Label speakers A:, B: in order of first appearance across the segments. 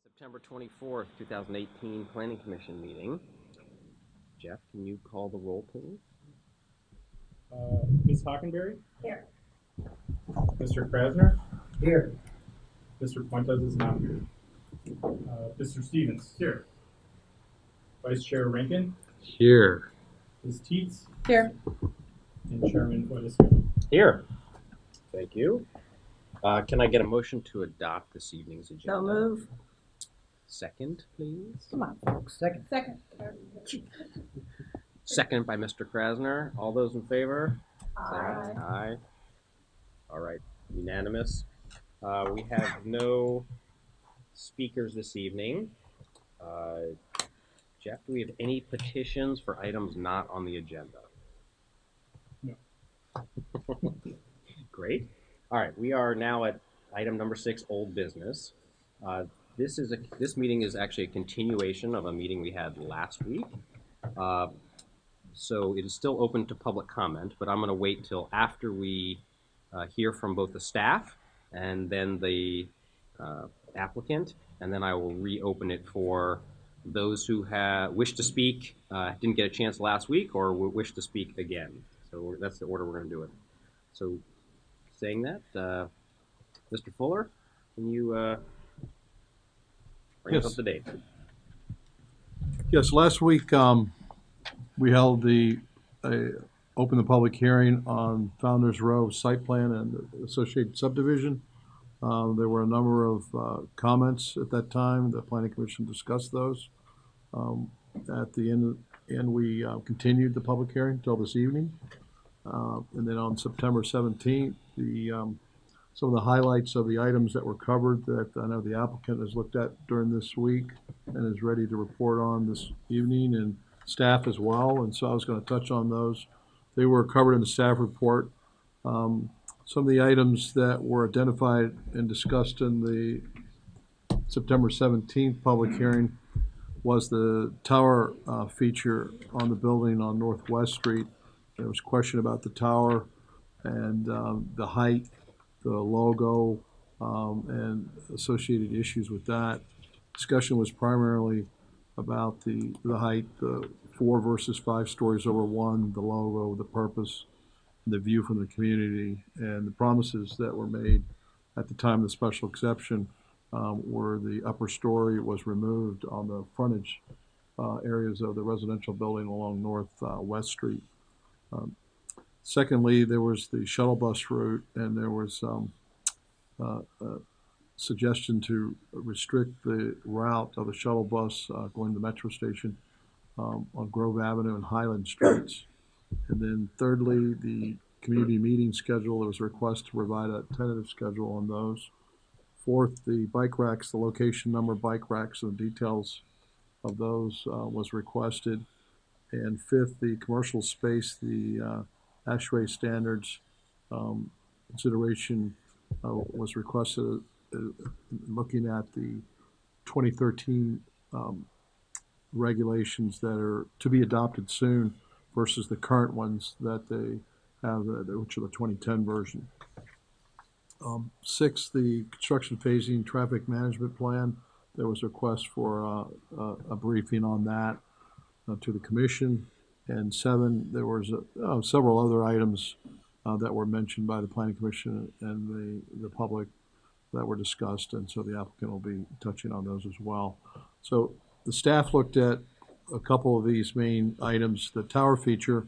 A: September 24th, 2018 Planning Commission meeting. Jeff, can you call the roll, please?
B: Ms. Hockenberry?
C: Here.
B: Mr. Krasner?
C: Here.
B: Mr. Fuentes is not here. Mr. Stevens? Here. Vice Chair Rankin?
D: Here.
B: Ms. Teets?
C: Here.
B: And Chairman Flatisco.
A: Here. Thank you. Can I get a motion to adopt this evening's agenda?
C: So move.
A: Second, please.
C: Come on, folks. Second.
A: Second by Mr. Krasner. All those in favor?
C: Aye.
A: Aye. All right, unanimous. We have no speakers this evening. Jeff, do we have any petitions for items not on the agenda?
B: No.
A: Great. All right, we are now at item number 6, old business. This meeting is actually a continuation of a meeting we had last week. So it is still open to public comment, but I'm going to wait till after we hear from both the staff and then the applicant, and then I will reopen it for those who wish to speak, didn't get a chance last week, or wish to speak again. So that's the order we're going to do it. So saying that, Mr. Fuller, can you bring us up to date?
D: Yes, last week we held opened the public hearing on Founders Row site plan and associated subdivision. There were a number of comments at that time. The Planning Commission discussed those. At the end we continued the public hearing until this evening. And then on September 17th, some of the highlights of the items that were covered that I know the applicant has looked at during this week and is ready to report on this evening, and staff as well. And so I was going to touch on those. They were covered in the staff report. Some of the items that were identified and discussed in the September 17th public hearing was the tower feature on the building on Northwest Street. There was a question about the tower and the height, the logo, and associated issues with that. Discussion was primarily about the height, the 4 versus 5 stories over 1, the logo, the purpose, the view from the community, and the promises that were made at the time of the special exception where the upper story was removed on the frontage areas of the residential building along Northwest Street. Secondly, there was the shuttle bus route, and there was a suggestion to restrict the route of the shuttle bus going to the metro station on Grove Avenue and Highland Streets. And then thirdly, the community meeting schedule, there was a request to provide a tentative schedule on those. Fourth, the bike racks, the location number of bike racks and the details of those was requested. And fifth, the commercial space, the ASHRAE standards consideration was requested looking at the 2013 regulations that are to be adopted soon versus the current ones that they have, which are the 2010 version. Six, the construction phasing traffic management plan. There was a request for a briefing on that to the commission. And 7, there was several other items that were mentioned by the Planning Commission and the public that were discussed, and so the applicant will be touching on those as well. So the staff looked at a couple of these main items. The tower feature,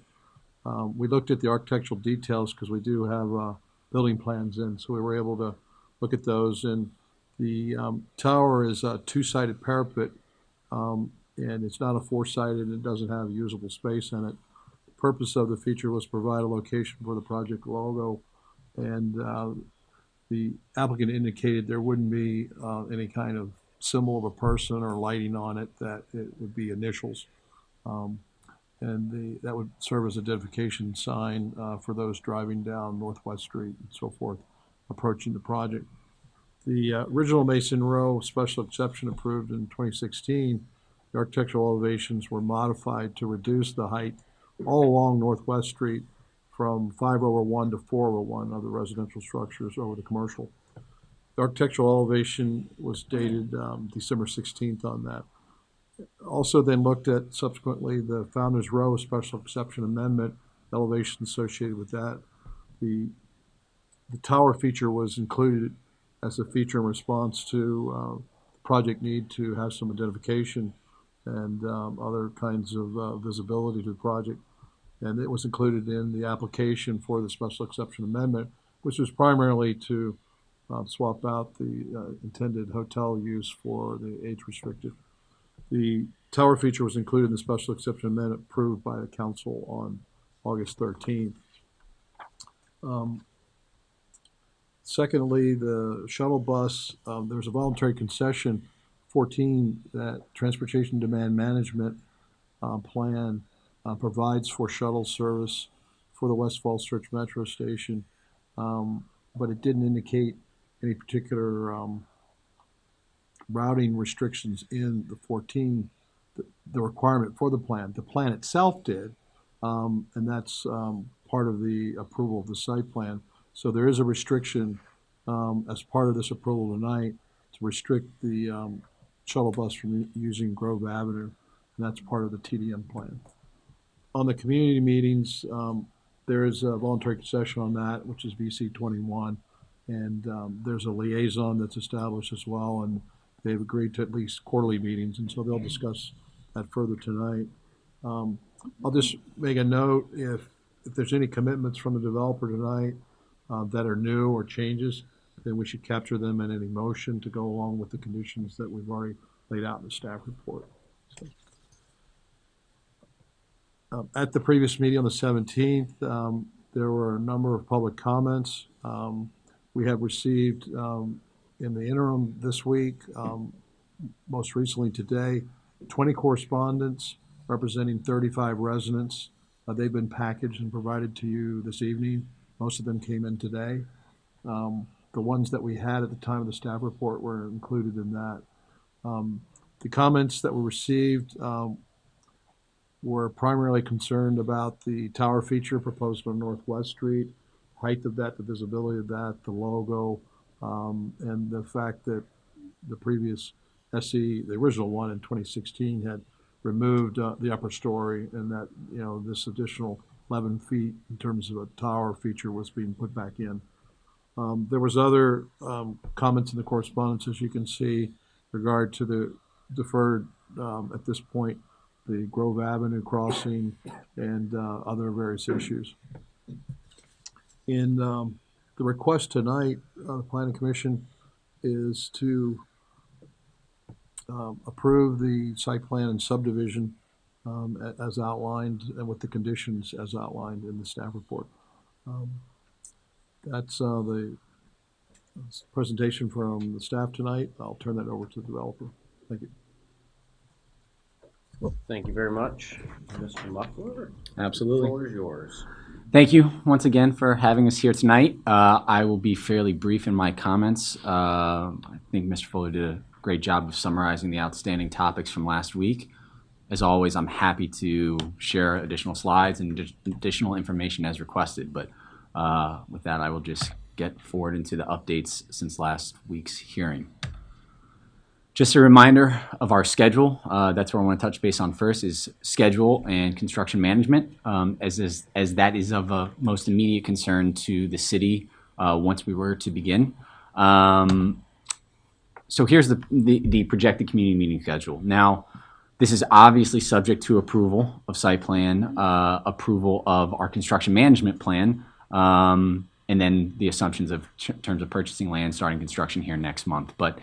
D: we looked at the architectural details because we do have building plans in, so we were able to look at those. And the tower is a 2-sided parapet, and it's not a 4-sided, and it doesn't have usable space in it. The purpose of the feature was to provide a location for the project logo, and the applicant indicated there wouldn't be any kind of symbol of a person or lighting on it, that it would be initials. And that would serve as an identification sign for those driving down Northwest Street and so forth, approaching the project. The original Mason Row special exception approved in 2016, the architectural elevations were modified to reduce the height all along Northwest Street from 5/1 to 4/1 of the residential structures over the commercial. architectural elevation was dated December 16th on that. Also then looked at subsequently the Founders Row Special Exception Amendment, elevation associated with that. The tower feature was included as a feature in response to project need to have some identification and other kinds of visibility to the project. And it was included in the application for the Special Exception Amendment, which was primarily to swap out the intended hotel use for the age-restricted. The tower feature was included in the Special Exception Amendment approved by the council on August 13th. Secondly, the shuttle bus, there's a voluntary concession 14 that Transportation Demand Management Plan provides for shuttle service for the West Falls Church Metro Station, but it didn't indicate any particular routing restrictions in the 14, the requirement for the plan. The plan itself did, and that's part of the approval of the site plan. So there is a restriction as part of this approval tonight to restrict the shuttle bus from using Grove Avenue, and that's part of the TDM plan. On the community meetings, there is a voluntary concession on that, which is VC 21, and there's a liaison that's established as well, and they've agreed to at least quarterly meetings, and so they'll discuss that further tonight. I'll just make a note, if there's any commitments from the developer tonight that are new or changes, then we should capture them in any motion to go along with the conditions that we've already laid out in the staff report. So, at the previous meeting on the 17th, there were a number of public comments. We have received in the interim this week, most recently today, 20 correspondents representing 35 residents. They've been packaged and provided to you this evening. Most of them came in today. The ones that we had at the time of the staff report were included in that. The comments that were received were primarily concerned about the tower feature proposed on Northwest Street, height of that, the visibility of that, the logo, and the fact that the previous SE, the original one in 2016, had removed the upper story, and that this additional 11 feet in terms of a tower feature was being put back in. There was other comments in the correspondence, as you can see, regard to the deferred, at this point, the Grove Avenue crossing and other various issues. In the request tonight, the Planning Commission is to approve the site plan and subdivision as outlined and with the conditions as outlined in the staff report. That's the presentation from the staff tonight. I'll turn that over to the developer. Thank you.
A: Thank you very much, Mr. Muffler.
C: Absolutely.
A: The floor is yours.
C: Thank you once again for having us here tonight. I will be fairly brief in my comments. I think Mr. Fuller did a great job of summarizing the outstanding topics from last week. As always, I'm happy to share additional slides and additional information as requested, but with that, I will just get forward into the updates since last week's hearing. Just a reminder of our schedule. That's where I want to touch base on first is schedule and construction management, as that is of most immediate concern to the city once we were to begin. So here's the projected community meeting schedule. Now, this is obviously subject to approval of site plan, approval of our construction management plan, and then the assumptions of terms of purchasing land, starting construction here next month. But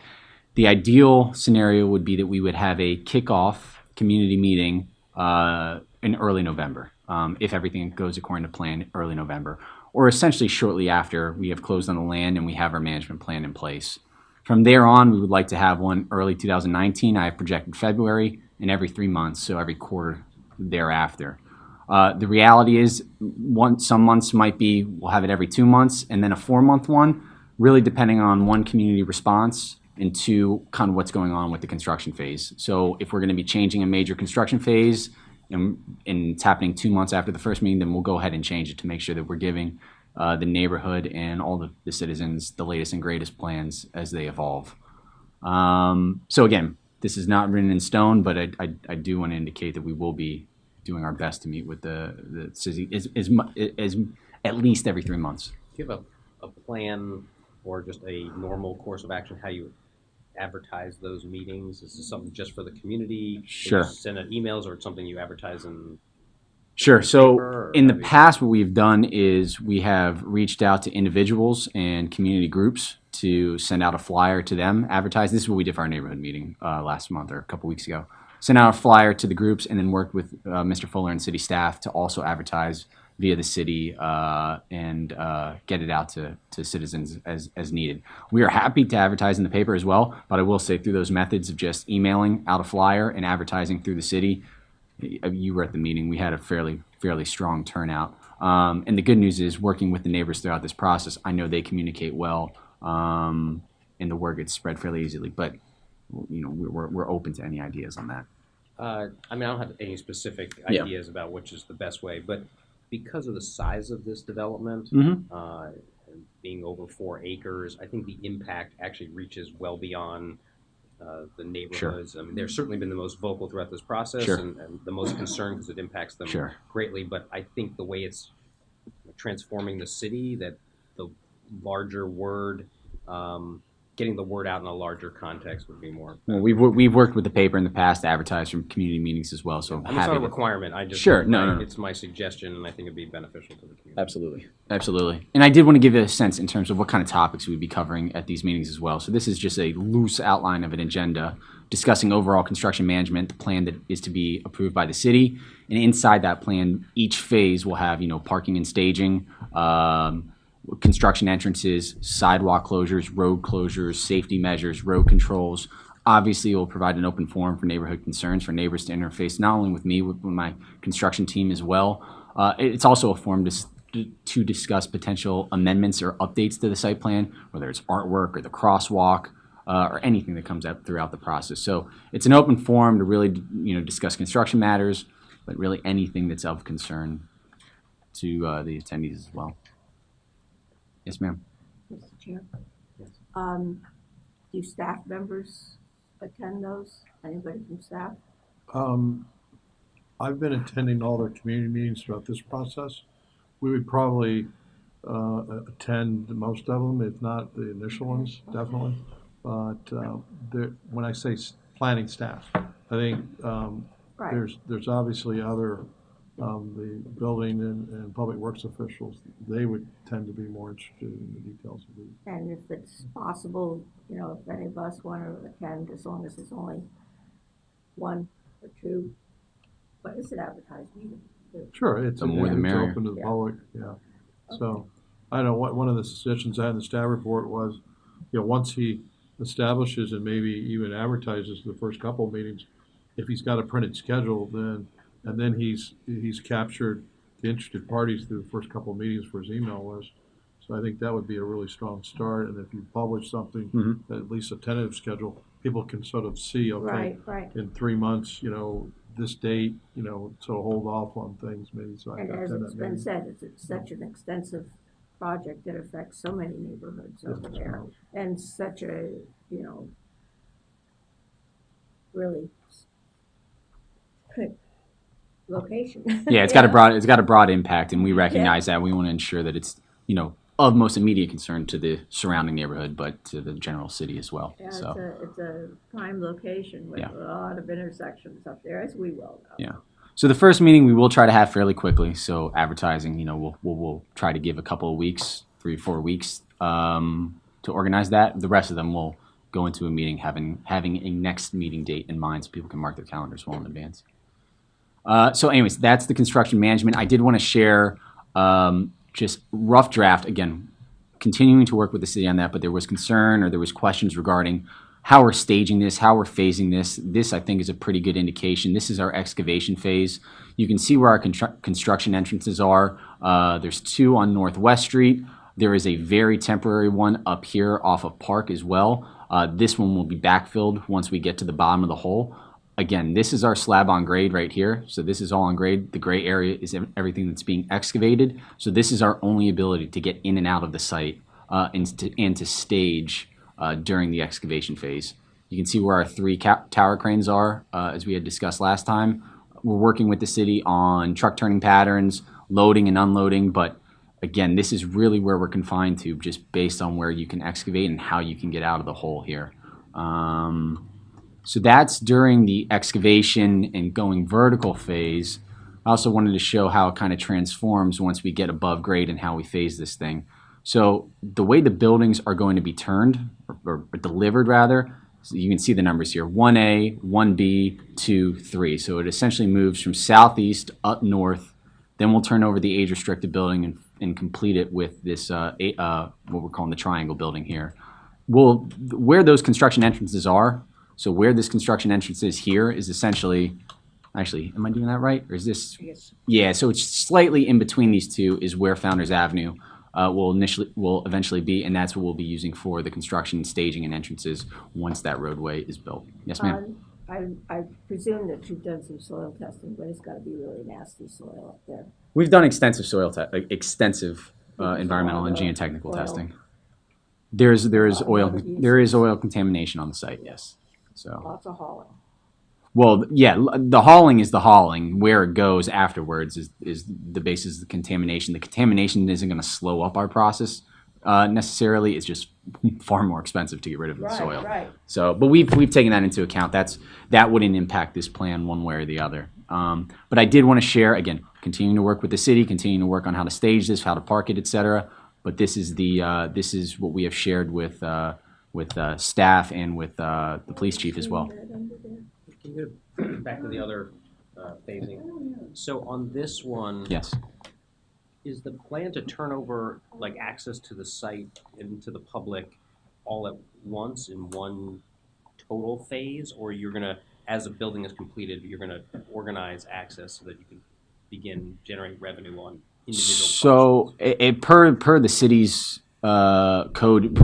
C: the ideal scenario would be that we would have a kickoff community meeting in early November, if everything goes according to plan, early November, or essentially shortly after we have closed on the land and we have our management plan in place. From there on, we would like to have one early 2019. I have projected February, and every 3 months, so every quarter thereafter. The reality is, some months might be, we'll have it every 2 months, and then a 4-month one, really depending on one, community response, and two, kind of what's going on with the construction phase. So if we're going to be changing a major construction phase, and it's happening 2 months after the first meeting, then we'll go ahead and change it to make sure that we're giving the neighborhood and all the citizens the latest and greatest plans as they evolve. So again, this is not written in stone, but I do want to indicate that we will be doing our best to meet with the city as at least every 3 months.
A: Do you have a plan or just a normal course of action, how you advertise those meetings? Is this something just for the community?
C: Sure.
A: You send out emails, or it's something you advertise in?
C: Sure. So
A: Paper, or
C: in the
A: have you-
C: past, what we've done is we have reached out to individuals and community groups to send out a flyer to them, advertise. This is what we did for our neighborhood meeting last month or a couple weeks ago. Sent out a flyer to the groups and then worked with Mr. Fuller and city staff to also advertise via the city and get it out to citizens as needed. We are happy to advertise in the paper as well, but I will say through those methods of just emailing out a flyer and advertising through the city, you were at the meeting, we had a fairly strong turnout. And the good news is working with the neighbors throughout this process, I know they communicate well and the word gets spread fairly easily, but you know, we're open to any ideas on that.
A: I mean, I don't have any specific
C: Yeah.
A: ideas about which is the best way, but because of the size of this development, and being over 4 acres, I think the impact actually reaches well beyond the neighborhoods. I mean, they've certainly been the most vocal throughout this process
C: Sure.
A: and the most concerned because it impacts them
C: Sure.
A: greatly. But I think the way it's transforming the city, that the larger word, getting the word out in a larger context would be more.
C: Well, we've worked with the paper in the past to advertise from community meetings as well, so
A: I mean, it's not a
C: happy to.
A: requirement. I just
C: Sure. No.
A: It's my suggestion, and I think it'd be beneficial to the community.
C: Absolutely. And I did want to give you a sense in terms of what kind of topics we'd be covering at these meetings as well. So this is just a loose outline of an agenda discussing overall construction management, the plan that is to be approved by the city. And inside that plan, each phase will have, parking and staging, construction entrances, sidewalk closures, road closures, safety measures, road controls. Obviously, it will provide an open forum for neighborhood concerns for neighbors to interface not only with me, with my construction team as well. It's also a forum to discuss potential amendments or updates to the site plan, whether it's artwork or the crosswalk or anything that comes up throughout the process. So it's an open forum to really, discuss construction matters, but really anything that's of concern to the attendees as well. Yes, ma'am.
E: Mr. Chair.
A: Yes.
E: Do staff members attend those? Anybody from staff?
D: I've been attending all their community meetings throughout this process. We would probably attend most of them, if not the initial ones, definitely. But when I say planning staff, I think
E: Right.
D: there's obviously other the building and public works officials. They would tend to be more interested in the details of these.
E: And if it's possible, if any of us want to attend, as long as it's only 1 or 2, but it's an advertised meeting.
D: Sure, it's
C: The more the merrier.
D: open to the
E: Yeah.
D: public, yeah. So, I know one of the suggestions I had in the staff report was, once he establishes and maybe even advertises the first couple of meetings, if he's got a printed schedule, and then he's captured the interested parties through the first couple of meetings for his email list. So I think that would be a really strong start, and if you publish something, at least a tentative schedule, people can sort of see, okay,
E: Right.
D: in 3 months, this date, so hold off on things maybe, so I
E: And
D: can
E: as
D: attend
E: it's
D: that
E: been
D: meeting.
E: said, it's such an extensive project that affects so many neighborhoods over there. And such a, really good location.
C: Yeah, it's got a broad impact, and we recognize that. We want to ensure that it's of most immediate concern to the surrounding neighborhood, but to the general city as well.
E: Yeah,
C: So
E: it's a prime location with
C: Yeah.
E: a lot of intersections up there, as we well know.
C: yeah. So the first meeting we will try to have fairly quickly. So advertising, we'll try to give a couple of weeks, 3 or 4 weeks, to organize that. The rest of them will go into a meeting having a next meeting date in mind, so people can mark their calendars well in advance. So anyways, that's the construction management. I did want to share just rough draft, again, continuing to work with the city on that, but there was concern or there was questions regarding how we're staging this, how we're phasing this. This, I think, is a pretty good indication. This is our excavation phase. You can see where our construction entrances are. There's 2 on Northwest Street. There is a very temporary one up here off of Park as well. This one will be backfilled once we get to the bottom of the hole. again, this is our slab on grade right here. So this is all on grade. The gray area is everything that's being excavated. So this is our only ability to get in and out of the site and to stage during the excavation phase. You can see where our 3 tower cranes are, as we had discussed last time. We're working with the city on truck turning patterns, loading and unloading, but again, this is really where we're confined to, just based on where you can excavate and how you can get out of the hole here. So that's during the excavation and going vertical phase. I also wanted to show how it kind of transforms once we get above grade and how we phase this thing. So the way the buildings are going to be turned, or delivered rather, so you can see the numbers here, 1A, 1B, 2, 3. So it essentially moves from southeast up north. Then we'll turn over the age-restricted building and complete it with this, what we're calling the triangle building here. Where those construction entrances are, so where this construction entrance is here is essentially, actually, am I doing that right? Or is this?
E: Yes.
C: Yeah, so it's slightly in between these two is where Founders Avenue will eventually be, and that's what we'll be using for the construction, staging, and entrances once that roadway is built. Yes, ma'am?
E: I presume that you've done some soil testing, but it's gotta be really nasty soil up there.
C: We've done extensive environmental and geotechnical
E: Oil.
C: testing. There is oil
E: Use.
C: there is oil contamination on the site. Yes. So
E: Lots of hauling.
C: well, yeah, the hauling is the hauling. Where it goes afterwards is the basis of the contamination. The contamination isn't going to slow up our process necessarily. It's just far more expensive to get rid of the soil.
E: Right.
C: So, but we've taken that into account. That wouldn't impact this plan one way or the other. But I did want to share, again, continuing to work with the city, continuing to work on how to stage this, how to park it, etc. But this is what we have shared with staff and with the police chief as well.
A: Can you go back to the other phasing? So on this one,
C: Yes.
A: is the plan to turn over like access to the site and to the public all at once in one total phase, or you're gonna, as a building is completed, you're gonna organize access so that you can begin generating revenue on individual
C: So, per the city's code,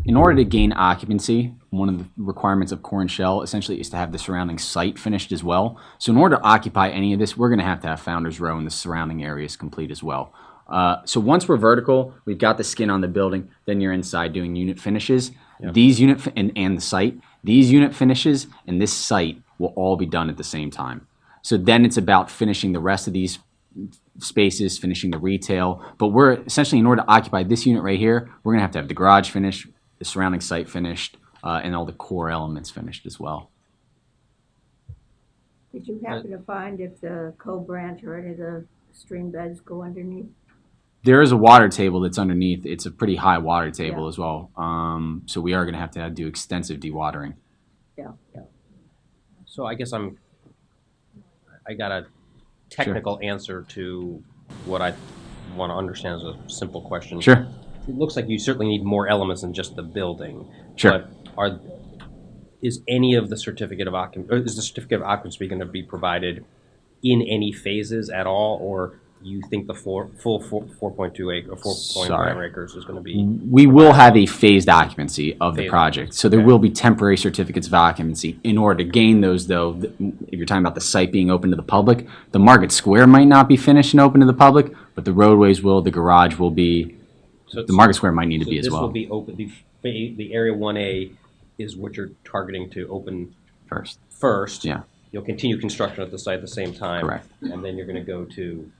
C: in order to gain occupancy, one of the requirements of core and shell essentially is to have the surrounding site finished as well. So in order to occupy any of this, we're going to have Founders Row and the surrounding areas complete as well. So once we're vertical, we've got the skin on the building, then you're inside doing unit finishes.
A: Yep.
C: These and the site, these unit finishes and this site will all be done at the same time. So then it's about finishing the rest of these spaces, finishing the retail. But we're essentially, in order to occupy this unit right here, we're going to have the garage finished, the surrounding site finished, and all the core elements finished as well.
E: Did you happen to find if the co-branch or any of the stream beds go underneath?
C: There is a water table that's underneath. It's a pretty high water table
E: Yeah.
C: as well. So we are going to have to do extensive dewatering.
E: Yeah.
A: So I guess I got a technical answer to what I want to understand as a simple question.
C: Sure.
A: It looks like you certainly need more elements than just the building.
C: Sure.
A: But is any of the certificate of occupancy, or is the certificate of occupancy going to be provided in any phases at all, or you think the full 4.2 acre or 4.9 acres is going to be?
C: We will have a phased occupancy of the
A: Phased
C: project. So there
A: okay.
C: will be temporary certificates of occupancy. In order to gain those, though, if you're talking about the site being open to the public, the Market Square might not be finished and open to the public, but the roadways will, the garage will be, the Market Square might need to be as
A: This will
C: well.
A: be open. The area 1A is what you're targeting to open first.
C: Yeah.
A: You'll continue construction at the site at the same time.
C: Correct.
A: And then you're going to go to.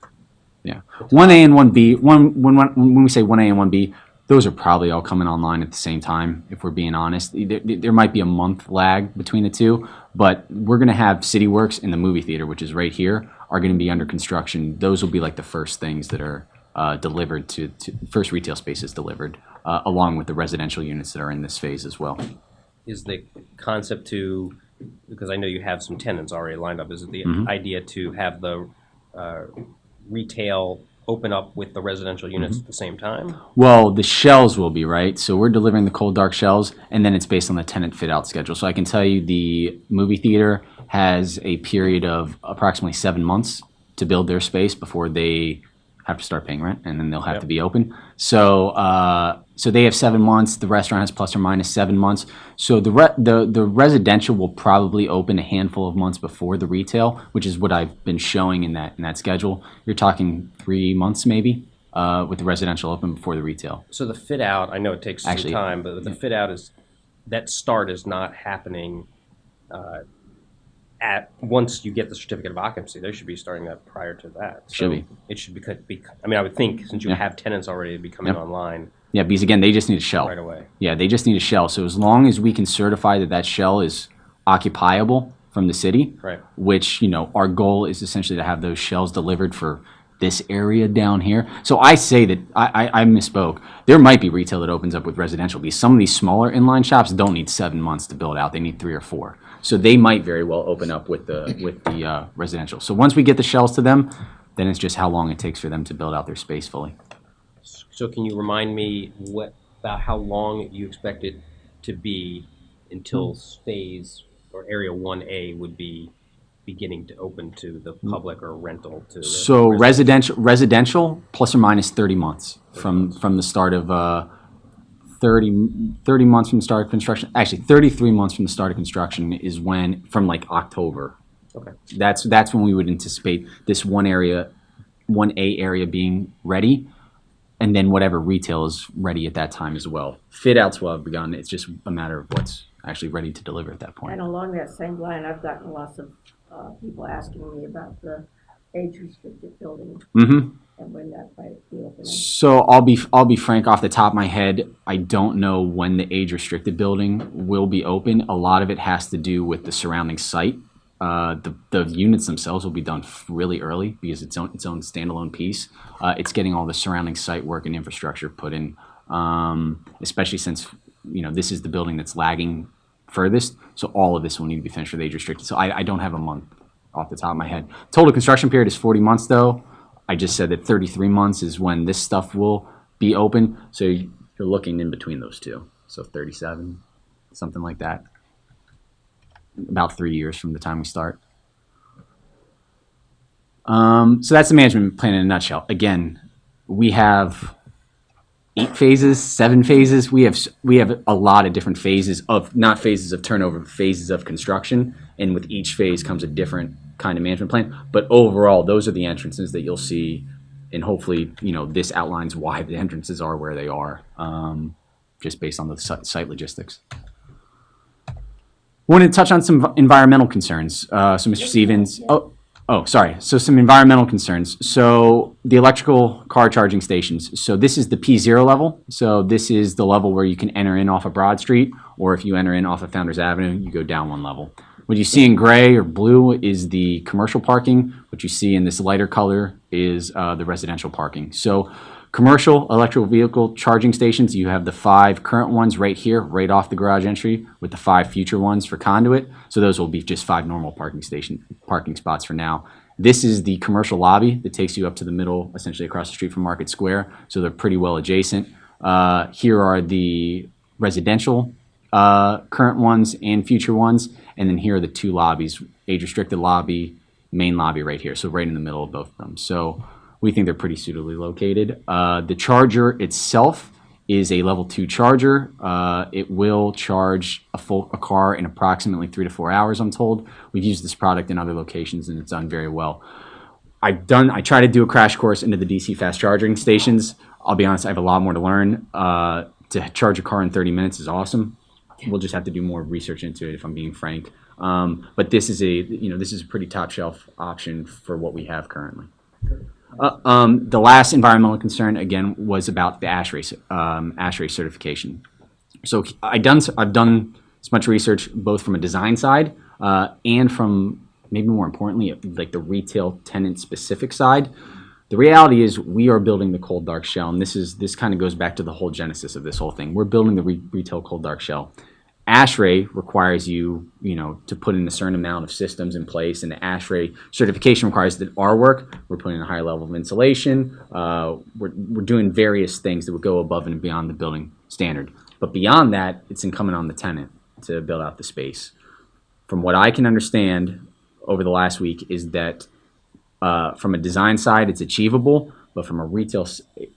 C: Yeah. 1A and 1B, when we say 1A and 1B, those are probably all coming online at the same time, if we're being honest. There might be a month lag between the two, but we're going to have City Works and the movie theater, which is right here, are going to be under construction. Those will be like the first things that are delivered to first retail spaces delivered, along with the residential units that are in this phase as well.
A: Is the concept to, because I know you have some tenants already lined up, is it the idea to have the retail open up with the residential units at the same time?
C: Well, the shells will be, right? So we're delivering the cold dark shells, and then it's based on the tenant fit out schedule. So I can tell you the movie theater has a period of approximately 7 months to build their space before they have to start paying rent, and then they'll have to be open. So so they have 7 months. The restaurant has plus or minus 7 months. So the residential will probably open a handful of months before the retail, which is what I've been showing in that schedule. You're talking 3 months maybe with the residential open before the retail.
A: So the fit out, I know it takes
C: Actually,
A: some time, but the fit out is, that start is not happening at once you get the certificate of occupancy. They should be starting that prior to that. So
C: Should be.
A: It should be. I mean, I would think since you
C: Yeah.
A: have tenants already to be coming
C: Yep.
A: online
C: Yeah, because again, they just need a shell.
A: right away.
C: Yeah, they just need a shell. So as long as we can certify that that shell is occupiable from the city,
A: Right.
C: which, our goal is essentially to have those shells delivered for this area down here. So I say that, I misspoke. There might be retail that opens up with residential because some of these smaller inline shops don't need 7 months to build out. They need 3 or 4. So they might very well open up with the residential. So once we get the shells to them, then it's just how long it takes for them to build out their space fully.
A: So can you remind me about how long you expect it to be until phase or area 1A would be beginning to open to the public or rental to the
C: So residential plus or minus 30 months from the start of 30 months from the start of construction. Actually, 33 months from the start of construction is when, from like October.
A: Okay.
C: That's when we would anticipate this 1A area being ready, and then whatever retail is ready at that time as well. Fit outs will have begun. It's just a matter of what's actually ready to deliver at that point.
E: And along that same line, I've gotten lots of people asking me about the age-restricted building
C: Mm-hmm.
E: and when that might be opening.
C: So I'll be frank, off the top of my head, I don't know when the age restricted building will be open. A lot of it has to do with the surrounding site. The units themselves will be done really early because it's own standalone piece. It's getting all the surrounding site work and infrastructure put in, especially since this is the building that's lagging furthest. So all of this will need to be finished with age restricted. So I don't have a month off the top of my head. Total construction period is 40 months though. I just said that 33 months is when this stuff will be open. So you're looking in between those two. So 37, something like that. About 3 years from the time we start. So that's the management plan in a nutshell. Again, we have 8 phases, 7 phases. We have a lot of different phases of, not phases of turnover, but phases of construction. And with each phase comes a different kind of management plan. But overall, those are the entrances that you'll see. And hopefully, this outlines why the entrances are where they are, just based on the site logistics. Wanted to touch on some environmental concerns. So Mr. Stevens, sorry. So some environmental concerns. So the electrical car charging stations. So this is the P0 level. So this is the level where you can enter in off of Broad Street, or if you enter in off of Founders Avenue, you go down one level. What you see in gray or blue is the commercial parking. What you see in this lighter color is the residential parking. So commercial electrical vehicle charging stations, you have the 5 current ones right here, right off the garage entry, with the 5 future ones for conduit. So those will be just 5 normal parking spots for now. This is the commercial lobby that takes you up to the middle, essentially across the street from Market Square. So they're pretty well adjacent. Here are the residential current ones and future ones. And then here are the 2 lobbies, age-restricted lobby, main lobby right here. So right in the middle of both of them. So we think they're pretty suitably located. The charger itself is a level 2 charger. It will charge a car in approximately 3 to 4 hours, I'm told. We've used this product in other locations and it's done very well. I try to do a crash course into the DC fast charging stations. I'll be honest, I have a lot more to learn. To charge a car in 30 minutes is awesome. We'll just have to do more research into it if I'm being frank. But this is a pretty top shelf option for what we have currently. The last environmental concern again was about the ASHRAE certification. So I've done as much research both from a design side and from, maybe more importantly, like the retail tenant specific side. The reality is we are building the cold dark shell, and this kind of goes back to the whole genesis of this whole thing. We're building the retail cold dark shell. ASHRAE requires you to put in a certain amount of systems in place, and the ASHRAE certification requires that our work, we're putting a higher level of insulation, we're doing various things that would go above and beyond the building standard. But beyond that, it's incumbent on the tenant to build out the space. From what I can understand over the last week is that from a design side, it's achievable, but from a retail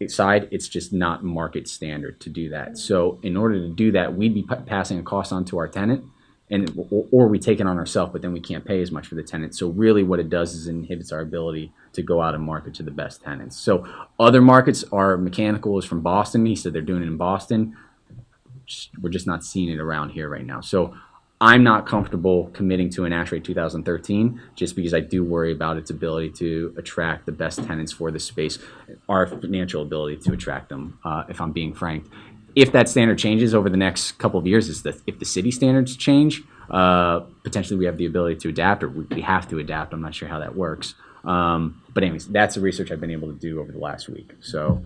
C: side, it's just not market standard to do that. So in order to do that, we'd be passing a cost on to our tenant, and or we take it on ourselves, but then we can't pay as much for the tenant. So really what it does is inhibits our ability to go out and market to the best tenants. So other markets, our mechanical is from Boston. He said they're doing it in Boston. We're just not seeing it around here right now. So I'm not comfortable committing to an ASHRAE 2013 just because I do worry about its ability to attract the best tenants for the space, our financial ability to attract them, if I'm being frank. If that standard changes over the next couple of years, if the city standards change, potentially we have the ability to adapt, or we have to adapt. I'm not sure how that works. But anyways, that's the research I've been able to do over the last week. So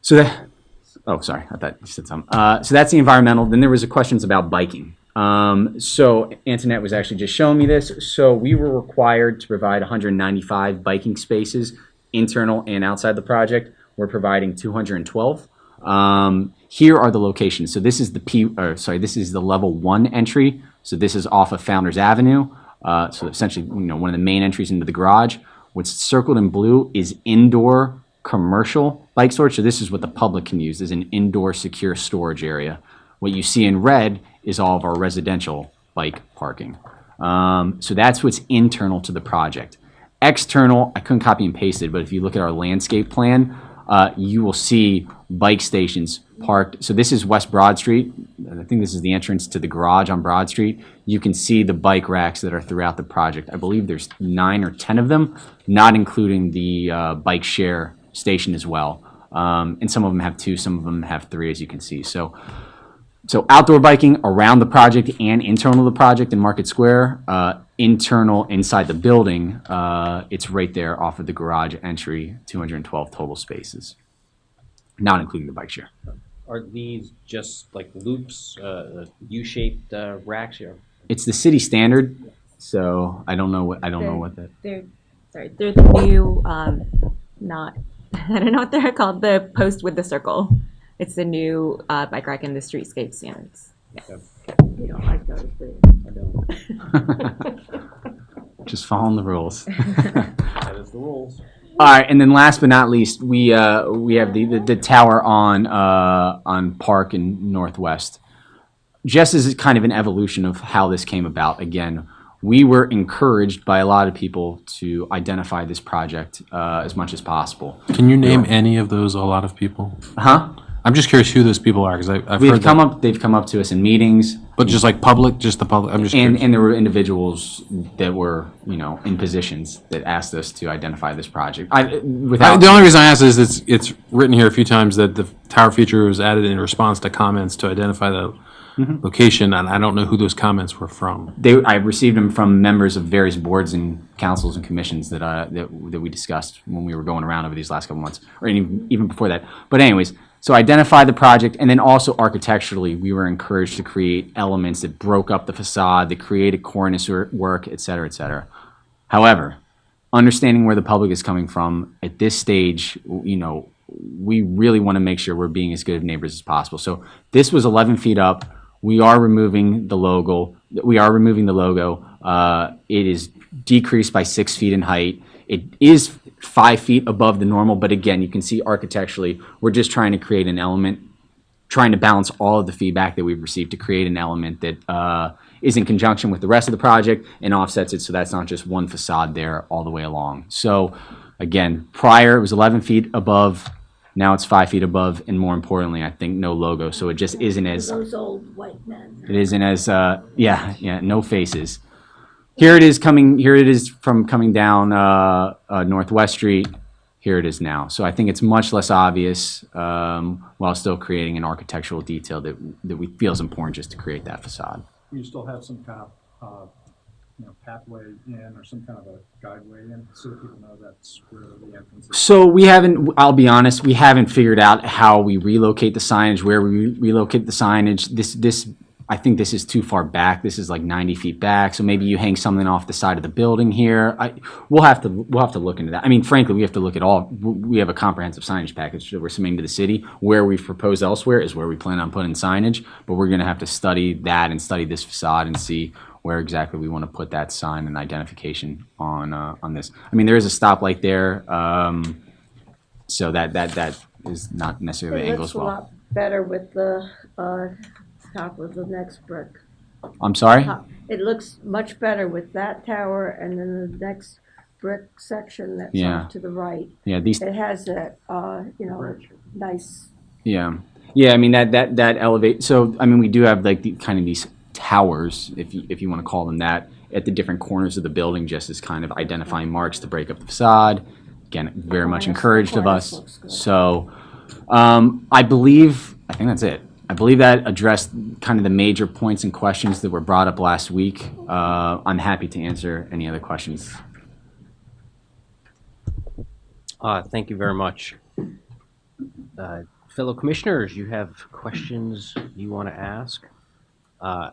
C: that, oh, sorry, I thought you said something. So that's the environmental. Then there was questions about biking. So Antoinette was actually just showing me this. So we were required to provide 195 biking spaces, internal and outside the project. We're providing 212. Here are the locations. So this is this is the level 1 entry. So this is off of Founders Avenue. So essentially, one of the main entries into the garage. What's circled in blue is indoor commercial bike storage. So this is what the public can use as an indoor secure storage area. What you see in red is all of our residential bike parking. So that's what's internal to the project. External, I couldn't copy and paste it, but if you look at our landscape plan, you will see bike stations parked. So this is West Broad Street. I think this is the entrance to the garage on Broad Street. You can see the bike racks that are throughout the project. I believe there's 9 or 10 of them, not including the bike share station as well. And some of them have 2, some of them have 3, as you can see. So outdoor biking around the project and internal to the project in Market Square. Internal inside the building, it's right there off of the garage entry, 212 total spaces, not including the bike share.
A: Are these just like loops, U-shaped racks here?
C: It's the city standard, so I don't know what that.
F: They're the new not I don't know what they're called, the post with the circle. It's the new bike rack in the streetscape standards. Yeah.
E: You don't like those, do you?
A: I don't.
C: Just following the rules.
A: That is the rules.
C: All right, and then last but not least, we have the tower on Park in Northwest. Just as kind of an evolution of how this came about. Again, we were encouraged by a lot of people to identify this project as much as possible.
G: Can you name any of those? A lot of people.
C: Huh?
G: I'm just curious who those people are because I've
C: They've
G: heard
C: come up to us in meetings.
G: But just like public, just the public. I'm just curious.
C: And there were individuals that were, in positions that asked us to identify this project.
G: The only reason I ask is it's written here a few times that the tower feature was added in response to comments to identify the location, and I don't know who those comments were from.
C: I received them from members of various boards and councils and commissions that we discussed when we were going around over these last couple months, or even before that. But anyways. So identify the project, and then also architecturally, we were encouraged to create elements that broke up the facade, that created cornice work, et cetera, et cetera. However, understanding where the public is coming from at this stage, we really want to make sure we're being as good of neighbors as possible. So this was 11 feet up. We are removing the logo. It is decreased by 6 feet in height. It is 5 feet above the normal, but again, you can see architecturally, we're just trying to create an element, trying to balance all of the feedback that we've received to create an element that is in conjunction with the rest of the project and offsets it so that's not just one facade there all the way along. So again, prior it was 11 feet above, now it's 5 feet above, and more importantly, I think no logo, so it just isn't as...
E: Those old white men.
C: It isn't as, no faces. Here it is from coming down Northwest Street. Here it is now. So I think it's much less obvious while still creating an architectural detail that we feel is important just to create that facade.
B: You still have some kind of pathway in or some kind of a guideway in so that people know that's where the entrance is?
C: So I'll be honest, we haven't figured out how we relocate the signage, where we relocate the signage. I think this is too far back. This is like 90 feet back. So maybe you hang something off the side of the building here. We'll have to look into that. I mean, frankly, we have to look at all. We have a comprehensive signage package that we're submitting to the city. Where we've proposed elsewhere is where we plan on putting signage. But we're going to have to study that and study this facade and see where exactly we want to put that sign and identification on this. I mean, there is a stoplight there. So that is not necessarily the
E: It
C: angle
E: looks
C: as
E: a
C: well.
E: lot better with the, top of the next brick.
C: I'm sorry?
E: It looks much better with that tower and then the next brick section that's
C: Yeah.
E: off to the right.
C: Yeah, these,
E: It has that, nice,
C: yeah. Yeah, I mean, that elevate, so, I mean, we do have like kind of these towers, if you want to call them that, at the different corners of the building, just as kind of identifying marks to break up the facade. Again, very much
E: cornice-
C: encouraged
E: the
C: of
E: cornice
C: us.
E: looks good.
C: So, I think that's it. I believe that addressed kind of the major points and questions that were brought up last week. I'm happy to answer any other questions.
A: Thank you very much. Fellow commissioners, you have questions you want to ask? I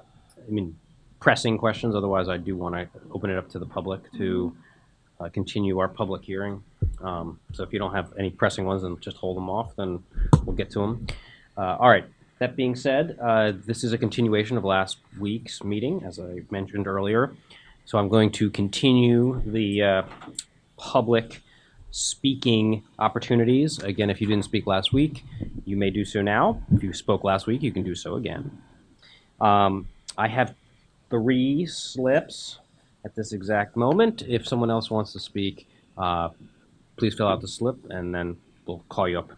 A: mean, pressing questions, otherwise I do want to open it up to the public to continue our public hearing. So if you don't have any pressing ones, then just hold them off, then we'll get to them. All right, that being said, this is a continuation of last week's meeting, as I mentioned earlier. So I'm going to continue the public speaking opportunities. Again, if you didn't speak last week, you may do so now. If you spoke last week, you can do so again. I have 3 slips at this exact moment. If someone else wants to speak, please fill out the slip and then we'll call you up.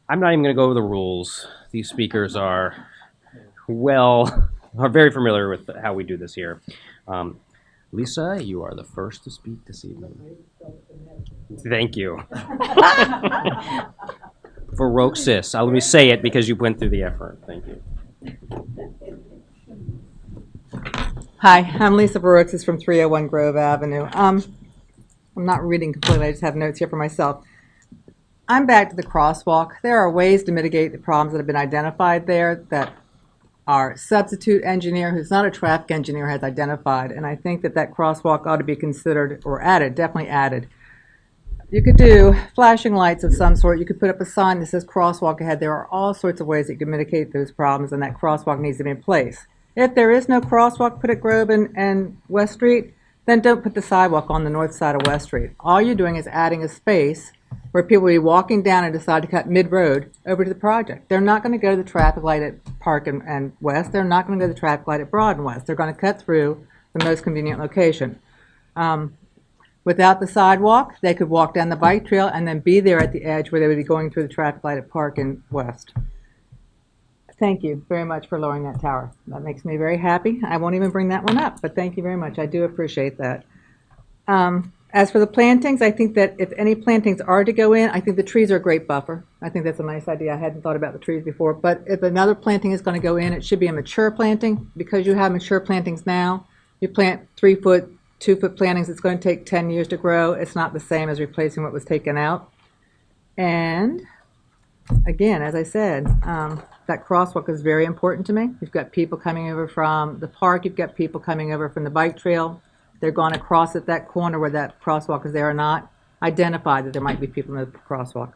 A: I'm not even going to go over the rules. These speakers are very familiar with how we do this here. Lisa, you are the first to speak this evening. Thank you. Feroxis. Let me say it because you went through the effort. Thank you.
H: Hi, I'm Lisa Baroxis from 301 Grove Avenue. I'm not reading completely, I just have notes here for myself. I'm back to the crosswalk. There are ways to mitigate the problems that have been identified there that our substitute engineer, who's not a traffic engineer, has identified, and I think that crosswalk ought to be considered or added, definitely added. You could do flashing lights of some sort. You could put up a sign that says crosswalk ahead. There are all sorts of ways that you can mitigate those problems, and that crosswalk needs to be in place. If there is no crosswalk put at Grove and West Street, then don't put the sidewalk on the north side of West Street. All you're doing is adding a space where people will be walking down and decide to cut mid-road over to the project. They're not going to go to the traffic light at Park and West. They're not going to go to the traffic light at Broad and West. They're going to cut through the most convenient location. Without the sidewalk, they could walk down the bike trail and then be there at the edge where they would be going through the traffic light at Park and West. Thank you very much for lowering that tower. That makes me very happy. I won't even bring that one up, but thank you very much. I do appreciate that. As for the plantings, I think that if any plantings are to go in, I think the trees are a great buffer. I think that's a nice idea. I hadn't thought about the trees before, but if another planting is going to go in, it should be a mature planting. Because you have mature plantings now, you plant 3-foot, 2-foot plantings, it's going to take 10 years to grow. It's not the same as replacing what was taken out. And again, as I said, that crosswalk is very important to me. You've got people coming over from the park, you've got people coming over from the bike trail. They're going to cross at that corner where that crosswalk is there or not. Identify that there might be people in the crosswalk.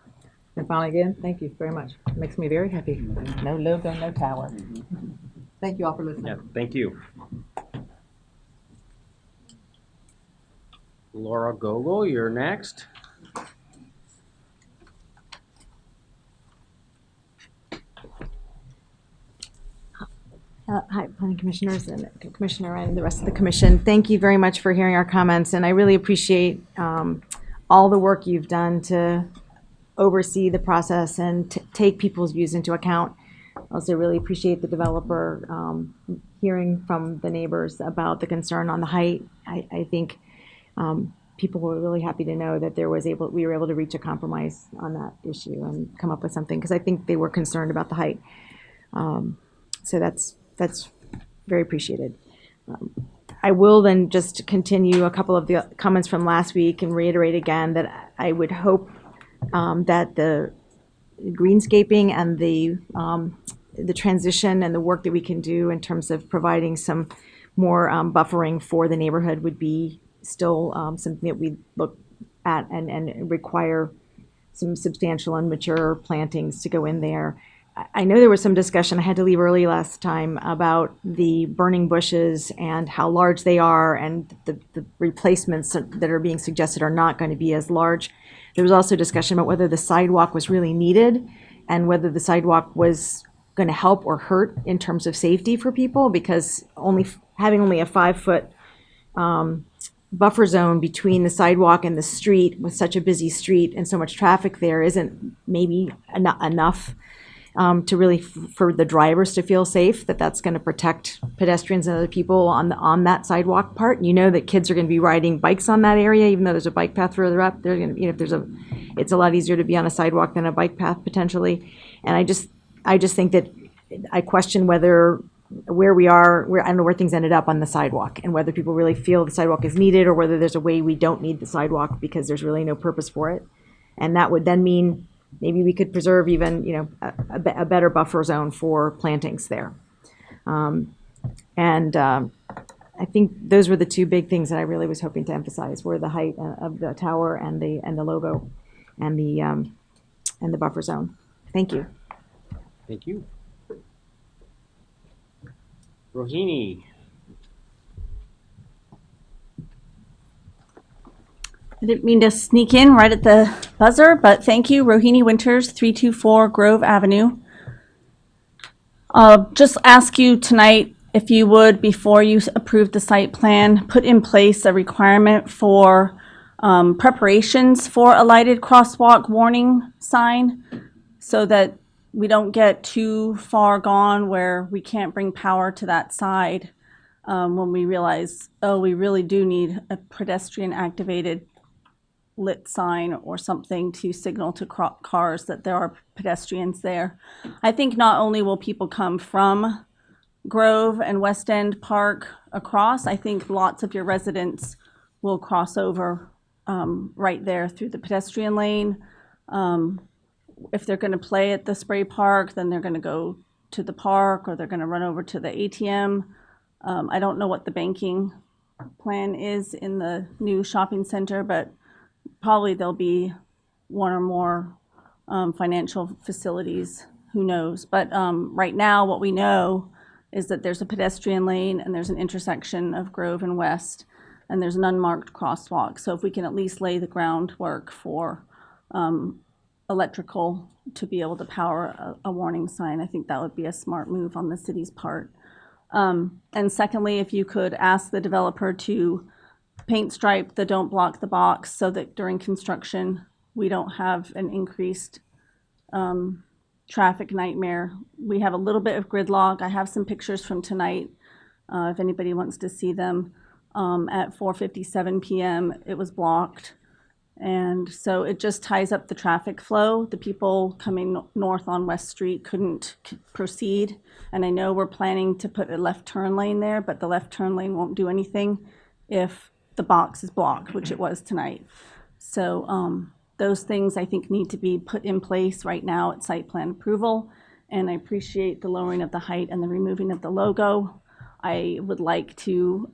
H: And finally, again, thank you very much. It makes me very happy. No logo, no tower. Thank you all for listening.
A: Yeah, thank you. Laura Gogol, you're next.
F: Hi, planning commissioners and commissioner and the rest of the commission. Thank you very much for hearing our comments, and I really appreciate all the work you've done to oversee the process and take people's views into account. I also really appreciate the developer hearing from the neighbors about the concern on the height. I think people were really happy to know that we were able to reach a compromise on that issue and come up with something, because I think they were concerned about the height. So that's very appreciated. I will then just continue a couple of the comments from last week and reiterate again that I would hope that the greenscaping and the transition and the work that we can do in terms of providing some more buffering for the neighborhood would be still something that we look at and require some substantial and mature plantings to go in there. I know there was some discussion, I had to leave early last time, about the burning bushes and how large they are, and the replacements that are being suggested are not going to be as large. there was also discussion about whether the sidewalk was really needed and whether the sidewalk was going to help or hurt in terms of safety for people, because having only a 5-foot buffer zone between the sidewalk and the street with such a busy street and so much traffic there isn't maybe enough to really for the drivers to feel safe, that's going to protect pedestrians and other people on that sidewalk part. You know that kids are going to be riding bikes on that area, even though there's a bike path further up. They're going to, it's a lot easier to be on a sidewalk than a bike path potentially. And I just think that I question where we are, I don't know where things ended up on the sidewalk, and whether people really feel the sidewalk is needed, or whether there's a way we don't need the sidewalk because there's really no purpose for it. And that would then mean maybe we could preserve even, a better buffer zone for plantings there. I think those were the two big things that I really was hoping to emphasize, were the height of the tower and the logo and the buffer zone. Thank you.
A: Thank you. Rohini.
I: I didn't mean to sneak in right at the buzzer, but thank you. Rohini Winters, 324 Grove Avenue. Just ask you tonight if you would, before you approve the site plan, put in place a requirement for preparations for a lighted crosswalk warning sign, so that we don't get too far gone where we can't bring power to that side when we realize, oh, we really do need a pedestrian activated lit sign or something to signal to cars that there are pedestrians there. I think not only will people come from Grove and West End Park across, I think lots of your residents will cross over right there through the pedestrian lane. If they're going to play at the spray park, then they're going to go to the park, or they're going to run over to the ATM. I don't know what the banking plan is in the new shopping center, but probably there'll be one or more financial facilities, who knows. But right now, what we know is that there's a pedestrian lane and there's an intersection of Grove and West, and there's an unmarked crosswalk. So if we can at least lay the groundwork for electrical to be able to power a warning sign, I think that would be a smart move on the city's part. And secondly, if you could ask the developer to paint stripe the don't block the box, so that during construction we don't have an increased traffic nightmare. We have a little bit of gridlock. I have some pictures from tonight if anybody wants to see them. At 4:57 p.m. it was blocked. And so it just ties up the traffic flow. The people coming north on West Street couldn't proceed. And I know we're planning to put a left turn lane there, but the left turn lane won't do anything if the box is blocked, which it was tonight. So those things I think need to be put in place right now at site plan approval. And I appreciate the lowering of the height and the removing of the logo. I would like to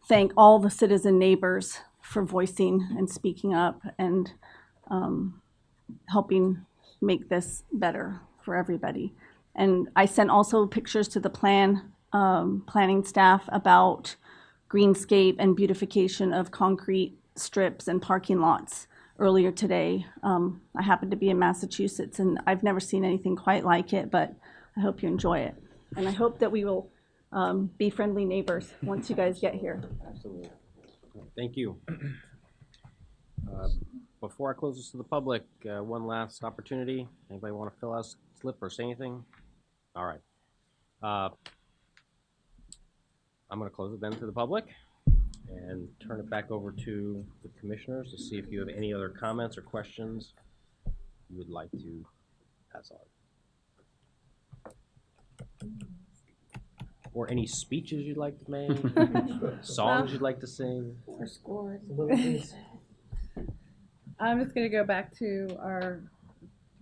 I: thank all the citizen neighbors for voicing and speaking up and helping make this better for everybody. And I sent also pictures to the planning staff about greenscape and beautification of concrete strips and parking lots earlier today. I happened to be in Massachusetts, and I've never seen anything quite like it, but I hope you enjoy it. And I hope that we will be friendly neighbors once you guys get here.
A: Absolutely. Thank you. Before I close this to the public, one last opportunity. Anybody want to fill out a slip or say anything? All right. I'm going to close it then to the public and turn it back over to the commissioners to see if you have any other comments or questions you would like to pass on. Or any speeches you'd like to make, songs you'd like to sing.
E: Or scores.
J: I'm just going to go back to our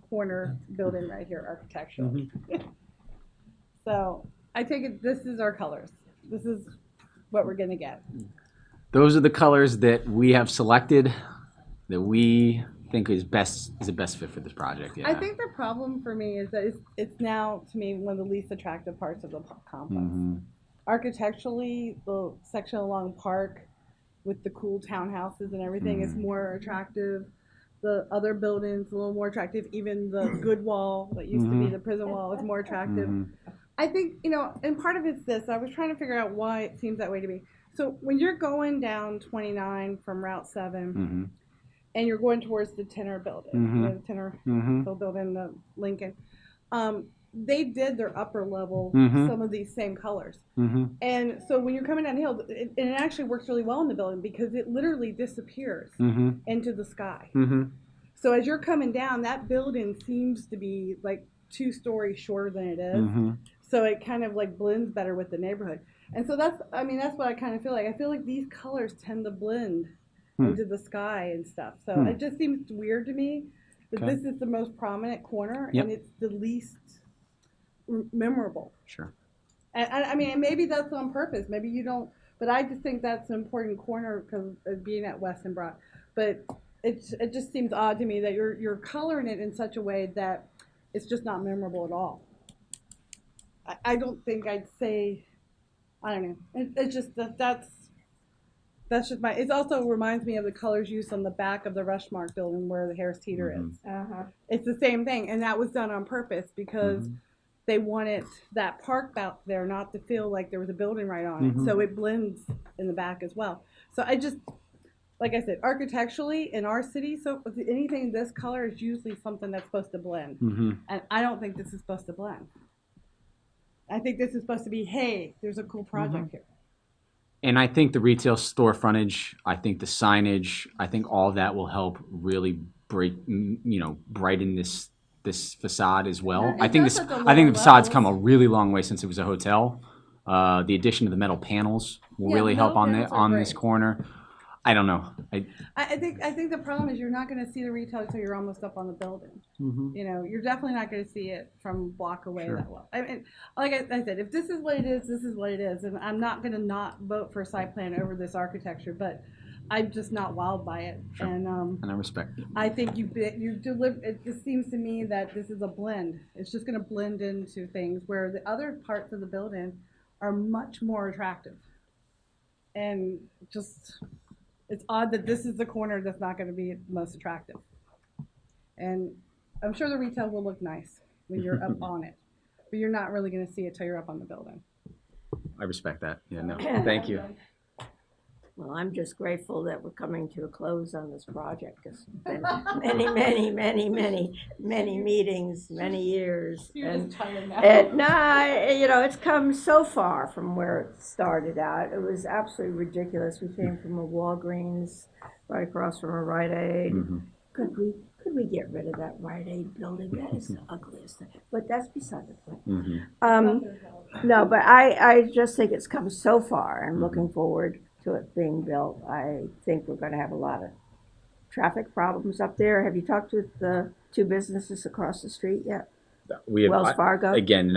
J: corner building right here, architectural.
C: Mm-hmm.
J: So I take it this is our colors. This is what we're going to get.
C: Those are the colors that we have selected, that we think is the best fit for this project. Yeah.
J: I think the problem for me is that it's now, to me, one of the least attractive parts of the complex.
C: Mm-hmm.
J: Architecturally, the section along Park with the cool townhouses and everything is more attractive. The other buildings a little more attractive. Even the good wall that used to be the prison wall is more attractive. I think, and part of it's this. I was trying to figure out why it seems that way to me. So when you're going down 29 from Route 7 and you're going towards the Tenor building, the Tenor building, the Lincoln, they did their upper level, some of these same colors. And so when you're coming down the hill, it actually works really well in the building because it literally disappears into the sky. So as you're coming down, that building seems to be like 2 stories shorter than it is. So it kind of like blends better with the neighborhood. And so that's what I kind of feel like. I feel like these colors tend to blend into the sky and stuff. So it just seems weird to me that this is the most prominent corner and it's the least memorable.
C: Sure.
J: And I mean, maybe that's on purpose. Maybe you don't, but I just think that's an important corner because of being at West and Broad. But it just seems odd to me that you're coloring it in such a way that it's just not memorable at all. I don't think I'd say, I don't know. It's just that's just my. It also reminds me of the colors used on the back of the Rushmark building where the Harris Teeter is. It's the same thing, and that was done on purpose because they wanted that park out there not to feel like there was a building right on it, so it blends in the back as well. So I just, like I said, architecturally in our city, so anything this color is usually something that's supposed to blend, and I don't think this is supposed to blend. I think this is supposed to be, hey, there's a cool project here.
C: And I think the retail store frontage, I think the signage, I think all of that will help really brighten this facade as well. I think the facade's come a really long way since it was a hotel. The addition of the metal panels will really help on this corner. I don't know.
J: I think the problem is you're not going to see the retail until you're almost up on the building. You're definitely not going to see it from a block away that well. I mean, like I said, if this is what it is, this is what it is, and I'm not going to not vote for a site plan over this architecture, but I'm just not wowed by it.
C: Sure.
J: And
C: I respect it.
J: I think you deliver. It just seems to me that this is a blend. It's just going to blend into things where the other parts of the building are much more attractive, and just. It's odd that this is the corner that's not going to be the most attractive. And I'm sure the retail will look nice when you're up on it, but you're not really going to see it till you're up on the building.
C: I respect that. Yeah, no, thank you.
E: Well, I'm just grateful that we're coming to a close on this project because it's been many meetings, many years.
J: You're
E: and
J: just tired now.
E: It's come so far from where it started out. It was absolutely ridiculous. We came from a Walgreens right across from a Rite Aid. Could we get rid of that Rite Aid building? That is the ugliest thing. But that's beside the point. No, but I just think it's come so far and looking forward to it being built. I think we're going to have a lot of traffic problems up there. Have you talked with the 2 businesses across the street yet?
C: We have,
E: Wells Fargo?
C: Again,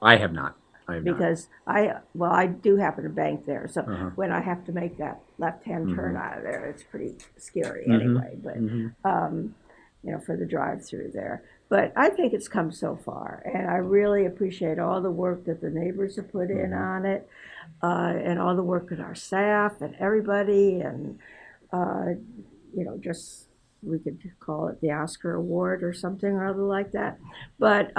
C: I have not.
E: Because I do happen to bank there. So when I have to make that left-hand turn out of there, it's pretty scary anyway. But, for the drive-through there. But I think it's come so far. And I really appreciate all the work that the neighbors have put in on it. And all the work of our staff and everybody, and just we could call it the Oscar Award or something or other like that. But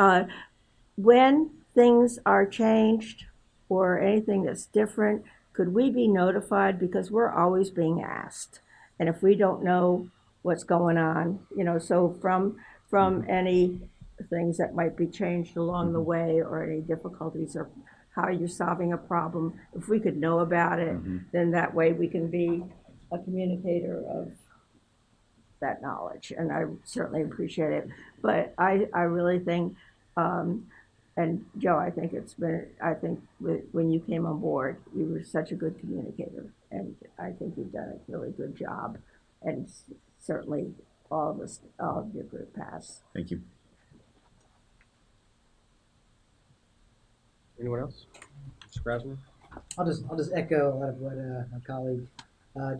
E: when things are changed or anything that's different, could we be notified? Because we're always being asked, and if we don't know what's going on, so from any things that might be changed along the way or any difficulties or how you're solving a problem, if we could know about it, then that way we can be a communicator of that knowledge, and I certainly appreciate it. But I really think, and Joe, I think when you came on board, you were such a good communicator, and I think you've done a really good job, and certainly all of your group has.
C: Thank you.
A: Anyone else? Mr. Krasner?
K: I'll just echo a lot of what my colleague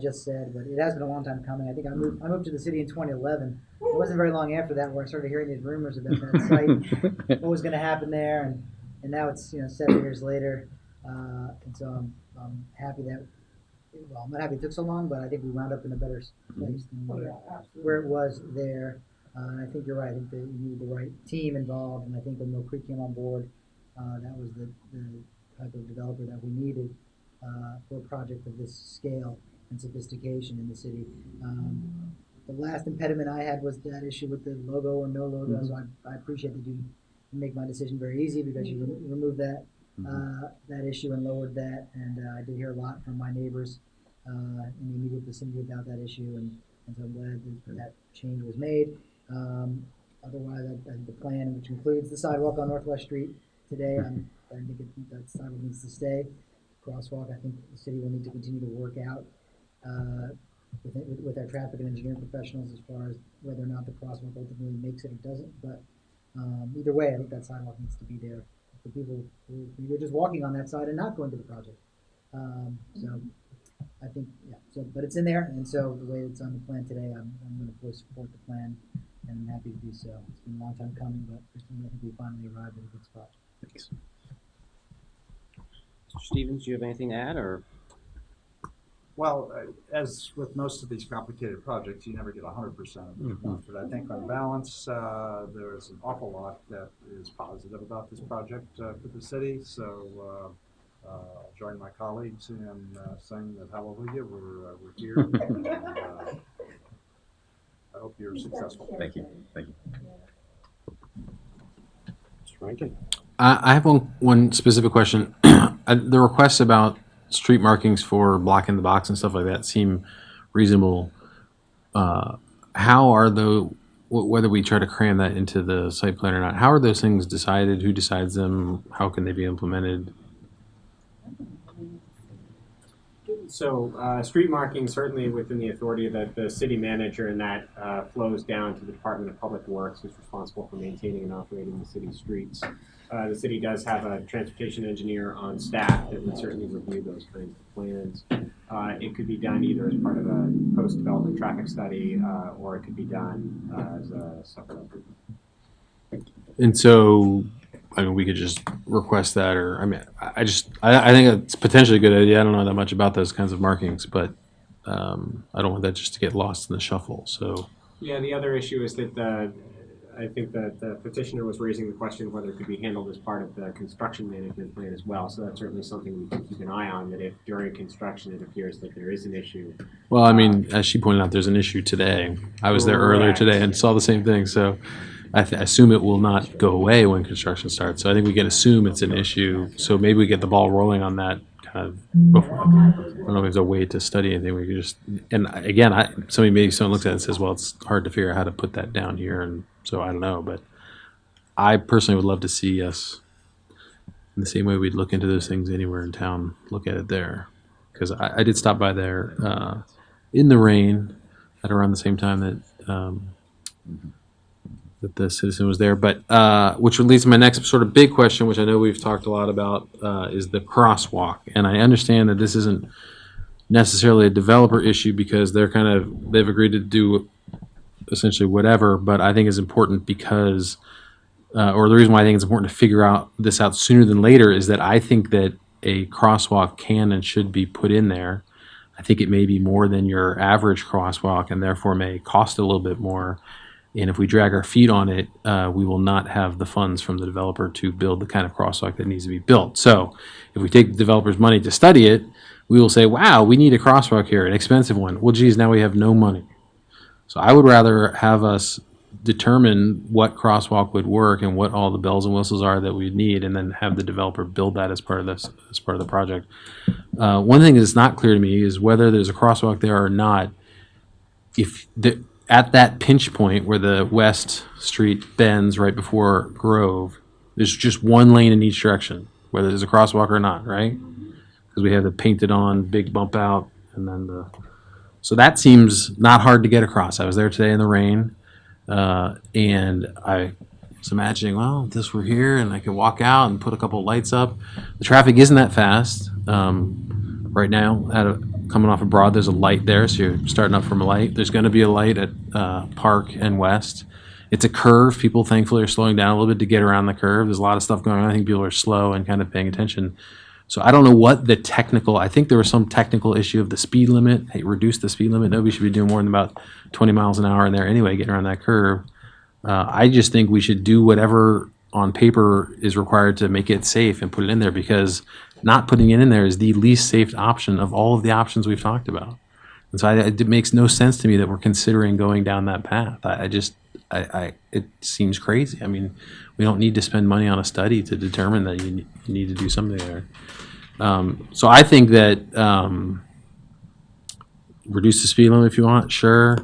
K: just said, but it has been a long time coming. I think I moved to the city in 2011. It wasn't very long after that where I started hearing these rumors about that site, what was going to happen there, and now it's 7 years later, and so I'm happy that well, I'm not happy it took so long, but I think we wound up in a better place than where it was there. And I think you're right. I think that you need the right team involved, and I think when Mill Creek came on board, that was the type of developer that we needed for a project of this scale and sophistication in the city. The last impediment I had was that issue with the logo or no logo. So I appreciate that you make my decision very easy because you removed that that issue and lowered that. And I did hear a lot from my neighbors in the immediate vicinity about that issue, and so I'm glad that change was made. Otherwise, I think the plan, which includes the sidewalk on Northwest Street today, I think that sidewalk needs to stay. Crosswalk, I think the city will need to continue to work out with our traffic and engineering professionals as far as whether or not the crosswalk ultimately makes it or doesn't. But either way, I think that sidewalk needs to be there for people who are just walking on that side and not going to the project. So I think, yeah. So, but it's in there, and so the way it's on the plan today, I'm going to fully support the plan, and I'm happy to do so. It's been a long time coming, but I think we finally arrived at a good spot.
C: Thanks.
A: Mr. Stevens, do you have anything to add, or?
B: Well, as with most of these complicated projects, you never get 100% of what you want. But I think on balance, there is an awful lot that is positive about this project for the city. So I'll join my colleagues in saying that hallelujah, we're here. And, I hope you're successful.
C: Thank you. Thank you.
A: Mr. Rankin?
G: I have one specific question. The requests about street markings for blocking the box and stuff like that seem reasonable. How are whether we try to cram that into the site plan or not, how are those things decided? Who decides them? How can they be implemented?
L: So street marking certainly within the authority of the city manager, and that flows down to the Department of Public Works, who's responsible for maintaining and operating the city streets. The city does have a transportation engineer on staff that would certainly review those kinds of plans. It could be done either as part of a post-development traffic study, or it could be done as a separate improvement.
G: And so, I mean, we could just request that, or I mean, I think it's potentially a good idea. I don't know that much about those kinds of markings, but I don't want that just to get lost in the shuffle. So
L: yeah, the other issue is that I think that the petitioner was raising the question of whether it could be handled as part of the construction management plan as well. So that's certainly something we can keep an eye on, that if during construction it appears that there is an issue.
G: well, I mean, as she pointed out, there's an issue today. I was there earlier today and saw the same thing. So I assume it will not go away when construction starts. So I think we can assume it's an issue. So maybe we get the ball rolling on that kind of before. I don't know if there's a way to study anything. We could just, and again, someone looks at it and says, well, it's hard to figure out how to put that down here. And so I don't know, but I personally would love to see us, in the same way we'd look into those things anywhere in town, look at it there. Because I did stop by there in the rain at around the same time that the citizen was there. But which would lead to my next sort of big question, which I know we've talked a lot about, is the crosswalk. And I understand that this isn't necessarily a developer issue because they've agreed to do essentially whatever, but I think it's important because, or the reason why I think it's important to figure this out sooner than later is that I think that a crosswalk can and should be put in there. I think it may be more than your average crosswalk and therefore may cost a little bit more. And if we drag our feet on it, we will not have the funds from the developer to build the kind of crosswalk that needs to be built. So if we take the developer's money to study it, we will say, wow, we need a crosswalk here, an expensive one. Well, geez, now we have no money. So I would rather have us determine what crosswalk would work and what all the bells and whistles are that we need, and then have the developer build that as part of the project. One thing that's not clear to me is whether there's a crosswalk there or not. At that pinch point where the West Street bends right before Grove, there's just one lane in each direction, whether there's a crosswalk or not, right? Because we have the painted on big bump out, and then so that seems not hard to get across. I was there today in the rain, and I was imagining, well, if this were here and I could walk out and put a couple of lights up. The traffic isn't that fast. Right now, coming off of Broad, there's a light there, so you're starting up from a light. There's going to be a light at Park and West. It's a curve. People, thankfully, are slowing down a little bit to get around the curve. There's a lot of stuff going on. I think people are slow and kind of paying attention. So I don't know what the technical, I think there was some technical issue of the speed limit. Hey, reduce the speed limit. Nobody should be doing more than about 20 miles an hour in there anyway, getting around that curve. I just think we should do whatever on paper is required to make it safe and put it in there, because not putting it in there is the least safe option of all of the options we've talked about. And so it makes no sense to me that we're considering going down that path. It seems crazy. I mean, we don't need to spend money on a study to determine that you need to do something there. So I think that reduce the speed limit if you want, sure.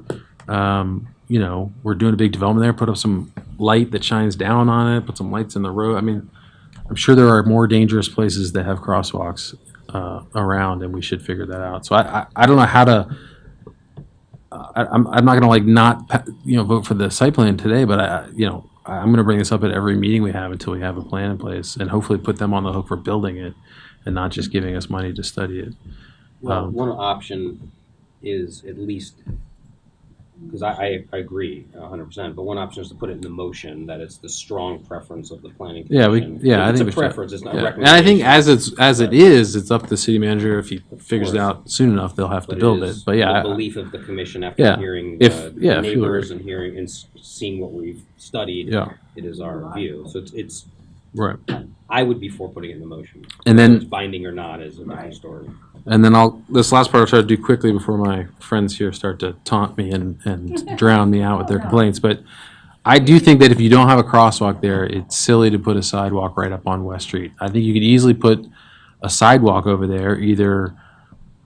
G: We're doing a big development there. Put up some light that shines down on it. Put some lights in the road. I mean, I'm sure there are more dangerous places that have crosswalks around, and we should figure that out. So I don't know how to. I'm not going to not vote for the site plan today, but I'm going to bring this up at every meeting we have until we have a plan in place, and hopefully put them on the hook for building it, and not just giving us money to study it.
A: Well, one option is at least, because I agree 100%, but one option is to put it in the motion that it's the strong preference of the planning commission.
G: I think
A: it's a preference. It's not a
G: And
A: recommendation.
G: I think as it is, it's up to the city manager. If he figures it out soon enough, they'll have to build it. But
A: the belief of the commission after
G: Yeah.
A: hearing
G: If
A: neighbors
G: you
A: and hearing and seeing what we've studied,
G: Yeah.
A: it is our view. So it's
G: right.
A: I would be for putting it in the motion.
G: And
A: Whether
G: then
A: it's binding or not is a different story.
G: And then this last part I'll try to do quickly before my friends here start to taunt me and drown me out with their complaints. But I do think that if you don't have a crosswalk there, it's silly to put a sidewalk right up on West Street. I think you could easily put a sidewalk over there, either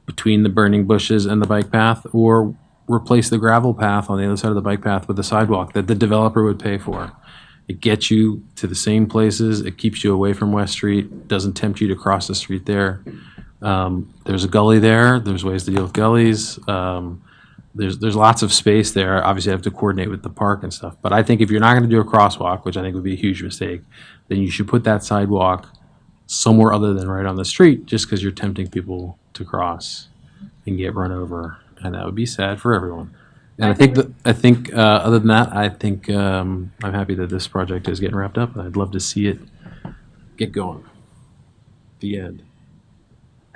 G: between the burning bushes and the bike path, or replace the gravel path on the other side of the bike path with a sidewalk that the developer would pay for. It gets you to the same places. It keeps you away from West Street. Doesn't tempt you to cross the street there. There's a gully there. There's ways to deal with gullies. There's lots of space there. Obviously, I have to coordinate with the park and stuff. But I think if you're not going to do a crosswalk, which I think would be a huge mistake, then you should put that sidewalk somewhere other than right on the street, just because you're tempting people to cross and get run over, and that would be sad for everyone. And I think other than that, I think I'm happy that this project is getting wrapped up, and I'd love to see it get going. The end.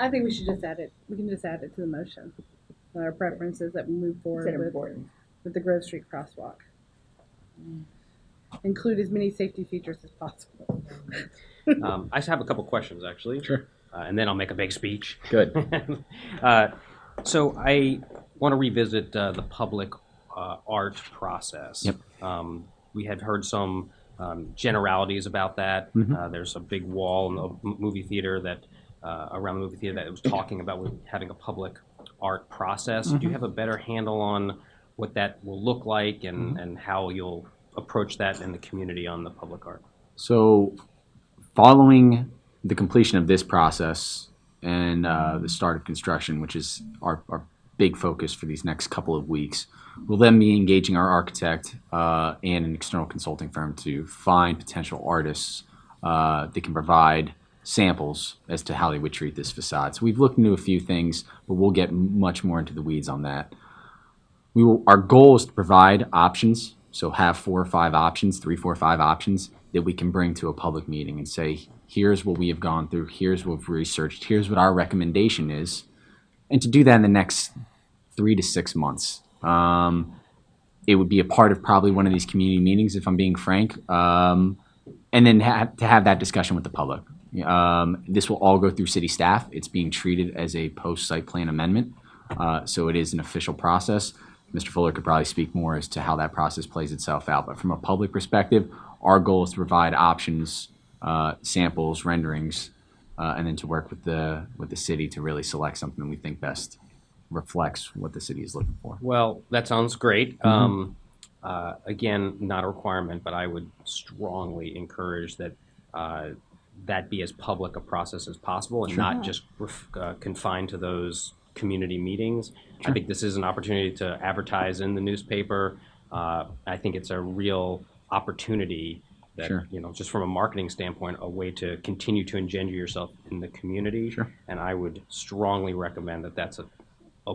J: I think we should just add it. We can just add it to the motion. Our preference is that we move forward with the Grove Street crosswalk. Include as many safety features as possible.
A: I just have a couple questions, actually.
C: Sure.
A: And then I'll make a big speech.
C: Good.
A: So I want to revisit the public art process.
C: Yep.
A: We had heard some generalities about that.
C: Mhm.
A: There's a big wall in the movie theater that around the movie theater that was talking about having a public art process. Do you have a better handle on what that will look like and how you'll approach that in the community on the public art?
C: So, following the completion of this process and the start of construction, which is our big focus for these next couple of weeks, we'll then be engaging our architect and an external consulting firm to find potential artists that can provide samples as to how they would treat this facade. So we've looked into a few things, but we'll get much more into the weeds on that. Our goal is to provide options, so have 4 or 5 options, 3, 4, 5 options that we can bring to a public meeting and say, here's what we have gone through, here's what we've researched, here's what our recommendation is, and to do that in the next 3 to 6 months. It would be a part of probably one of these community meetings, if I'm being frank, and then to have that discussion with the public. This will all go through city staff. It's being treated as a post-site plan amendment, so it is an official process. Mr. Fuller could probably speak more as to how that process plays itself out. But from a public perspective, our goal is to provide options, samples, renderings, and then to work with the city to really select something we think best reflects what the city is looking for.
A: Well, that sounds great. Again, not a requirement, but I would strongly encourage that that be as public a process as possible and not just confined to those community meetings. I think this is an opportunity to advertise in the newspaper. I think it's a real opportunity that, just from a marketing standpoint, a way to continue to engender yourself in the community. And I would strongly recommend that that's a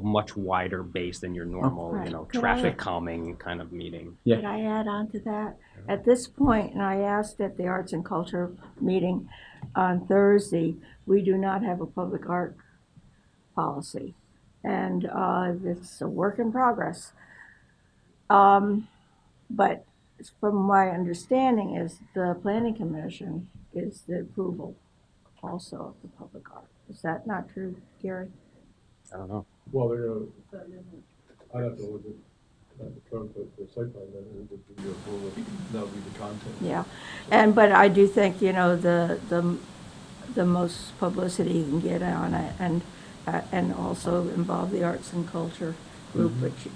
A: much wider base than your normal, traffic calming kind of meeting.
E: Could I add on to that? At this point, and I asked at the Arts and Culture meeting on Thursday, we do not have a public art policy. And it's a work in progress. But from my understanding is the planning commission is the approval also of the public art. Is that not true, Gary?
A: I don't know.
D: Well, they're gonna, I'd have to look at the code, but the site plan, then it would be your approval, that would be the content.
E: Yeah, but I do think, the most publicity you can get on it, and also involve the arts and culture group, which,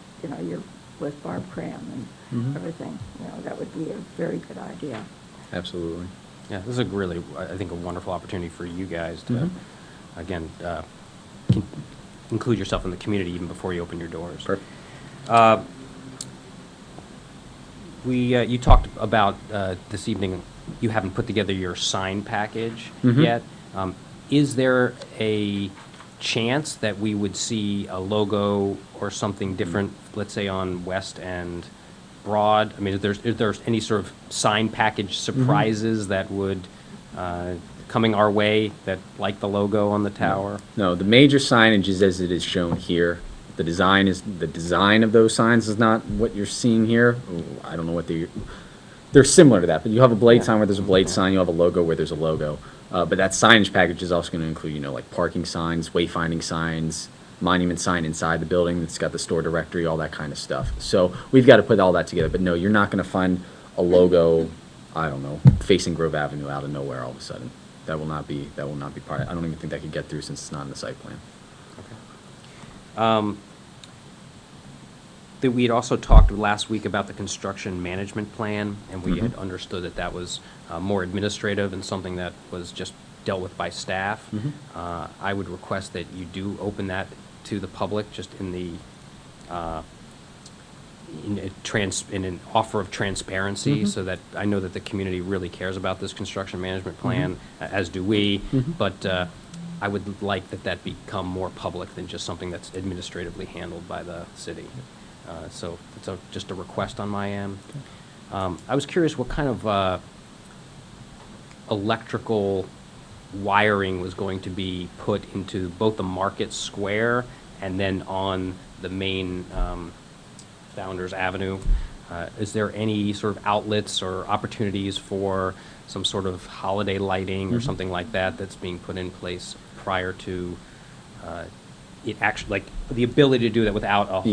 E: you're with Barb Cram and everything, that would be a very good idea.
C: Absolutely.
A: Yeah, this is a really, I think, a wonderful opportunity for you guys to, again, include yourself in the community even before you open your doors.
C: Perfect.
A: You talked about this evening, you haven't put together your sign package yet. Is there a chance that we would see a logo or something different, let's say on West and Broad? I mean, if there's any sort of sign package surprises that would coming our way that like the logo on the tower?
C: No, the major signage is as it is shown here. The design of those signs is not what you're seeing here. I don't know what they're similar to that, but you have a blade sign where there's a blade sign, you have a logo where there's a logo. But that signage package is also going to include, like parking signs, wayfinding signs, monument sign inside the building that's got the store directory, all that kind of stuff. So we've got to put all that together. But no, you're not going to find a logo, I don't know, facing Grove Avenue out of nowhere all of a sudden. That will not be part. I don't even think that could get through since it's not in the site plan.
A: That we had also talked last week about the construction management plan, and we had understood that that was more administrative and something that was just dealt with by staff. I would request that you do open that to the public, just in the in an offer of transparency, so that I know that the community really cares about this construction management plan, as do we. But I would like that become more public than just something that's administratively handled by the city. So it's just a request on my end. I was curious what kind of electrical wiring was going to be put into both the Market Square and then on the main Founders Avenue. Is there any sort of outlets or opportunities for some sort of holiday lighting or something like that that's being put in place prior to it actually, like the ability to do that without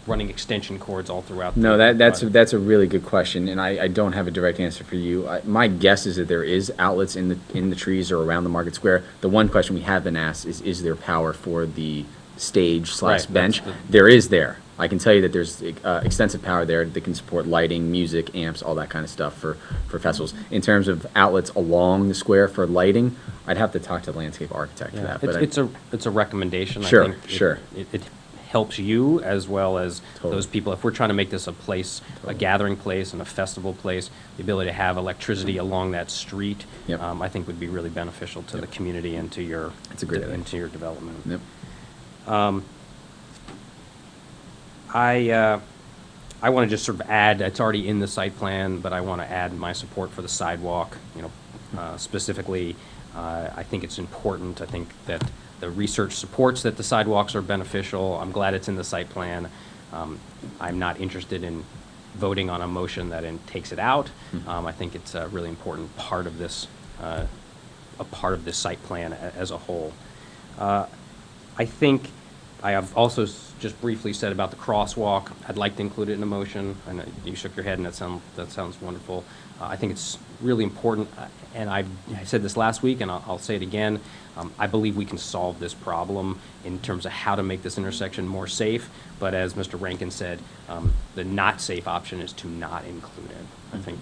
A: running extension cords all throughout?
C: No, that's a really good question, and I don't have a direct answer for you. My guess is that there is outlets in the trees or around the Market Square. The one question we have been asked is there power for the stage / bench? There is there. I can tell you that there's extensive power there that can support lighting, music, amps, all that kind of stuff for festivals. In terms of outlets along the square for lighting, I'd have to talk to the landscape architect for that. But
A: it's a recommendation.
C: Sure,
A: I think
C: sure.
A: It helps you as well as
C: Totally.
A: those people. If we're trying to make this a place, a gathering place and a festival place, the ability to have electricity along that street,
C: Yep.
A: I think would be really beneficial to the community and to your
C: It's a great idea.
A: into your development.
C: Yep.
A: I want to just sort of add, it's already in the site plan, but I want to add my support for the sidewalk, specifically. I think it's important. I think that the research supports that the sidewalks are beneficial. I'm glad it's in the site plan. I'm not interested in voting on a motion that takes it out. I think it's a really important part of this, site plan as a whole. I think I have also just briefly said about the crosswalk. I'd like to include it in a motion. I know you shook your head, and that sounds wonderful. I think it's really important, and I said this last week, and I'll say it again. I believe we can solve this problem in terms of how to make this intersection more safe. But as Mr. Rankin said, the not safe option is to not include it. I think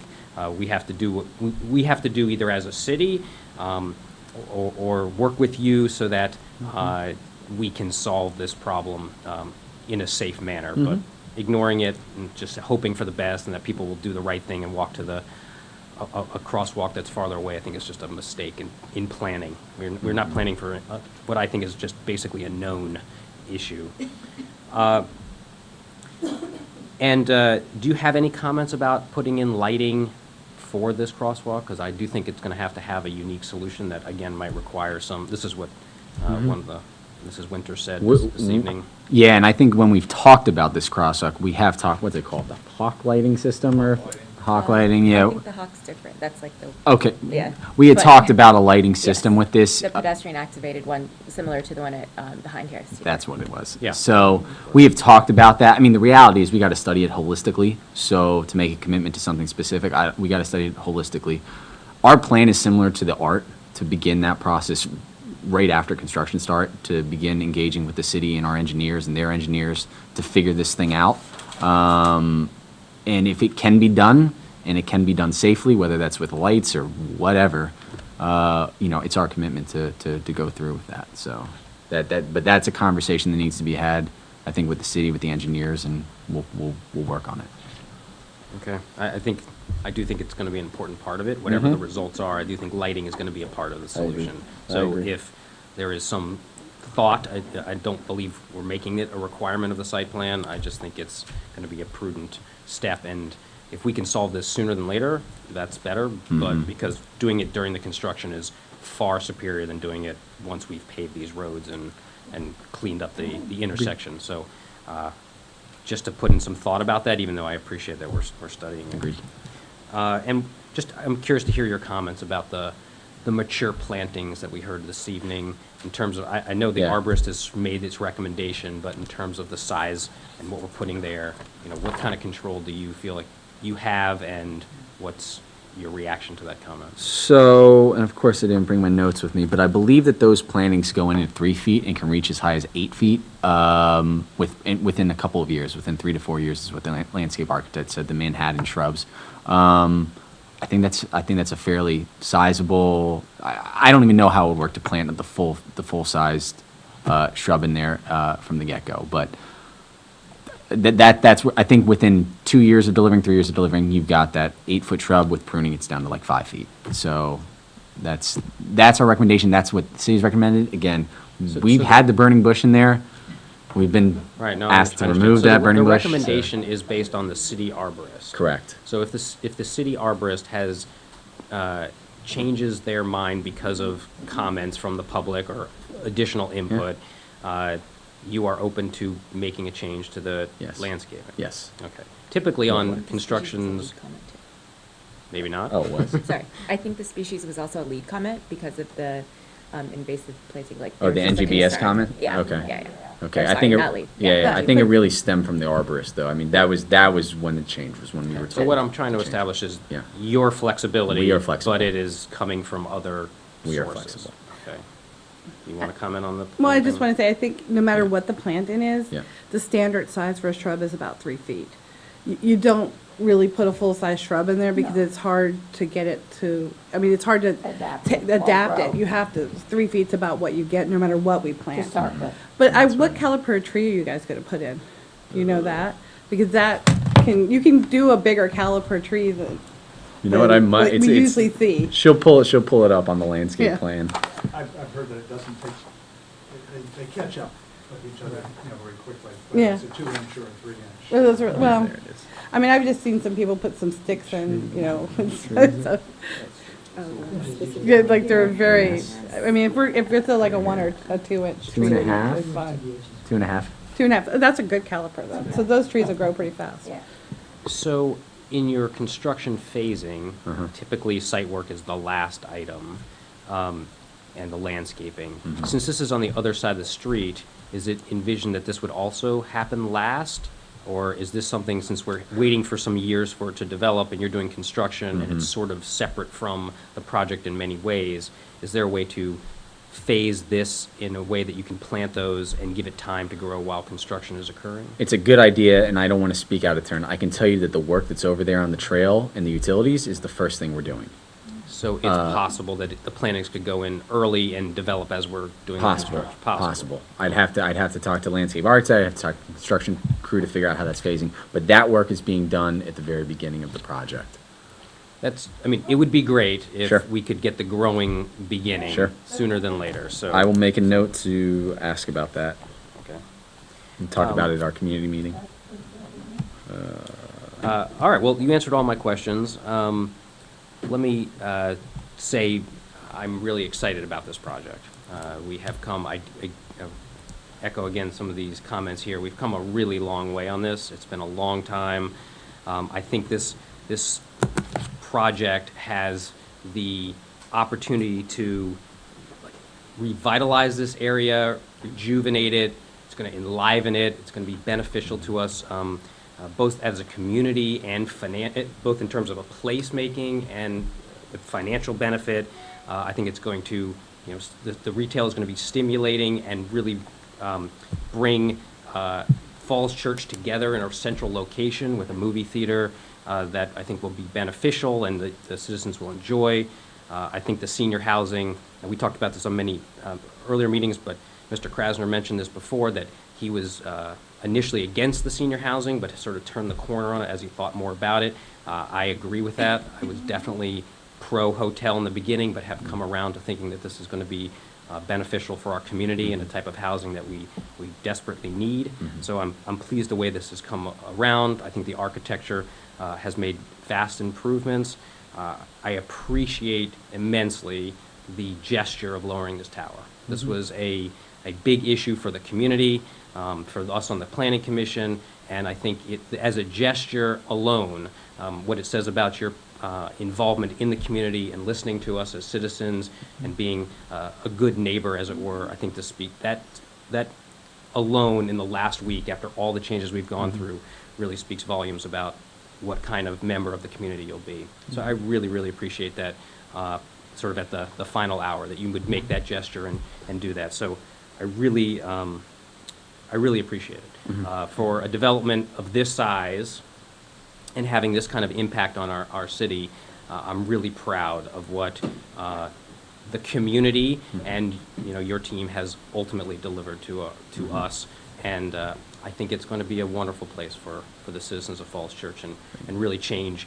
A: we have to do what we have to do either as a city or work with you so that we can solve this problem in a safe manner. But ignoring it and just hoping for the best and that people will do the right thing and walk to a crosswalk that's farther away, I think is just a mistake in planning. We're not planning for what I think is just basically a known issue. And do you have any comments about putting in lighting for this crosswalk, because I do think it's going to have a unique solution that, again, might require some, this is what one of the, Mrs. Winter said this evening.
C: Yeah, and I think when we've talked about this crosswalk, we have talked, what's it called, the hawk lighting system or hawk lighting,
M: I
C: yeah.
M: think the Hawk's different. That's like the,
C: Okay.
M: yeah.
C: We had
M: But-
C: talked about a lighting system with this.
M: The pedestrian activated one, similar to the one at behind here.
C: That's what it was.
A: Yeah.
C: So we have talked about that. I mean, the reality is we got to study it holistically. So to make a commitment to something specific, we got to study it holistically. Our plan is similar to the ART, to begin that process right after construction start, to begin engaging with the city and our engineers and their engineers to figure this thing out. And if it can be done, and it can be done safely, whether that's with lights or whatever, it's our commitment to go through with that. So but that's a conversation that needs to be had, I think, with the city, with the engineers, and we'll work on it.
A: Okay, I do think it's going to be an important part of it. Whatever the results are, I do think lighting is going to be a part of the solution. So if there is some thought, I don't believe we're making it a requirement of the site plan. I just think it's going to be a prudent step, and if we can solve this sooner than later, that's better. But because doing it during the construction is far superior than doing it once we've paved these roads and cleaned up the intersection. So just to put in some thought about that, even though I appreciate that we're studying it.
C: Agreed.
A: And I'm curious to hear your comments about the mature plantings that we heard this evening in terms of, I know the
C: Yeah.
A: arborist has made its recommendation, but in terms of the size and what we're putting there, what kind of control do you feel like you have, and what's your reaction to that comment?
C: So, and of course I didn't bring my notes with me, but I believe that those plantings go in at 3 feet and can reach as high as 8 feet within a couple of years, within 3 to 4 years is what the landscape architect said, the Manhattan shrubs. I think that's a fairly sizable. I don't even know how it would work to plant the full sized shrub in there from the get go, but that's I think within 2 years of delivering, 3 years of delivering, you've got that 8-foot shrub with pruning. It's down to like 5 feet. So that's our recommendation. That's what the city's recommended. Again, we've had the burning bush in there. We've been
A: Right, no,
C: asked to
A: I understand.
C: remove
A: So
C: that
A: the
C: burning bush.
A: recommendation is based on the city arborist.
C: Correct.
A: So if the city arborist has, changes their mind because of comments from the public or additional input, you are open to making a change to the
C: Yes.
A: landscaping?
C: Yes.
A: Okay. Typically on
M: The species
A: constructions,
M: was a lead comment, too.
A: maybe not?
C: Oh, it was.
M: Sorry, I think the species was also a lead comment because of the invasive planting, like.
C: Oh, the
M: there was just a
C: NGBS
M: concern.
C: comment?
M: Yeah.
C: Okay.
M: Yeah.
C: Okay,
M: Or
C: I
M: sorry,
C: think
M: not lead.
C: I
M: lead.
C: think it really stemmed from the arborist, though. I mean, that was when the change was, when we were told.
A: So what I'm trying to
C: change.
A: establish is
C: Yeah.
A: your flexibility.
C: We are flexible.
A: But it is coming from other sources.
C: We are flexible.
A: Okay. You want to comment on the?
J: Well, I just
A: planting?
J: want to say, I think no matter what the planting is,
C: Yeah.
J: the standard size for a shrub is about 3 feet. You don't really put a full-size shrub in there because it's hard to get it to, it's hard to
E: Adapt
J: ta-
E: it,
J: adapt
E: grow.
J: it. You have to, 3 feet's about what you get no matter what we plant.
E: start with.
J: But what caliper tree are you guys going to put in? You know that? Because you can do a bigger caliper tree than.
C: You know what I
J: than
C: might?
J: what we usually see.
C: She'll pull it up on the landscape
J: Yeah.
C: plan.
B: I've heard that it doesn't take, they catch up with each other, very quickly.
J: Yeah.
B: It's a 2-inch or a 3-inch.
J: Well, those are- well,
C: There it is.
J: I've just seen some people put some sticks in, so- Yeah, like they're very, if it's like a 1 or a 2-inch tree.
C: 2.5?
J: it's fine.
C: 2.5.
J: 2.5, that's a good caliper though, so those trees will grow pretty fast.
E: Yeah.
A: So in your construction phasing,
C: Uh-huh.
A: typically site work is the last item, and the landscaping.
C: Mm-hmm.
A: Since this is on the other side of the street, is it envisioned that this would also happen last? Or is this something, since we're waiting for some years for it to develop and you're doing construction and
C: Mm-hmm.
A: it's sort of separate from the project in many ways, is there a way to phase this in a way that you can plant those and give it time to grow while construction is occurring?
C: It's a good idea, and I don't want to speak out of turn. I can tell you that the work that's over there on the trail and the utilities is the first thing we're doing.
A: So it's possible that the plantings could go in early and develop as we're doing the
C: Possible.
A: construction?
C: Possible. I'd have to talk to landscape architect. I'd have to talk to the construction crew to figure out how that's phasing. But that work is being done at the very beginning of the project.
A: It would be great if
C: Sure.
A: we could get the growing beginning
C: Sure.
A: sooner than later, so.
C: I will make a note to ask about that
A: Okay.
C: and talk about it at our community meeting.
A: All right, well, you answered all my questions. let me say I'm really excited about this project. We have come, I echo again some of these comments here, we've come a really long way on this. It's been a long time. I think this project has the opportunity to revitalize this area, rejuvenate it. It's going to enliven it. It's going to be beneficial to us both as a community and both in terms of a placemaking and the financial benefit. I think it's going to, the retail is going to be stimulating and really bring Falls Church together in a central location with a movie theater that I think will be beneficial and the citizens will enjoy. I think the senior housing, and we talked about this on many earlier meetings, but Mr. Krasner mentioned this before, that he was initially against the senior housing, but sort of turned the corner on it as he thought more about it. I agree with that. I was definitely pro-hotel in the beginning, but have come around to thinking that this is going to be beneficial for our community and the type of housing that we desperately need. So I'm pleased the way this has come around. I think the architecture has made vast improvements. I appreciate immensely the gesture of lowering this tower. This was a big issue for the community, for us on the Planning Commission, and I think as a gesture alone, what it says about your involvement in the community and listening to us as citizens and being a good neighbor, as it were, I think that alone in the last week, after all the changes we've gone through, really speaks volumes about what kind of member of the community you'll be. So I really, really appreciate that sort of at the final hour, that you would make that gesture and do that. So I really appreciate it. For a development of this size and having this kind of impact on our city, I'm really proud of what the community and your team has ultimately delivered to us. And I think it's going to be a wonderful place for the citizens of Falls Church and really change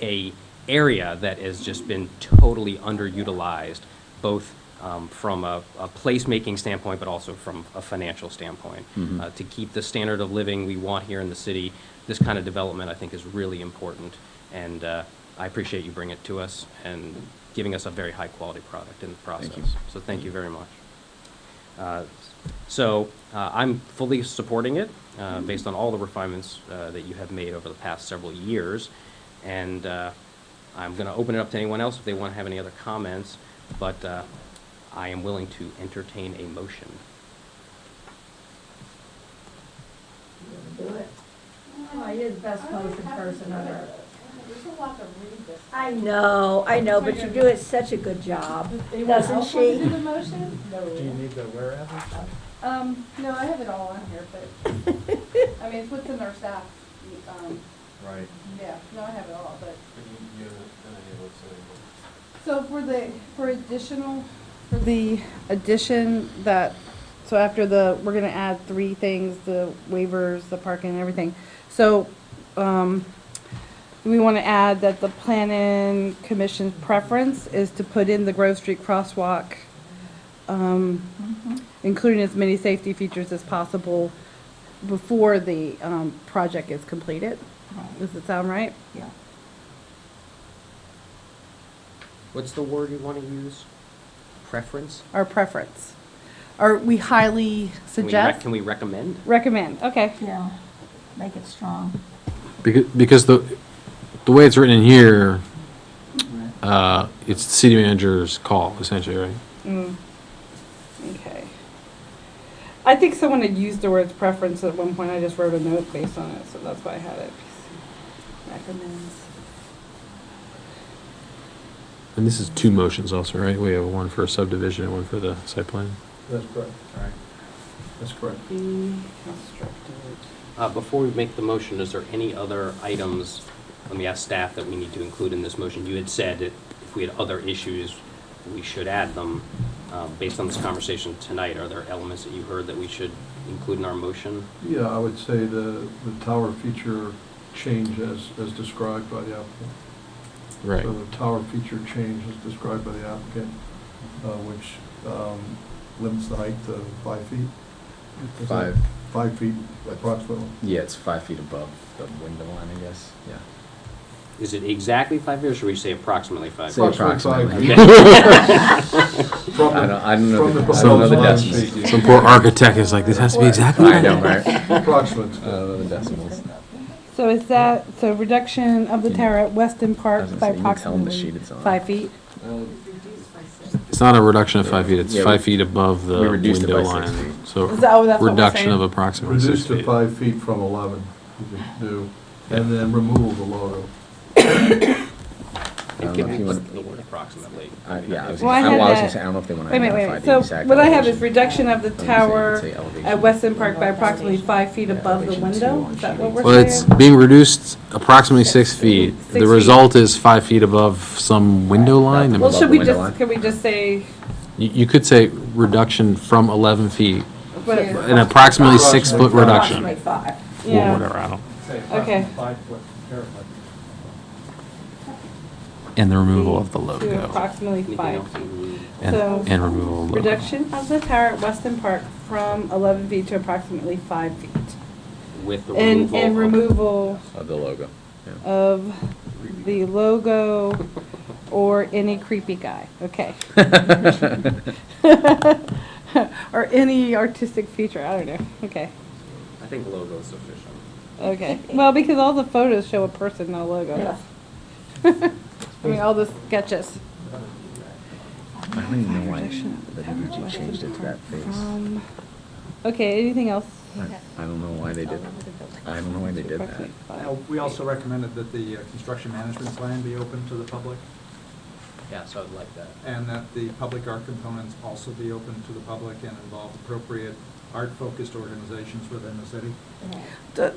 A: a area that has just been totally underutilized, both from a placemaking standpoint, but also from a financial standpoint. To keep the standard of living we want here in the city, this kind of development I think is really important. And I appreciate you bringing it to us and giving us a very high quality product in the process.
C: Thank you.
A: So thank you very much. I'm fully supporting it based on all the refinements that you have made over the past several years. And I'm going to open it up to anyone else if they want to have any other comments, but I am willing to entertain a motion.
E: Do it. Oh, you're the best motion person ever.
J: There's a lot to read this.
E: I know, but you do it such a good job, doesn't
J: else want to do
E: she?
J: the motion?
B: Do you need the whereas and stuff?
J: No, I have it all on here, but, I mean, it's what's in our staff.
B: Right.
J: Yeah, no, I have it all, but. So for the addition that, so after we're gonna add 3 things, the waivers, the parking and everything. So, we wanna add that the planning commission's preference is to put in the Grove Street crosswalk, including as many safety features as possible before the, project is completed. Does it sound right?
E: Yeah.
A: What's the word you want to use? Preference?
J: Our preference. Or we highly suggest?
A: Can we recommend?
J: Recommend, okay.
E: Yeah, make it strong.
G: Because the way it's written in here, it's the city manager's call, essentially, right?
J: Okay. I think someone had used the word preference at one point. I just wrote a note based on it, so that's why I had it. Recommends.
G: And this is 2 motions also, right? We have one for subdivision and one for the site plan.
D: That's correct.
B: Right.
D: That's correct.
J: Be constructed.
A: Before we make the motion, is there any other items, let me ask staff, that we need to include in this motion? You had said that if we had other issues, we should add them. Based on this conversation tonight, are there elements that you heard that we should include in our motion?
D: Yeah, I would say the tower feature change as described by the applicant.
G: Right.
D: So the tower feature change is described by the applicant, which limits the height to 5 feet. Is that 5 feet approximately.
C: Yeah, it's 5 feet above the window line, I guess. Yeah.
A: Is it exactly 5 feet, or should we say approximately 5
C: Say
A: feet?
C: approximately.
D: From
C: I don't know
D: from
C: the,
D: the
C: I don't know the
D: proposed
C: decimals.
D: line.
G: Some poor architect is like, this has to be exactly
C: I know, right?
D: Approximate.
C: I don't know the decimals.
J: So is that, so reduction of the tower at Weston
C: I
J: Park
C: was gonna
J: by
C: say, you can tell 'em the
J: approximately
C: sheet it's on.
J: 5 feet?
G: It's not a reduction of 5 feet, it's
C: Yeah,
G: 5 feet above the
C: we reduced it
G: window
C: by 6
G: line.
C: feet.
G: So
J: Is that- oh, that's what we're
G: reduction
J: saying?
G: of approximately 6
D: Reduced to
G: feet.
D: 5 feet from 11, you can do, and then remove the logo.
C: I don't know if you want,
A: The word approximately.
C: yeah, I was
J: Well, I
C: gonna
J: had
C: gonna
J: that-
C: say, I don't know if they want to
J: Wait a minute,
C: identify
J: wait.
C: the
J: So
C: exact
J: what I have is
C: elevation.
J: reduction of the
C: Doesn't say- it
J: tower
C: can say elevation.
J: at Weston Park by approximately 5 feet above the
C: elevation
J: window?
C: two
J: Is that
C: on
J: what
C: sheet
J: we're
G: Well, it's
J: saying?
G: being reduced approximately 6 feet.
J: 6
G: The
J: feet.
G: result is 5 feet above some window line. I mean,
J: Well,
C: above
J: should
C: the
J: we
C: window line?
J: just, could we just say,
G: you could say reduction from 11 feet,
J: what-
G: an approximately 6-foot reduction.
E: Approximately 5.
G: Or
J: yeah,
G: whatever, I don't.
J: okay.
B: 5-foot parapet.
G: And the removal of the
J: To
G: logo.
J: approximately
A: Anything
J: 5
A: else?
J: feet.
G: And,
J: So,
G: and removal of the logo.
J: reduction of the tower at Weston Park from 11 feet to approximately 5 feet.
A: With the
J: And
A: removal.
J: removal
C: Of the logo.
J: of the logo or any creepy guy, okay. Or any artistic feature, I don't know, okay.
A: I think logo is sufficient.
J: Okay, well, because all the photos show a person, no logo. I mean, all the sketches.
C: I don't even know why the DDG changed it to that face.
J: Okay, anything else?
C: I don't know why they did, I don't know why they did that.
J: Approximately 5.
B: Now, we also recommended that the construction management plan be open to the public,
A: Yeah, so I'd like that.
B: and that the public art components also be open to the public and involve appropriate art-focused organizations within the city.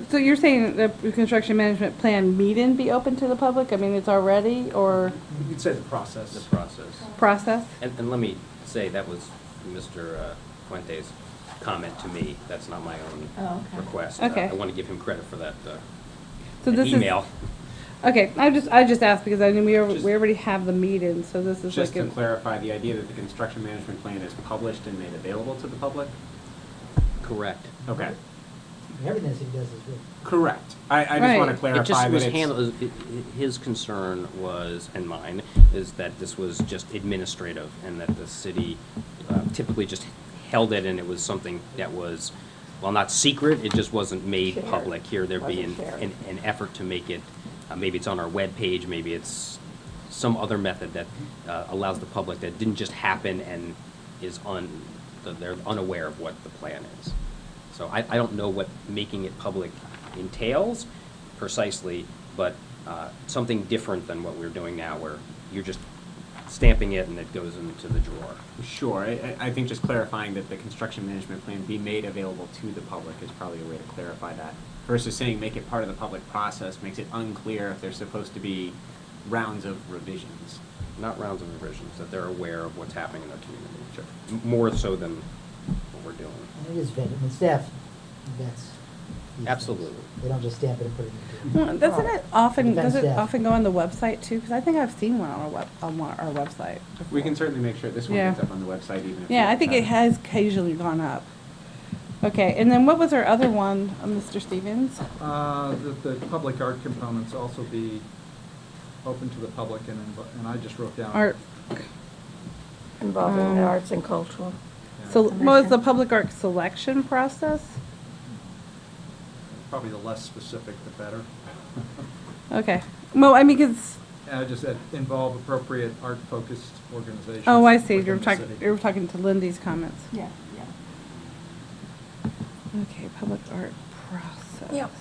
J: So you're saying the construction management plan meeting be open to the public? I mean, it's already, or
B: You could say the process.
A: The process.
J: process?
A: And let me say, that was Mr. Fuentes' comment to me. That's not my own request.
J: Okay.
A: I want to give him credit for that
J: So this is,
A: email.
J: okay, I just asked because I mean, we already have the meeting, so this is
L: Just
J: like
L: to
J: a,
L: clarify, the idea that the construction management plan is published and made available to the public?
A: Correct.
L: Okay,
K: Everything the city does is good.
L: correct. I just want
J: Right.
L: to
A: It
L: clarify
A: just
L: that
A: was
L: it's.
A: handled, his concern was, and mine, is that this was just administrative and that the city typically just held it and it was something that was, well, not secret, it just wasn't made
E: Shared.
A: public. Here, there'd be
E: Wasn't shared.
A: an effort to make it, maybe it's on our webpage, maybe it's some other method that allows the public, that didn't just happen and is they're unaware of what the plan is. So I don't know what making it public entails precisely, but something different than what we're doing now, where you're just stamping it and it goes into the drawer.
L: Sure, I think just clarifying that the construction management plan be made available to the public is probably a way to clarify that. Versus saying make it part of the public process makes it unclear if there's supposed to be rounds of revisions.
A: Not rounds of revisions, that they're aware of what's happening in their community. More so than what we're doing.
K: And it is vetted, I mean, staff vets. these things.
A: Absolutely.
K: They don't just stamp it and put it in the.
J: well, doesn't it often,
K: Depends
J: does it
K: staff.
J: often go on the website too? Because I think I've seen one on our website.
L: We can certainly make sure this one
J: Yeah.
L: gets up on the website even if.
J: Yeah,
L: we
J: I think it
L: haven't.
J: has occasionally gone up. Okay, and then what was our other one, Mr. Stevens?
B: That the public art components also be open to the public, and I just wrote down.
J: Art,
E: Involving the arts and cultural.
B: Yeah,
J: so what was the public art selection process?
B: Probably the less specific, the better.
J: Okay, well, I mean, because,
B: And I just said involve appropriate art-focused organizations.
J: oh, I see,
B: within the city.
J: you were talking to Lindy's comments.
E: Yeah,
J: Okay, public art process.
E: Yep.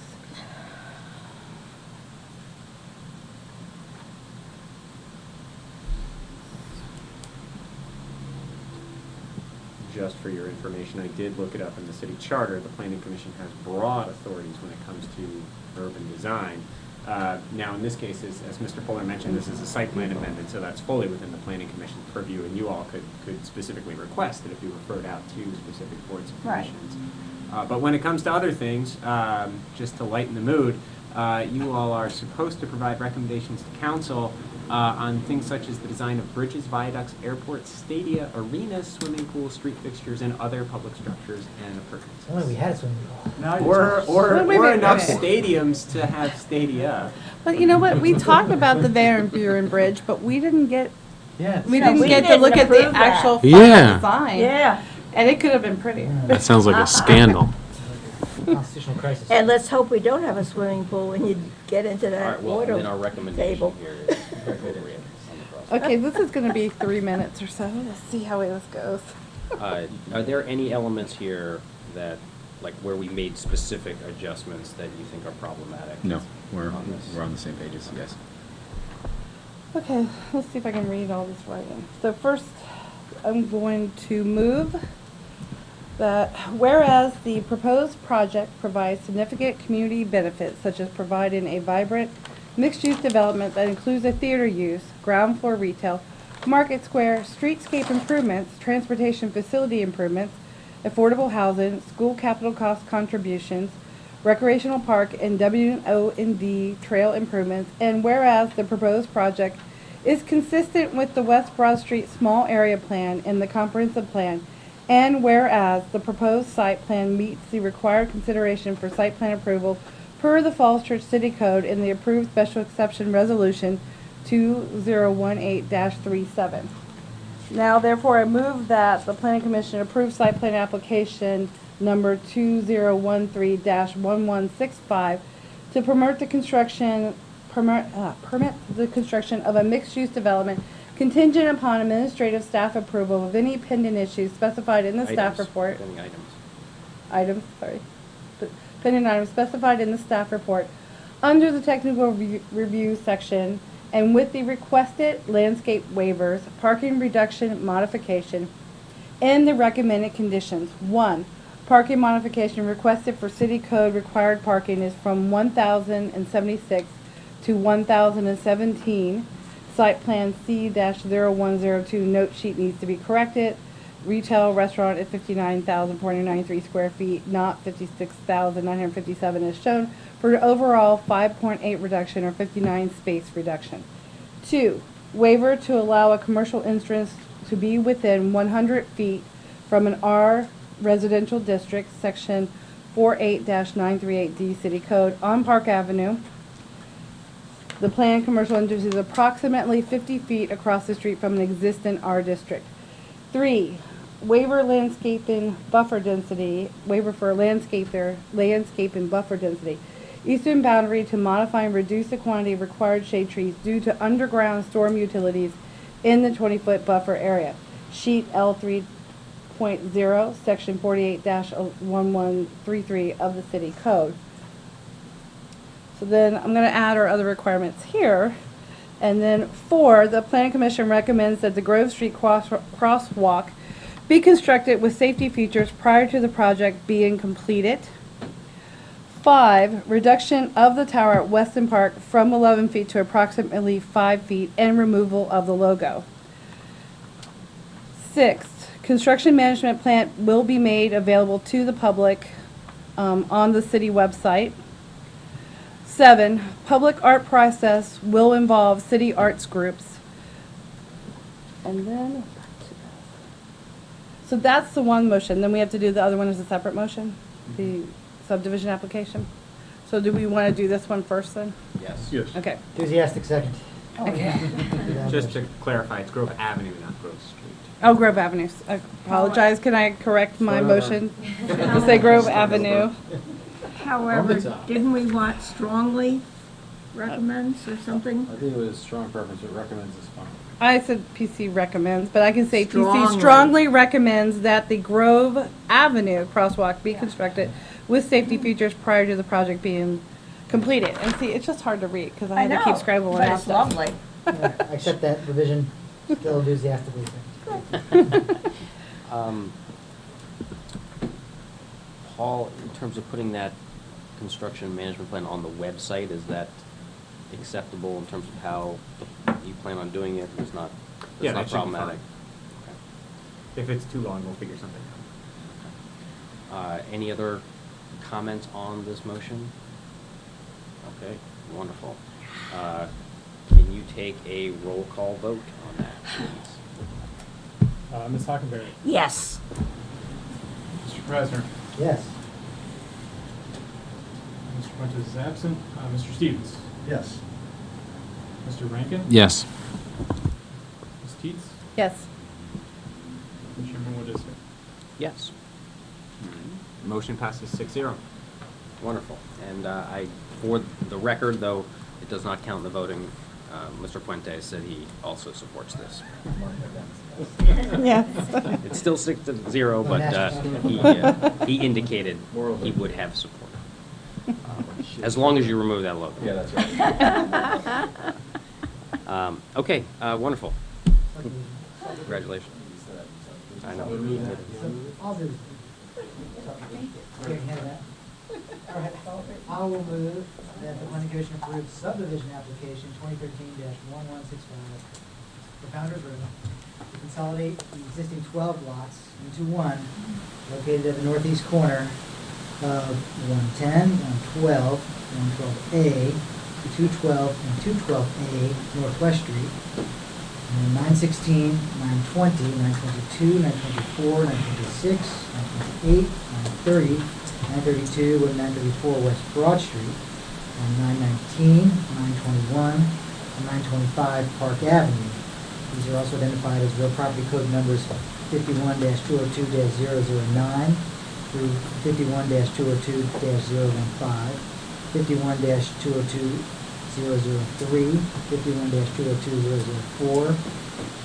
L: Just for your information, I did look it up in the city charter. The planning commission has broad authorities when it comes to urban design. Now, in this case, as Mr. Fuller mentioned, this is a site plan amendment, so that's fully within the planning commission's purview, and you all could specifically request that it be referred out to specific boards and
E: Right.
L: commissions. But when it comes to other things, just to lighten the mood, you all are supposed to provide recommendations to council
N: on things such as the design of bridges, viaducts, airports, stadia, arenas, swimming pools, street fixtures, and other public structures and appurtenances.
K: Only we had a swimming pool.
B: Now
N: Or enough stadiums to have stadia.
J: But you know what? We talked about the Van Buren Bridge, but we didn't get
N: Yes.
J: we
E: No,
J: didn't
E: we
J: get to
E: didn't
J: look at the
E: approve that.
J: actual final
G: Yeah.
J: design.
E: Yeah,
J: And it could have been prettier.
G: That sounds like a scandal.
K: Constitutional crisis.
E: and let's hope we don't have a swimming pool when you get into
A: All
E: that
A: right, well,
E: water
A: then our recommendation
E: table.
A: here is appropriate on the crosswalk.
J: Okay, this is going to be 3 minutes or so. Let's see how this goes.
A: Are there any elements here that, like, where we made specific adjustments that you think are problematic?
C: No, we're
A: on this?
C: on the same page as you guys.
J: Okay, let's see if I can read all this writing. So first, I'm going to move that whereas the proposed project provides significant community benefits such as providing a vibrant mixed-use development that includes a theater use, ground floor retail, market square, streetscape improvements, transportation facility improvements, affordable housing, school capital cost contributions, recreational park and W&D trail improvements, and whereas the proposed project is consistent with the West Broad Street Small Area Plan and the Comprehensive Plan, and whereas the proposed site plan meets the required consideration for site plan approval per the Falls Church City Code in the approved special exception resolution 2018-37. Now, therefore, I move that the Planning Commission approve site plan application number 2013-1165 to permit the construction of a mixed-use development contingent upon administrative staff approval of any pending issues specified in the staff
A: Items,
J: report.
A: pending items.
J: Pending items specified in the staff report under the technical review section and with the requested landscape waivers, parking reduction modification, and the recommended conditions. 1. Parking modification requested for city code required parking is from 1,076 to 1,017. Site plan C-0102 note sheet needs to be corrected. Retail restaurant at 59,493 square feet, not 56,957 as shown, for an overall 5.8 reduction or 59 space reduction. 2. Waiver to allow a commercial entrance to be within 100 feet from an R residential district, section 48-938D City Code on Park Avenue. The planned commercial entrance is approximately 50 feet across the street from an existing R district. 3. Waiver landscaping buffer density, waiver for landscape and buffer density. Eastern boundary to modify and reduce the quantity of required shade trees due to underground storm utilities in the 20-foot buffer area. Sheet L3.0, section 48-1133 of the city code. So then I'm going to add our other requirements here. And then 4, the Planning Commission recommends that the Grove Street crosswalk be constructed with safety features prior to the project being completed. 5, reduction of the tower at Weston Park from 11 feet to approximately 5 feet and removal of the logo. 6, construction management plan will be made available to the public on the city website. 7, public art process will involve city arts groups. And then, so that's the one motion. Then we have to do the other one as a separate motion, the subdivision application. So do we want to do this one first then?
A: Yes.
D: Yes.
J: Okay.
K: Enthusiastic second.
N: Just to clarify, it's Grove Avenue, not Grove Street.
J: Oh, Grove Avenue. I apologize. Can I correct my motion to say Grove Avenue?
E: However, didn't we want strongly recommends or something?
G: I think it was strong preference, but recommends is fine.
J: I said PC recommends, but I can say PC
E: Strongly.
J: strongly recommends that the Grove Avenue crosswalk be constructed with safety features prior to the project being completed. And see, it's just hard to read because I have to keep scribbling
E: but
J: out
E: it's
J: stuff.
E: lovely.
K: I accept that revision, still enthusiastically.
A: Paul, in terms of putting that construction management plan on the website, is that acceptable in terms of how you plan on doing it? It's not,
N: Yeah,
A: it's
N: that
A: not
N: should be
A: problematic?
N: If it's too long, we'll figure something out.
A: Any other comments on this motion? Okay, wonderful. Can can you take a roll call vote on that, please?
O: Ms. Hockenberry.
E: Yes.
O: Mr. Presner.
K: Yes.
O: Mr. Fuentes is absent. Mr. Stevens.
B: Yes.
O: Mr. Rankin.
G: Yes.
O: Ms. Teets.
J: Yes.
O: And Chairman Wood is here.
A: Yes.
N: Motion passes 6-0.
A: Wonderful. And for the record, though, it does not count in the voting. Mr. Fuentes said he also supports this.
J: Yeah.
A: It's still 6-0, but he indicated he would have support. As long as you remove that logo.
D: Yeah, that's right.
A: Okay, wonderful. Congratulations. I know.
K: I'll do. Here, hand that. All right. I will move that the planning commission approves subdivision application 2013-1165 for Founder's Road to consolidate the existing 12 lots into one located at the northeast corner of 110, 112, 112A, 212, and 212A Northwest Street, and 916, 920, 922, 924, 926, 928, 930, 932, and 934 West Broad Street, and 919, 921, and 925 Park Avenue. These are also identified as real property code numbers 51-202-009 through 51-202-015, 51-202-003, 51-202-004,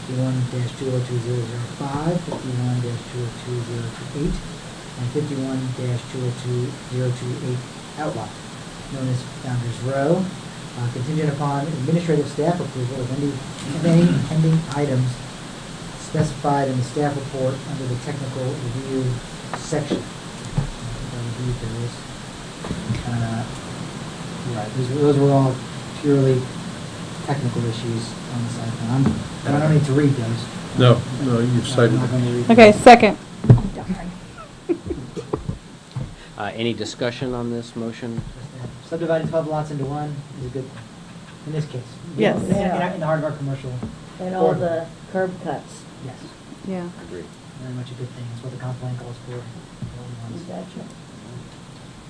K: 51-202-005, 51-202-028, and 51-202-028 outlot, known as Founder's Row, contingent upon administrative staff approval of any pending items specified in the staff report under the technical review section. Right, those were all purely technical issues on the site plan. I don't need to read those.
D: No, you've cited
K: I'm not
D: it.
K: going to read
J: Okay, second.
A: Any discussion on this motion?
K: Subdividing 12 lots into one is a good thing, in this case.
J: Yes.
K: In the heart of our commercial.
E: And all the curb cuts.
K: Yes,
J: Yeah.
A: Agreed.
K: very much a good thing. It's what the comp plan calls for.
E: Gotcha.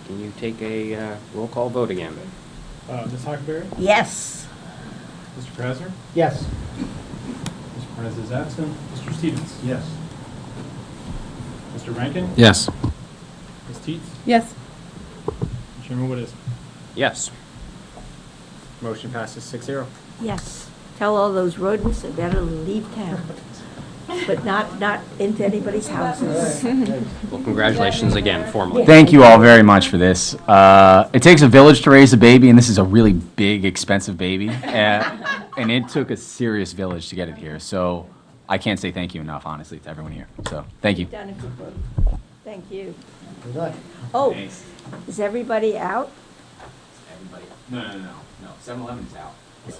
A: Can you take a roll call vote again?
O: Ms. Hockenberry.
E: Yes.
O: Mr. Presner.
K: Yes.
O: Mr. Fuentes is absent. Mr. Stevens.
B: Yes.
O: Mr. Rankin.
G: Yes.
O: Ms. Teets.
J: Yes.
O: And Chairman Wood is here.
A: Yes.
N: Motion passes 6-0.
E: Yes. Tell all those rodents they better leave town. But not into anybody's houses.
A: Well, congratulations again, formally.
C: Thank you all very much for this. It takes a village to raise a baby, and this is a really big, expensive baby. And it took a serious village to get it here. So I can't say thank you enough, honestly, to everyone here. So thank you.
E: Done a good work. Thank you.
K: Good luck.
E: Oh,
C: Thanks.
E: is everybody out?
C: Everybody. No. 7-Eleven's out.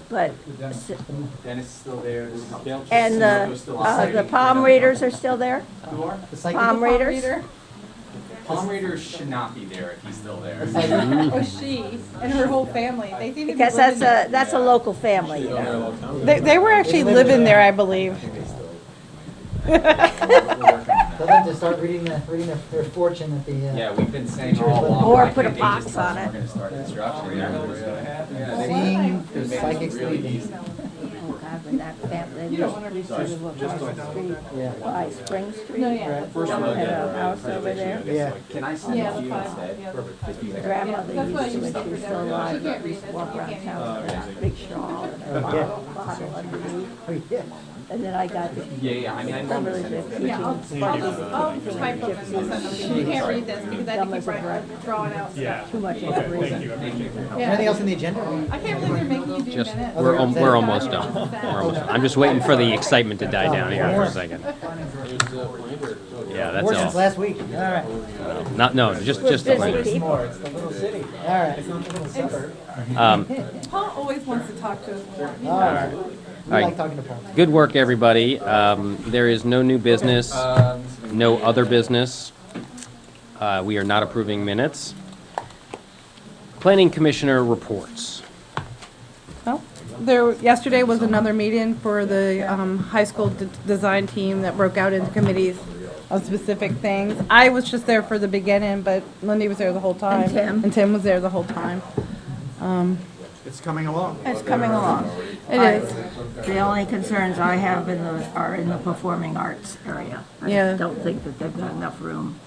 E: But,
C: Dennis is still there.
E: and the palm readers are still there?
C: Who are?
K: The site.
E: Palm readers?
C: Palm readers should not be there if he's still there.
J: Oh, she and her whole family. They seem to be
E: Because
J: living
E: that's a local family, you know.
J: They were actually living there, I believe.
K: Tell them to start reading their fortune at the.
C: Yeah, we've been saying all along.
E: Or
C: why
E: put a
C: can't they
E: box
C: just-
E: on it.
C: We're gonna start construction.
K: Seeing the psychics leading.
E: Oh, God, when that family, used to live across the street
K: Yeah.
E: by Spring Street.
J: No, yeah.
E: And a house over there.
K: Yeah.
C: Can I send
J: Yeah,
C: it to
J: the
C: you
J: file.
C: instead?
J: Yeah,
C: Perfect.
J: the
C: Just be there.
E: Grandmother
J: That's why
E: used to,
J: you
E: when she
J: stuck
E: was
J: her
E: still
J: down.
E: alive,
J: She can't read
E: used to
J: this.
E: walk
J: You
E: around
J: can't
E: town
J: even
E: with a big shawl and a bottle underneath.
K: Oh, yeah.
E: And then I got the
C: Yeah, I mean, I know.
E: privilege of teaching
J: Yeah, I'll
E: gypsies.
J: type them and send them to you. You can't read this because I think
E: Dumb as a
J: you're
E: brick.
J: drawing out
O: Yeah.
J: stuff.
E: Too much
O: Okay,
E: information.
O: thank you. I appreciate it.
K: Anything else on the agenda?
J: I can't believe you're making you do
A: Just,
J: minutes.
A: we're almost done. We're almost done. I'm just waiting for the excitement to die down here for a second. Yeah, that's
K: More since
A: all.
K: last week. All right.
A: Just
E: We're
A: the
E: busy
A: language.
E: people.
K: It's the little city. All right. It's not the little suburb.
J: Paul always wants to talk to us more.
K: All right. We
A: right.
K: like talking to Paul.
A: Good work, everybody. There is no new business, no other business. We are not approving minutes. Planning Commissioner reports.
J: Oh, yesterday was another meeting for the high school design team that broke out into committees on specific things. I was just there for the beginning, but Lindy was there the whole time.
E: And Tim.
J: Was there the whole time.
B: It's coming along.
E: It's coming along.
J: It is.
E: The only concerns I have are in the performing arts area.
J: Yeah.
E: I don't think that they've got enough room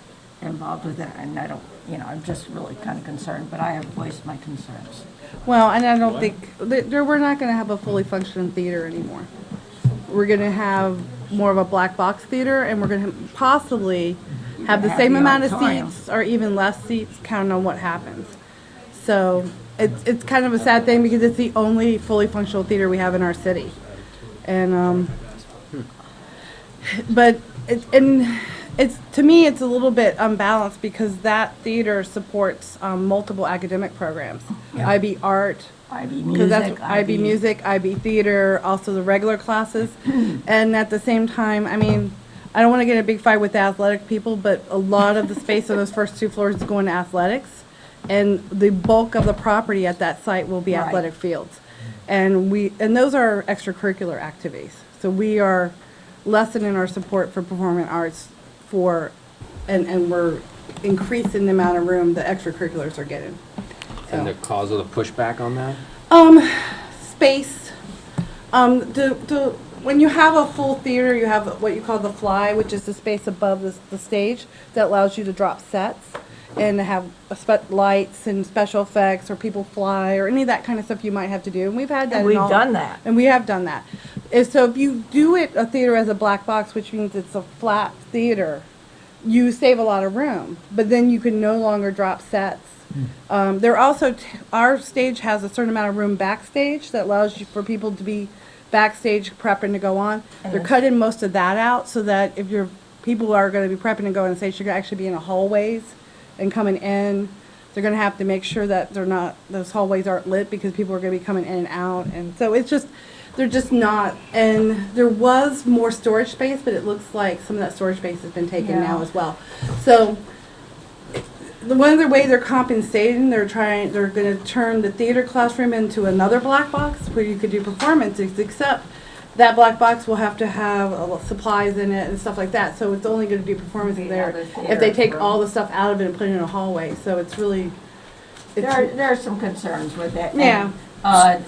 E: involved with that, and I don't, I'm just really kind of concerned, but I have voiced my concerns.
J: Well, and I don't think, we're not going to have a fully functioning theater anymore. We're going to have more of a black box theater, and we're going to possibly have the same amount of seats or even less seats, counting on what happens. So it's kind of a sad thing because it's the only fully functional theater we have in our city. And, but it's to me, it's a little bit unbalanced because that theater supports multiple academic programs.
E: Yeah.
J: IB Art,
E: IB
J: because that's
E: Music,
J: IB Music, IB Theater, also the regular classes. And at the same time, I mean, I don't want to get in a big fight with the athletic people, but a lot of the space on those first 2 floors is going to athletics. And the bulk of the property at that site will be
E: Right.
J: athletic fields. And those are extracurricular activities. So we are lessening our support for performing arts and we're increasing the amount of room the extracurriculars are getting.
A: And the cause of the pushback on that?
J: Space. When you have a full theater, you have what you call the fly, which is the space above the stage that allows you to drop sets and have lights and special effects or people fly or any of that kind of stuff you might have to do. And we've had that.
E: And we've done that.
J: And we have done that. So if you do a theater as a black box, which means it's a flat theater, you save a lot of room. But then you can no longer drop sets. There also, our stage has a certain amount of room backstage that allows you for people to be backstage prepping to go on. They're cutting most of that out so that if your people are going to be prepping to go on stage, you're going to actually be in the hallways and coming in. They're going to have to make sure that those hallways aren't lit because people are going to be coming in and out. And so they're just not. And there was more storage space, but it looks like some of that storage space has been taken now as well. So one of the way they're compensating, they're going to turn the theater classroom into another black box where you could do performances, except that black box will have to have supplies in it and stuff like that. So it's only going to do performances there if they take all the stuff out of it and put it in a hallway. So it's really...
E: There are some concerns with it.
J: Yeah.
E: And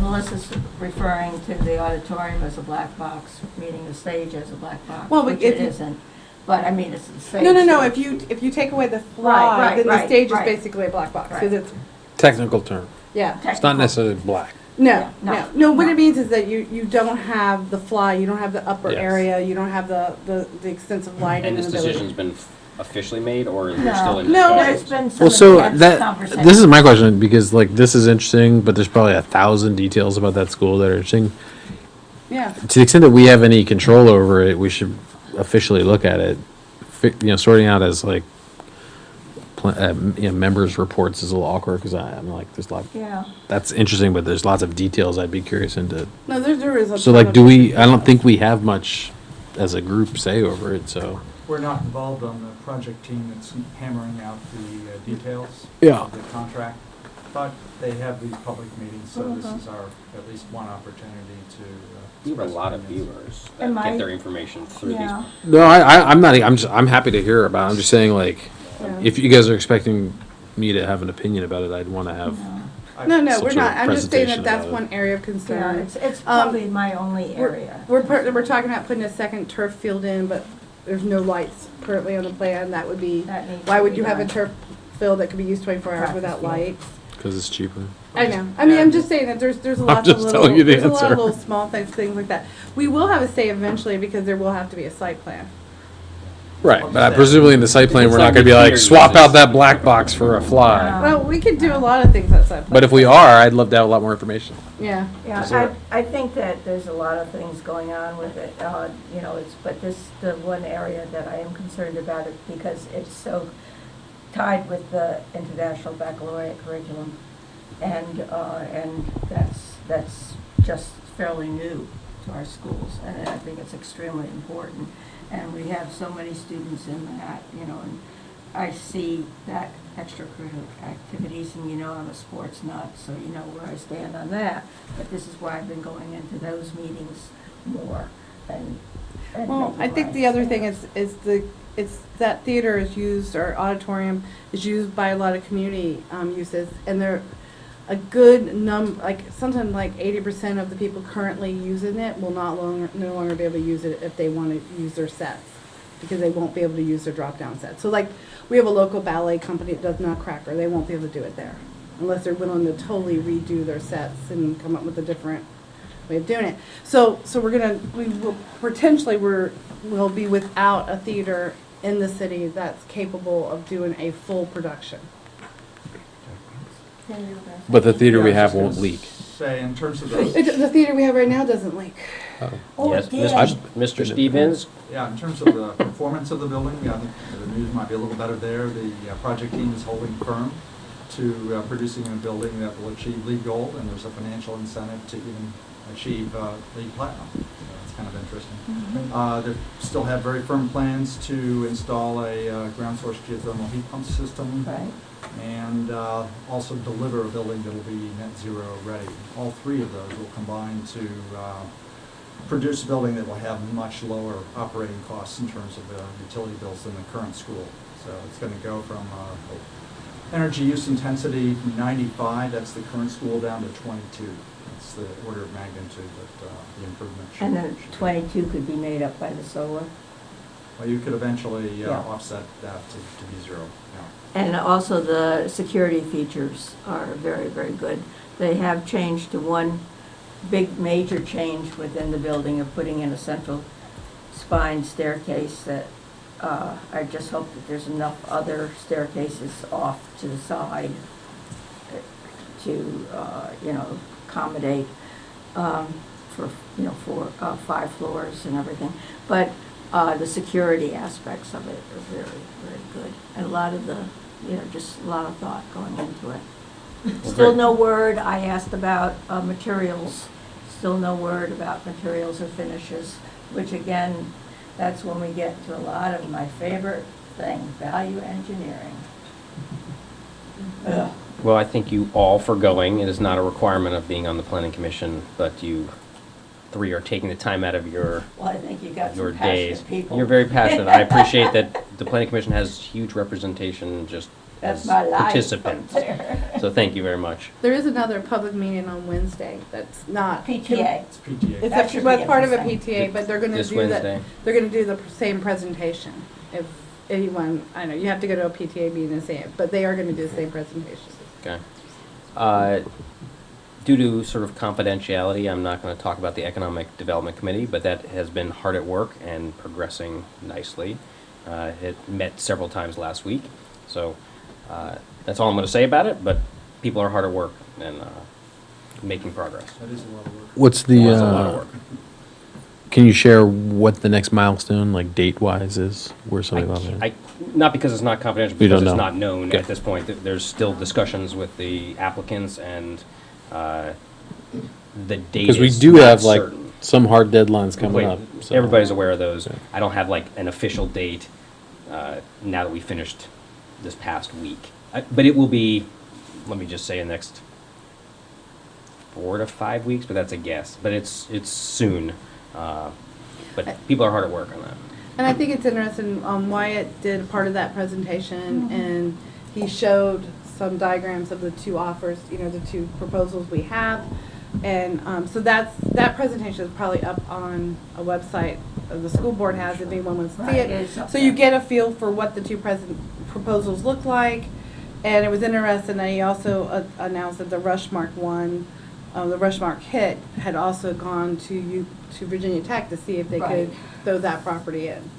E: Melissa's referring to the auditorium as a black box, meaning the stage as a black box, which it isn't. But I mean, it's the same.
J: No. If you take away the fly, then the stage is basically a black box because it's
G: Technical term.
J: yeah.
G: It's not necessarily black.
J: No. What it means is that you don't have the fly, you don't have the upper
G: Yes.
J: area, you don't have the extensive lighting.
A: And this
J: ability.
A: decision's been officially made, or is there still in
J: No,
A: discussion?
E: There's been some
G: Well, so
E: intense conversation.
G: this is my question, because like this is interesting, but there's probably 1,000 details about that school that are interesting.
J: Yeah.
G: To the extent that we have any control over it, we should officially look at it. Sorting out as like members' reports is a little awkward because I'm like, there's a lot.
E: Yeah.
G: That's interesting, but there's lots of details I'd be curious into.
J: No, there is a
G: So
J: ton
G: like,
J: of
G: do we?
J: different
G: I don't
J: details.
G: think we have much as a group say over it. So
P: We're not involved on the project team that's hammering out the details
G: Yeah.
P: of the contract, but they have these public meetings, so this is our, at least one opportunity to.
A: We have a
P: express
A: lot of
P: opinions.
A: viewers
E: And
A: that
E: my-
A: get their information through
E: Yeah.
G: no, I'm not. I'm happy to hear about it. I'm just saying like, if you guys are expecting me to have an opinion about it, I'd want to have.
J: No,
G: some
J: we're
G: sort
J: not.
G: of
J: I'm just saying
G: presentation
J: that that's
G: about it.
J: one area of
E: Yeah,
J: concern.
E: it's probably my only
J: We're-
E: area.
J: We're talking about putting a second turf field in, but there's no lights currently on the plan. That would be,
E: That needs
J: why
E: to
J: would
E: be
J: you have a
E: done.
J: turf field that could be used 24 hours
E: Practice
J: without
E: field.
J: lights?
G: Because it's cheaper.
J: I know. I mean, I'm just saying that there's a lot of
G: just
J: little,
G: telling you the
J: there's a lot of
G: answer.
J: little small things like that. We will have a say eventually because there will have to be a site plan.
G: Right, but presumably in the site plan, we're not going to be like swap out that black box for a fly.
J: Well, we could do a lot of things outside plan.
G: But if we are, I'd love to have a lot more information.
J: Yeah.
E: Yeah, I think that there's a lot of things going on with it, but the one area that I am concerned about it because it's so tied with the International Baccalaureate curriculum. And that's just fairly new to our schools, and I think it's extremely important. And we have so many students in that, and I see that extracurricular activities, and you know I'm a sports nut, so you know where I stand on that. But this is why I've been going into those meetings more and
J: Well, I think the other thing is that theater is used, or auditorium is used by a lot of community uses, and they're a good like sometimes like 80% of the people currently using it will no longer be able to use it if they want to use their sets, because they won't be able to use their drop-down sets. So like, we have a local ballet company that does Nutcracker, they won't be able to do it there unless they're willing to totally redo their sets and come up with a different way of doing it. So we will potentially we'll be without a theater in the city that's capable of doing a full production.
G: But the theater we
P: Yeah, I was
G: have
P: just
G: won't
P: gonna
G: leak.
P: Say, in terms of
J: The theater we have right now doesn't leak.
A: Yes, Mr. Stevens?
P: Yeah, in terms of the performance of the building, I think the news might be a little better there. The project team is holding firm to producing a building that will achieve LEED Gold, and there's a financial incentive to even achieve LEED Platinum. So it's kind of interesting. They still have very firm plans to install a ground source geothermal heat pump system.
E: Right.
P: And also deliver a building that will be net zero ready. All three of those will combine to produce a building that will have much lower operating costs in terms of utility bills than the current school. So it's going to go from energy use intensity from 95, that's the current school, down to 22. That's the order of magnitude that the improvement should.
E: And then 22 could be made up by the solar.
P: Well, you could eventually offset that to be zero. Yeah.
E: And also the security features are very, very good. They have changed to one big major change within the building of putting in a central spine staircase that I just hope that there's enough other staircases off to the side to, accommodate for 5 floors and everything. But the security aspects of it are very, very good. And a lot of just a lot of thought going into it. Still no word, I asked about materials, still no word about materials or finishes, which again, that's when we get to a lot of my favorite thing, value engineering. Ugh.
A: Well, I thank you all for going. It is not a requirement of being on the planning commission, but you 3 are taking the time out of your
E: Well, I think you got
A: your
E: some
A: days.
E: passionate people.
A: You're very passionate. I appreciate that the planning commission has huge representation just
E: That's
A: as
E: my life
A: participants.
E: up there.
A: So thank you very much.
J: There is another public meeting on Wednesday that's not
E: PTA.
P: It's PTA.
J: It's
E: That should
J: well,
E: be
J: it's part of a
E: interesting.
J: PTA, but they're going to
A: This
J: do
A: Wednesday.
J: They're going to do the same presentation. If anyone, I know you have to go to a PTA meeting and see it, but they are going to do the same presentation.
A: Okay. Due to sort of confidentiality, I'm not going to talk about the Economic Development Committee, but that has been hard at work and progressing nicely. It met several times last week, so that's all I'm going to say about it, but people are hard at work and making progress.
P: That is a lot of work.
G: What's
A: That's a lot of
G: the,
A: work.
G: can you share what the next milestone, like date-wise, is? Where something on there?
A: Not because it's not confidential,
G: You don't
A: because it's
G: know.
A: not known
G: Okay.
A: at this point. There's still discussions with the applicants, and the date
G: Because we
A: is
G: do
A: not
G: have like
A: certain.
G: some hard deadlines coming
A: Wait,
G: up. so-
A: everybody's aware of those.
G: Okay.
A: I don't have like an official date now that we finished this past week. But it will be, let me just say, in the next 4 to 5 weeks, but that's a guess. But it's soon. But people are hard at work on that.
J: And I think it's interesting, Wyatt did a part of that presentation, and he showed some diagrams of the two offers, the two proposals we have. And so that presentation is probably up on a website the school board has, if anyone wants to see
E: Right,
J: it.
E: it's up
J: So you
E: there.
J: get a feel for what the two proposals look like. And it was interesting that he also announced that the Rushmark one, the Rushmark hit, had also gone to Virginia Tech to see if they
E: Right.
J: could throw that property in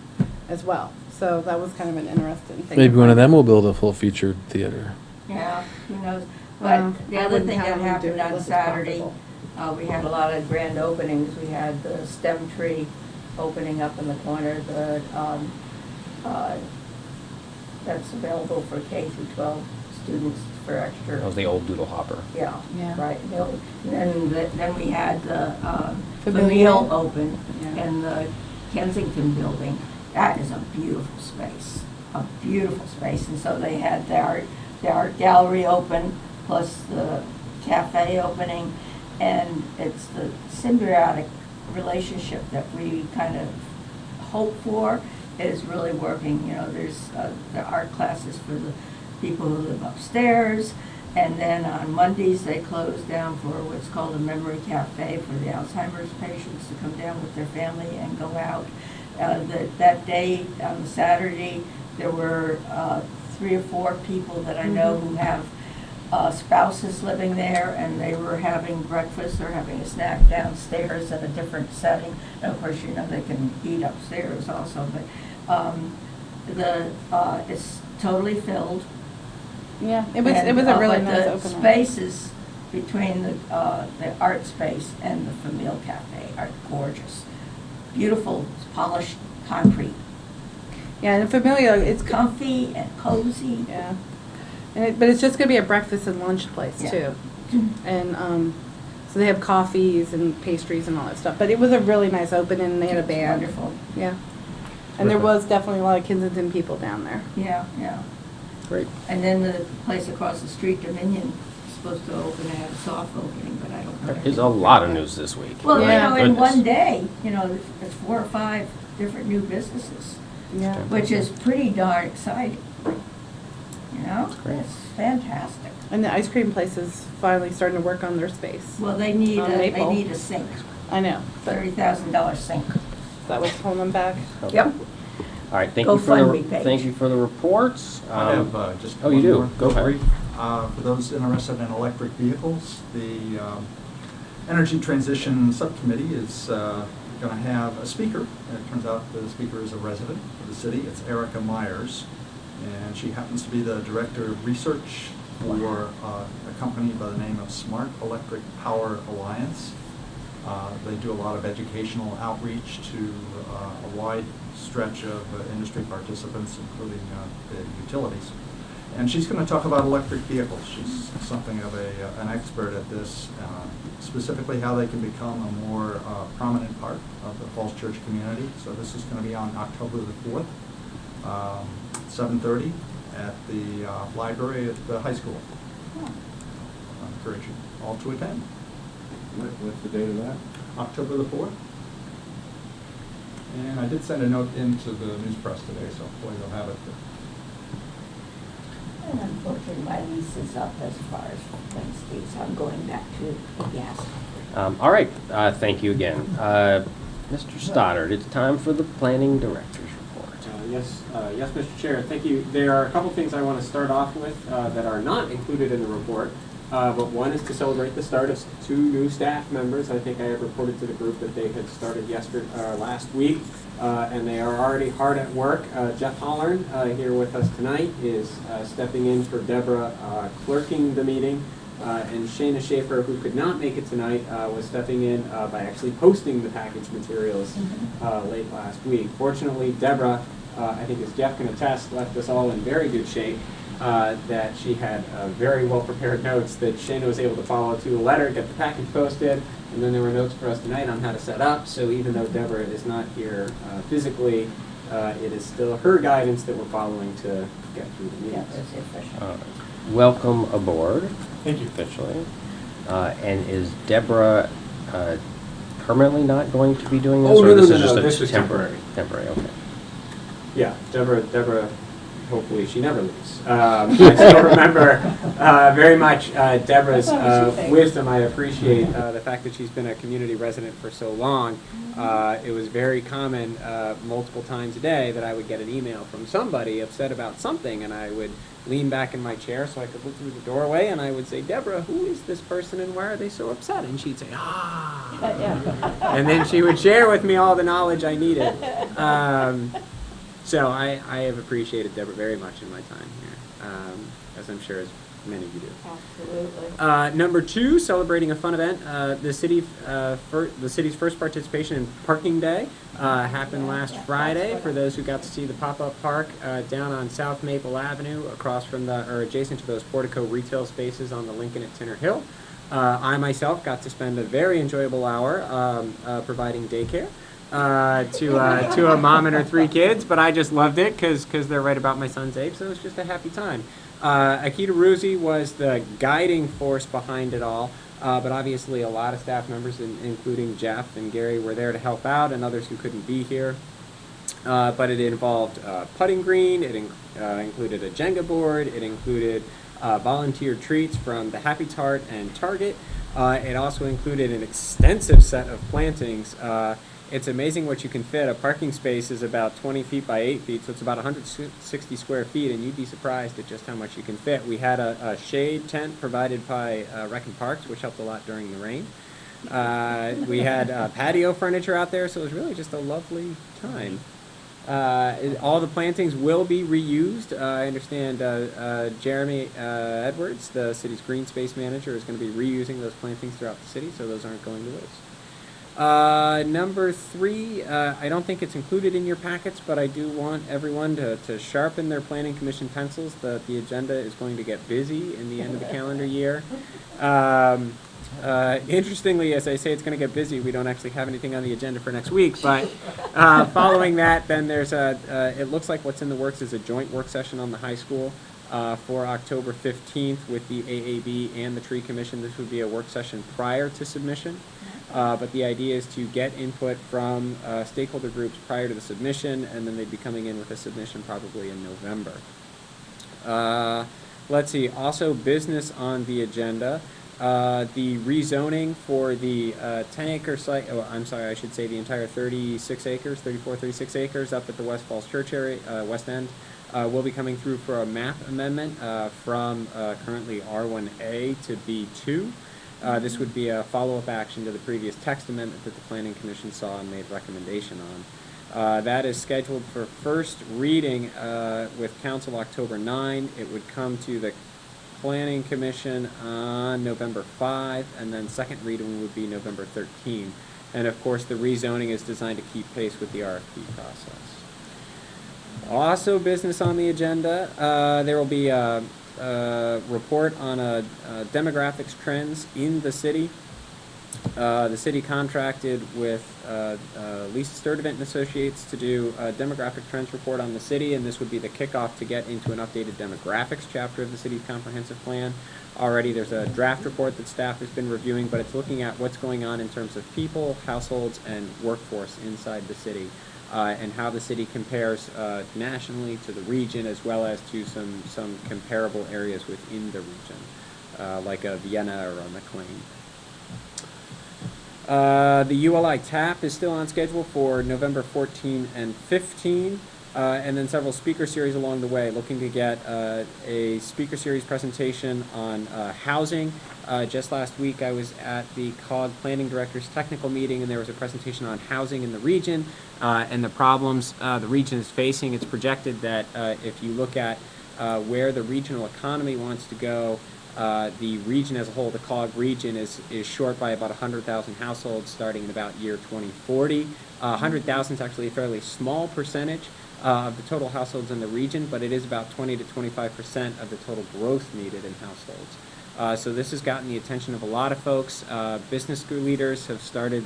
J: as well. So that was kind of an interesting thing.
G: Maybe
J: to
G: one of
J: find
G: them will build a full-featured theater.
E: Yeah, who knows?
J: Well,
E: But the
J: I
E: other
J: wouldn't
E: thing
J: have
E: that
J: them do
E: happened
J: it
E: on
J: unless it's
E: Saturday,
J: profitable.
E: we had a lot of grand openings. We had the STEM tree opening up in the corner, that's available for K through 12 students for extra.
A: That was the old Doodle Hopper.
E: Yeah,
J: Yeah.
E: right. Then we had the
J: Pavilion.
E: meal open
J: Yeah.
E: in the Kensington building. That is a beautiful space, a beautiful space. And so they had their the art gallery open, plus the cafe opening, and it's the symbiotic relationship that we kind of hope for is really working. You know, there's the art classes for the people who live upstairs, and then on Mondays they close down for what's called a memory cafe for the Alzheimer's patients to come down with their family and go out. That day, on the Saturday, there were 3 or 4 people that I know who have spouses living there, and they were having breakfast or having a snack downstairs at a different setting. And of course, you know, they can eat upstairs also, but it's totally filled.
J: Yeah, it was a really nice
E: the
J: opening.
E: spaces between the art space and the Famille Cafe are gorgeous. Beautiful, polished concrete.
J: Yeah, and Familia,
E: It's comfy and cozy.
J: yeah, but it's just gonna be a breakfast and lunch place
E: Yeah.
J: too, and so they have coffees and pastries and all that stuff. But it was a really nice opening, and they had a
E: It's
J: band.
E: wonderful.
J: Yeah, and there was definitely a lot of Kensington people down there.
E: Yeah, yeah.
A: Great.
E: And then the place across the street, Dominion, is supposed to open, they have a soft opening, but I don't know.
A: There is a lot of news this week.
E: Well,
J: Yeah.
E: you know, in
A: Goodness.
E: one day, you know, there's 4 or 5 different new businesses,
J: Yeah.
E: which is pretty darn exciting. You know?
A: great.
E: It's fantastic.
J: And the ice cream place is finally starting to work on their space.
E: Well, they need
J: Maple.
E: a sink,
J: I know, but
E: $30,000 sink.
J: that was holding them back.
E: Yep.
A: All right, thank
E: Go
A: you for
E: fund
A: the,
E: me page.
A: thank you for the reports.
P: I have just
A: oh, you
P: one
A: do?
P: more,
A: Go
P: real
A: ahead.
P: brief. For those interested in electric vehicles, the Energy Transition Subcommittee is going to have a speaker. It turns out the speaker is a resident of the city. It's Erica Myers, and she happens to be the Director of Research for a company by the name of Smart Electric Power Alliance. They do a lot of educational outreach to a wide stretch of industry participants, including the utilities. And she's going to talk about electric vehicles. She's something of an expert at this, specifically how they can become a more prominent part of the Falls Church community. So this is going to be on October the 4th, 7:30 at the library at the high school. I encourage you all to attend.
B: What's the date of that?
P: October the 4th. And I did send a note into the news press today, so hopefully they'll have it.
E: And unfortunately, my lease is up as far as Wednesday, so I'm going back to the gas.
A: All right, thank you again. Mr. Stoddard, it's time for the Planning Director's report.
L: Yes, Mr. Chair, thank you. There are a couple things I want to start off with that are not included in the report. But one is to celebrate the start of 2 new staff members. I think I have reported to the group that they had started last week, and they are already hard at work. Jeff Hollern, here with us tonight, is stepping in for Deborah, clerking the meeting, and Shayna Schaefer, who could not make it tonight, was stepping in by actually posting the package materials late last week. Fortunately, Deborah, I think as Jeff can attest, left us all in very good shape. That she had very well prepared notes that Shayna was able to follow to a letter, get the package posted, and then there were notes for us tonight on how to set up. So even though Deborah is not here physically, it is still her guidance that we're following to get through the
E: Yeah,
L: meetings.
E: that's efficient.
A: Welcome aboard.
L: Thank you.
A: Officially. And is Deborah permanently not going to be doing this?
L: Oh,
A: or
L: no,
A: this
L: no,
A: is
L: no,
A: just
L: no,
A: a
L: this was temporary.
A: Temporary, okay.
L: Yeah, Deborah, hopefully she never leaves. I still remember very much Deborah's wisdom. I appreciate the fact that she's been a community resident for so long. It was very common multiple times a day that I would get an email from somebody upset about something, and I would lean back in my chair so I could look through the doorway, and I would say, Deborah, who is this person and why are they so upset? And she'd say, and then she would share with me all the knowledge I needed. So I have appreciated Deborah very much in my time here, as I'm sure as many of you do.
E: Absolutely.
L: Number 2, celebrating a fun event. The city's first participation in Parking Day happened last Friday. For those who got to see the pop-up park down on South Maple Avenue, across from adjacent to those portico retail spaces on the Lincoln at Tinner Hill. I myself got to spend a very enjoyable hour providing daycare. To a mom and her 3 kids, but I just loved it because they're right about my son's age, so it was just a happy time.
N: Akita Ruzzi was the guiding force behind it all, but obviously a lot of staff members, including Jeff and Gary, were there to help out, and others who couldn't be here. But it involved putting green, it included a Jenga board, it included volunteer treats from the Happy Tart and Target. It also included an extensive set of plantings. It's amazing what you can fit. A parking space is about 20 feet by 8 feet, so it's about 160 square feet, and you'd be surprised at just how much you can fit. We had a shade tent provided by Rec and Parks, which helped a lot during the rain. We had patio furniture out there, so it was really just a lovely time. All the plantings will be reused. I understand Jeremy Edwards, the city's green space manager, is going to be reusing those plantings throughout the city, so those aren't going to waste. Number 3, I don't think it's included in your packets, but I do want everyone to sharpen their planning commission pencils. The agenda is going to get busy in the end of the calendar year. Interestingly, as I say, it's going to get busy. We don't actually have anything on the agenda for next week, but following that, then there's it looks like what's in the works is a joint work session on the high school for October 15th with the AAB and the Tree Commission. This would be a work session prior to submission, but the idea is to get input from stakeholder groups prior to the submission, and then they'd be coming in with a submission probably in November. Let's see, also business on the agenda. The rezoning for the 10-acre site, I should say the entire 36 acres up at the West Falls Church area, West End, will be coming through for a map amendment from currently R1A to B2. This would be a follow-up action to the previous text amendment that the Planning Commission saw and made recommendation on. That is scheduled for first reading with Council October 9. It would come to the Planning Commission on November 5, and then second reading would be November 13. And of course, the rezoning is designed to keep pace with the RFP process. Also, business on the agenda. There will be a report on demographics trends in the city. The city contracted with Lisa Sturdivant and Associates to do a demographic trends report on the city, and this would be the kickoff to get into an updated demographics chapter of the city's comprehensive plan. Already there's a draft report that staff has been reviewing, but it's looking at what's going on in terms of people, households, and workforce inside the city, and how the city compares nationally to the region, as well as to some comparable areas within the region, like a Vienna or a McLean. The ULI TAP is still on schedule for November 14 and 15, and then several speaker series along the way, looking to get a speaker series presentation on housing. Just last week I was at the COG Planning Director's technical meeting, and there was a presentation on housing in the region and the problems the region is facing. It's projected that if you look at where the regional economy wants to go, the region as a whole, the COG region, is short by about 100,000 households starting in about year 2040. 100,000 is actually a fairly small percentage of the total households in the region, but it is about 20 to 25% of the total growth needed in households. So this has gotten the attention of a lot of folks. Business school leaders have started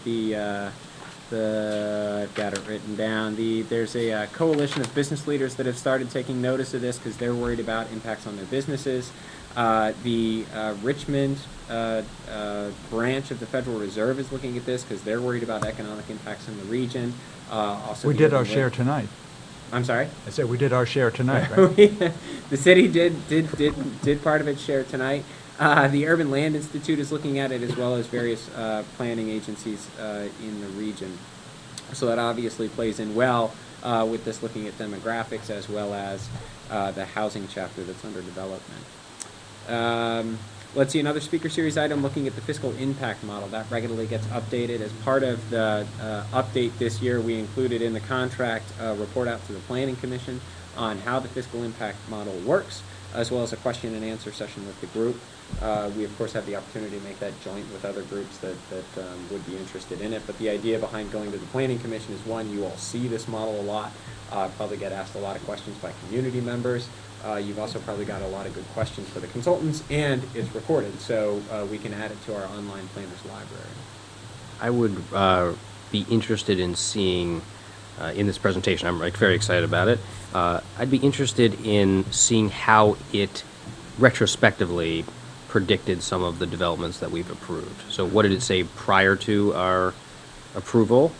N: I've got it written down. There's a coalition of business leaders that have started taking notice of this because they're worried about impacts on their businesses. The Richmond branch of the Federal Reserve is looking at this because they're worried about economic impacts in the region. Also,
Q: we did our share tonight.
N: I'm sorry?
Q: I said we did our share tonight, right?
N: The city did part of its share tonight. The Urban Land Institute is looking at it, as well as various planning agencies in the region. So that obviously plays in well with this looking at demographics, as well as the housing chapter that's under development. Let's see, another speaker series item looking at the fiscal impact model. That regularly gets updated. As part of the update this year, we included in the contract a report out to the Planning Commission on how the fiscal impact model works, as well as a question and answer session with the group. We, of course, have the opportunity to make that joint with other groups that would be interested in it. But the idea behind going to the Planning Commission is, one, you all see this model a lot, probably get asked a lot of questions by community members. You've also probably got a lot of good questions for the consultants, and it's recorded, so we can add it to our online planners library.
A: I would be interested in seeing in this presentation, I'm very excited about it, I'd be interested in seeing how it retrospectively predicted some of the developments that we've approved. So what did it say prior to our approval,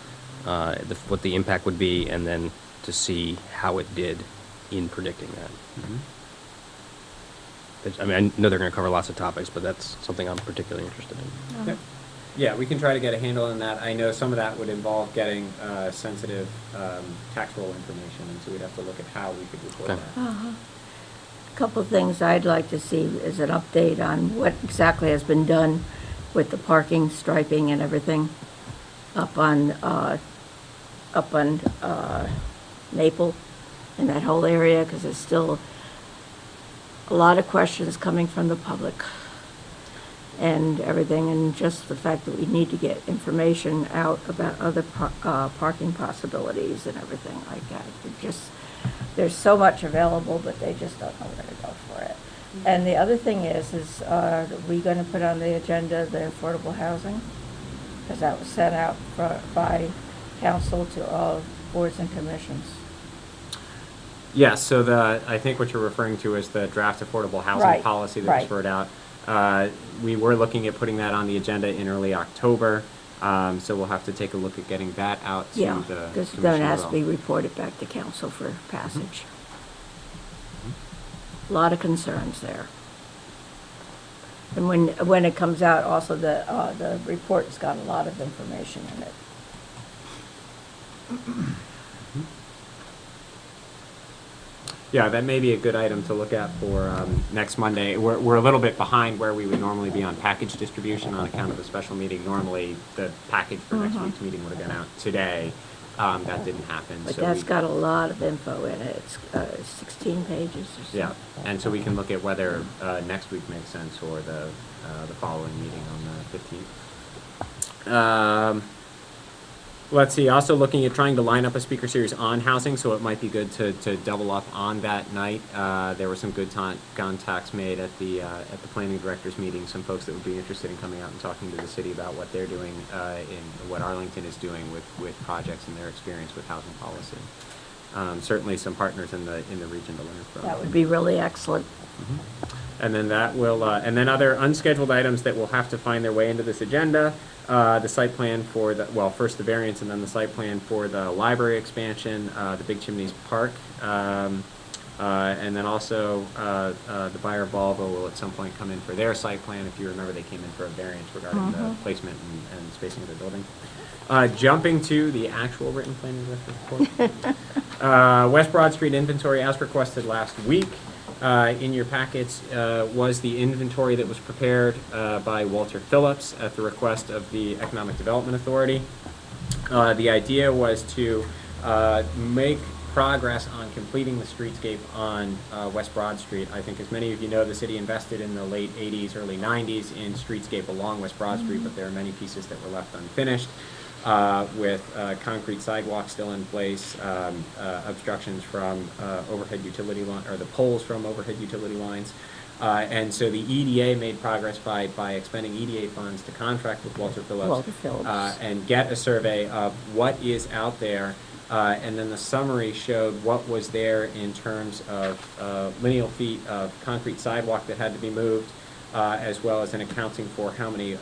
A: what the impact would be, and then to see how it did in predicting that. I mean, I know they're going to cover lots of topics, but that's something I'm particularly interested in.
N: Yep. Yeah, we can try to get a handle on that. I know some of that would involve getting sensitive tax roll information, and so we'd have to look at how we could report
A: Okay.
N: that.
E: A couple of things I'd like to see is an update on what exactly has been done with the parking, striping, and everything up on Maple in that whole area, because there's still a lot of questions coming from the public and everything, and just the fact that we need to get information out about other parking possibilities and everything like that. There's so much available, but they just don't know where to go for it. And the other thing is are we going to put on the agenda the affordable housing? Because that was sent out by council to all boards and commissions.
N: Yeah, so I think what you're referring to is the draft affordable housing
E: Right,
N: policy that was
E: right.
N: referred out. We were looking at putting that on the agenda in early October, so we'll have to take a look at getting that out to
E: Yeah,
N: the
E: because
N: commission
E: then it
N: as
E: has to
N: well.
E: be reported back to council for passage. A lot of concerns there. And when it comes out, also the report's got a lot of information in it.
N: Yeah, that may be a good item to look at for next Monday. We're a little bit behind where we would normally be on package distribution on account of the special meeting. Normally, the package for next week's meeting would have gone out today. That didn't happen.
E: But
N: so
E: that's
N: we-
E: got a lot of info in it. It's 16 pages or something.
N: Yeah, and so we can look at whether next week makes sense or the following meeting on the 15th. Let's see, also looking at trying to line up a speaker series on housing, so it might be good to double up on that night. There were some good contacts made at the planning directors meeting, some folks that would be interested in coming out and talking to the city about what they're doing in what Arlington is doing with projects and their experience with housing policy. Certainly some partners in the region to learn from.
E: That would be really excellent.
N: And then that will, and then other unscheduled items that will have to find their way into this agenda. The site plan for first the variance and then the site plan for the library expansion, the Big Chimneys Park. And then also, the buyer Volvo will at some point come in for their site plan. If you remember, they came in for a variance regarding the placement and spacing of their building. Jumping to the actual written planning report. West Broad Street inventory as requested last week. In your packets was the inventory that was prepared by Walter Phillips at the request of the Economic Development Authority. The idea was to make progress on completing the streetscape on West Broad Street. I think as many of you know, the city invested in the late 80s, early 90s in streetscape along West Broad Street, but there are many pieces that were left unfinished. With concrete sidewalks still in place, obstructions from overhead utility line, or the poles from overhead utility lines. And so the EDA made progress by expending EDA funds to contract with Walter Phillips, and get a survey of what is out there. And then the summary showed what was there in terms of lineal feet of concrete sidewalk that had to be moved, as well as an accounting for how many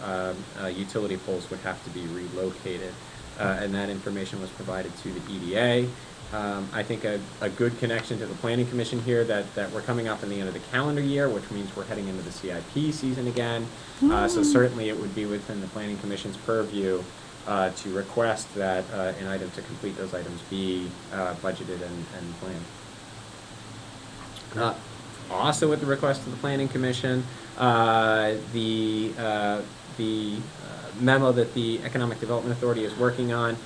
N: utility poles would have to be relocated. And that information was provided to the EDA. I think a good connection to the Planning Commission here that we're coming up in the end of the calendar year, which means we're heading into the CIP season again. So certainly it would be within the Planning Commission's purview to request that an item to complete those items be budgeted and planned. Also at the request of the Planning Commission, the memo that the Economic Development Authority is working on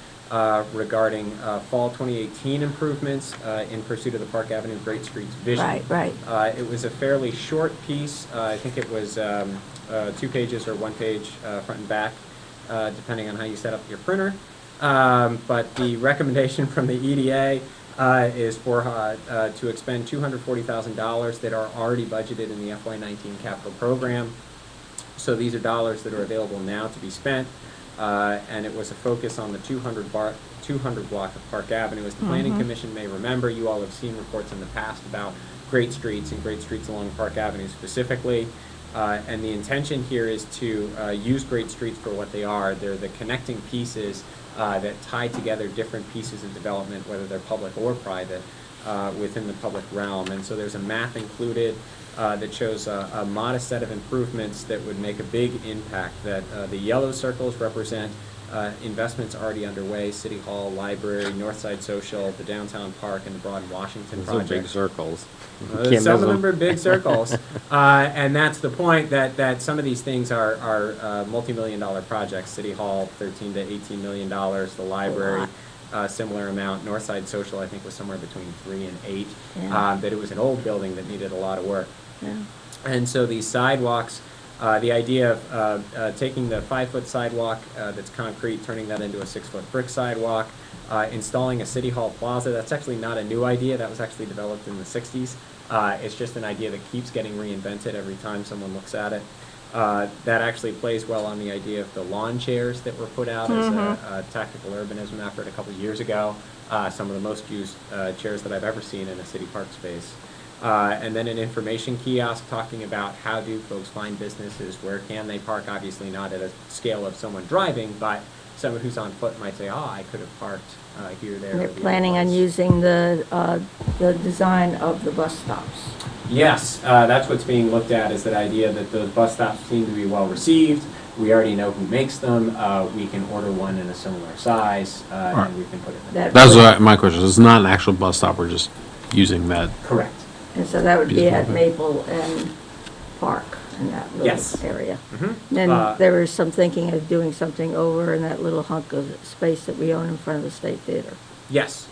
N: regarding fall 2018 improvements in pursuit of the Park Avenue Great Streets vision.
E: Right.
N: It was a fairly short piece. I think it was 2 pages or 1 page front and back, depending on how you set up your printer. But the recommendation from the EDA is for to expend $240,000 that are already budgeted in the FY19 capital program. So these are dollars that are available now to be spent, and it was a focus on the 200 block of Park Avenue. As the Planning Commission may remember, you all have seen reports in the past about great streets and great streets along Park Avenue specifically. And the intention here is to use great streets for what they are. They're the connecting pieces that tie together different pieces of development, whether they're public or private, within the public realm. And so there's a map included that shows a modest set of improvements that would make a big impact. That the yellow circles represent investments already underway: City Hall, Library, Northside Social, the Downtown Park, and the Broad Washington
A: Those
N: project.
A: are big circles.
N: Some of them are big circles, and that's the point, that some of these things are multi-million-dollar projects. City Hall, $13 to $18 million. The library, similar amount. Northside Social, I think, was somewhere between 3 and 8.
E: Yeah.
N: That it was an old building that needed a lot of work.
E: Yeah.
N: And so these sidewalks, the idea of taking the 5-foot sidewalk that's concrete, turning that into a 6-foot brick sidewalk, installing a City Hall plaza. That's actually not a new idea. That was actually developed in the 60s. It's just an idea that keeps getting reinvented every time someone looks at it. That actually plays well on the idea of the lawn chairs that were put out as a tactical urbanism effort a couple years ago. Some of the most used chairs that I've ever seen in a city park space. And then an information kiosk talking about how do folks find businesses, where can they park, obviously not at a scale of someone driving, but someone who's on foot might say, I could have parked here, there.
E: They're
N: or the
E: planning
N: other
E: on
N: place.
E: using the design of the bus stops.
N: Yes, that's what's being looked at, is that idea that the bus stops seem to be well received. We already know who makes them. We can order one in a similar size, and we can put it in.
G: That's my question. It's not an actual bus stop. We're just using that.
N: Correct.
E: And so that would be
G: Beautiful.
E: at Maple and Park in that little
N: Yes.
E: area.
N: Mhm.
E: Then there was some thinking of doing something over in that little hunk of space that we own in front of the State Theater.
N: Yes.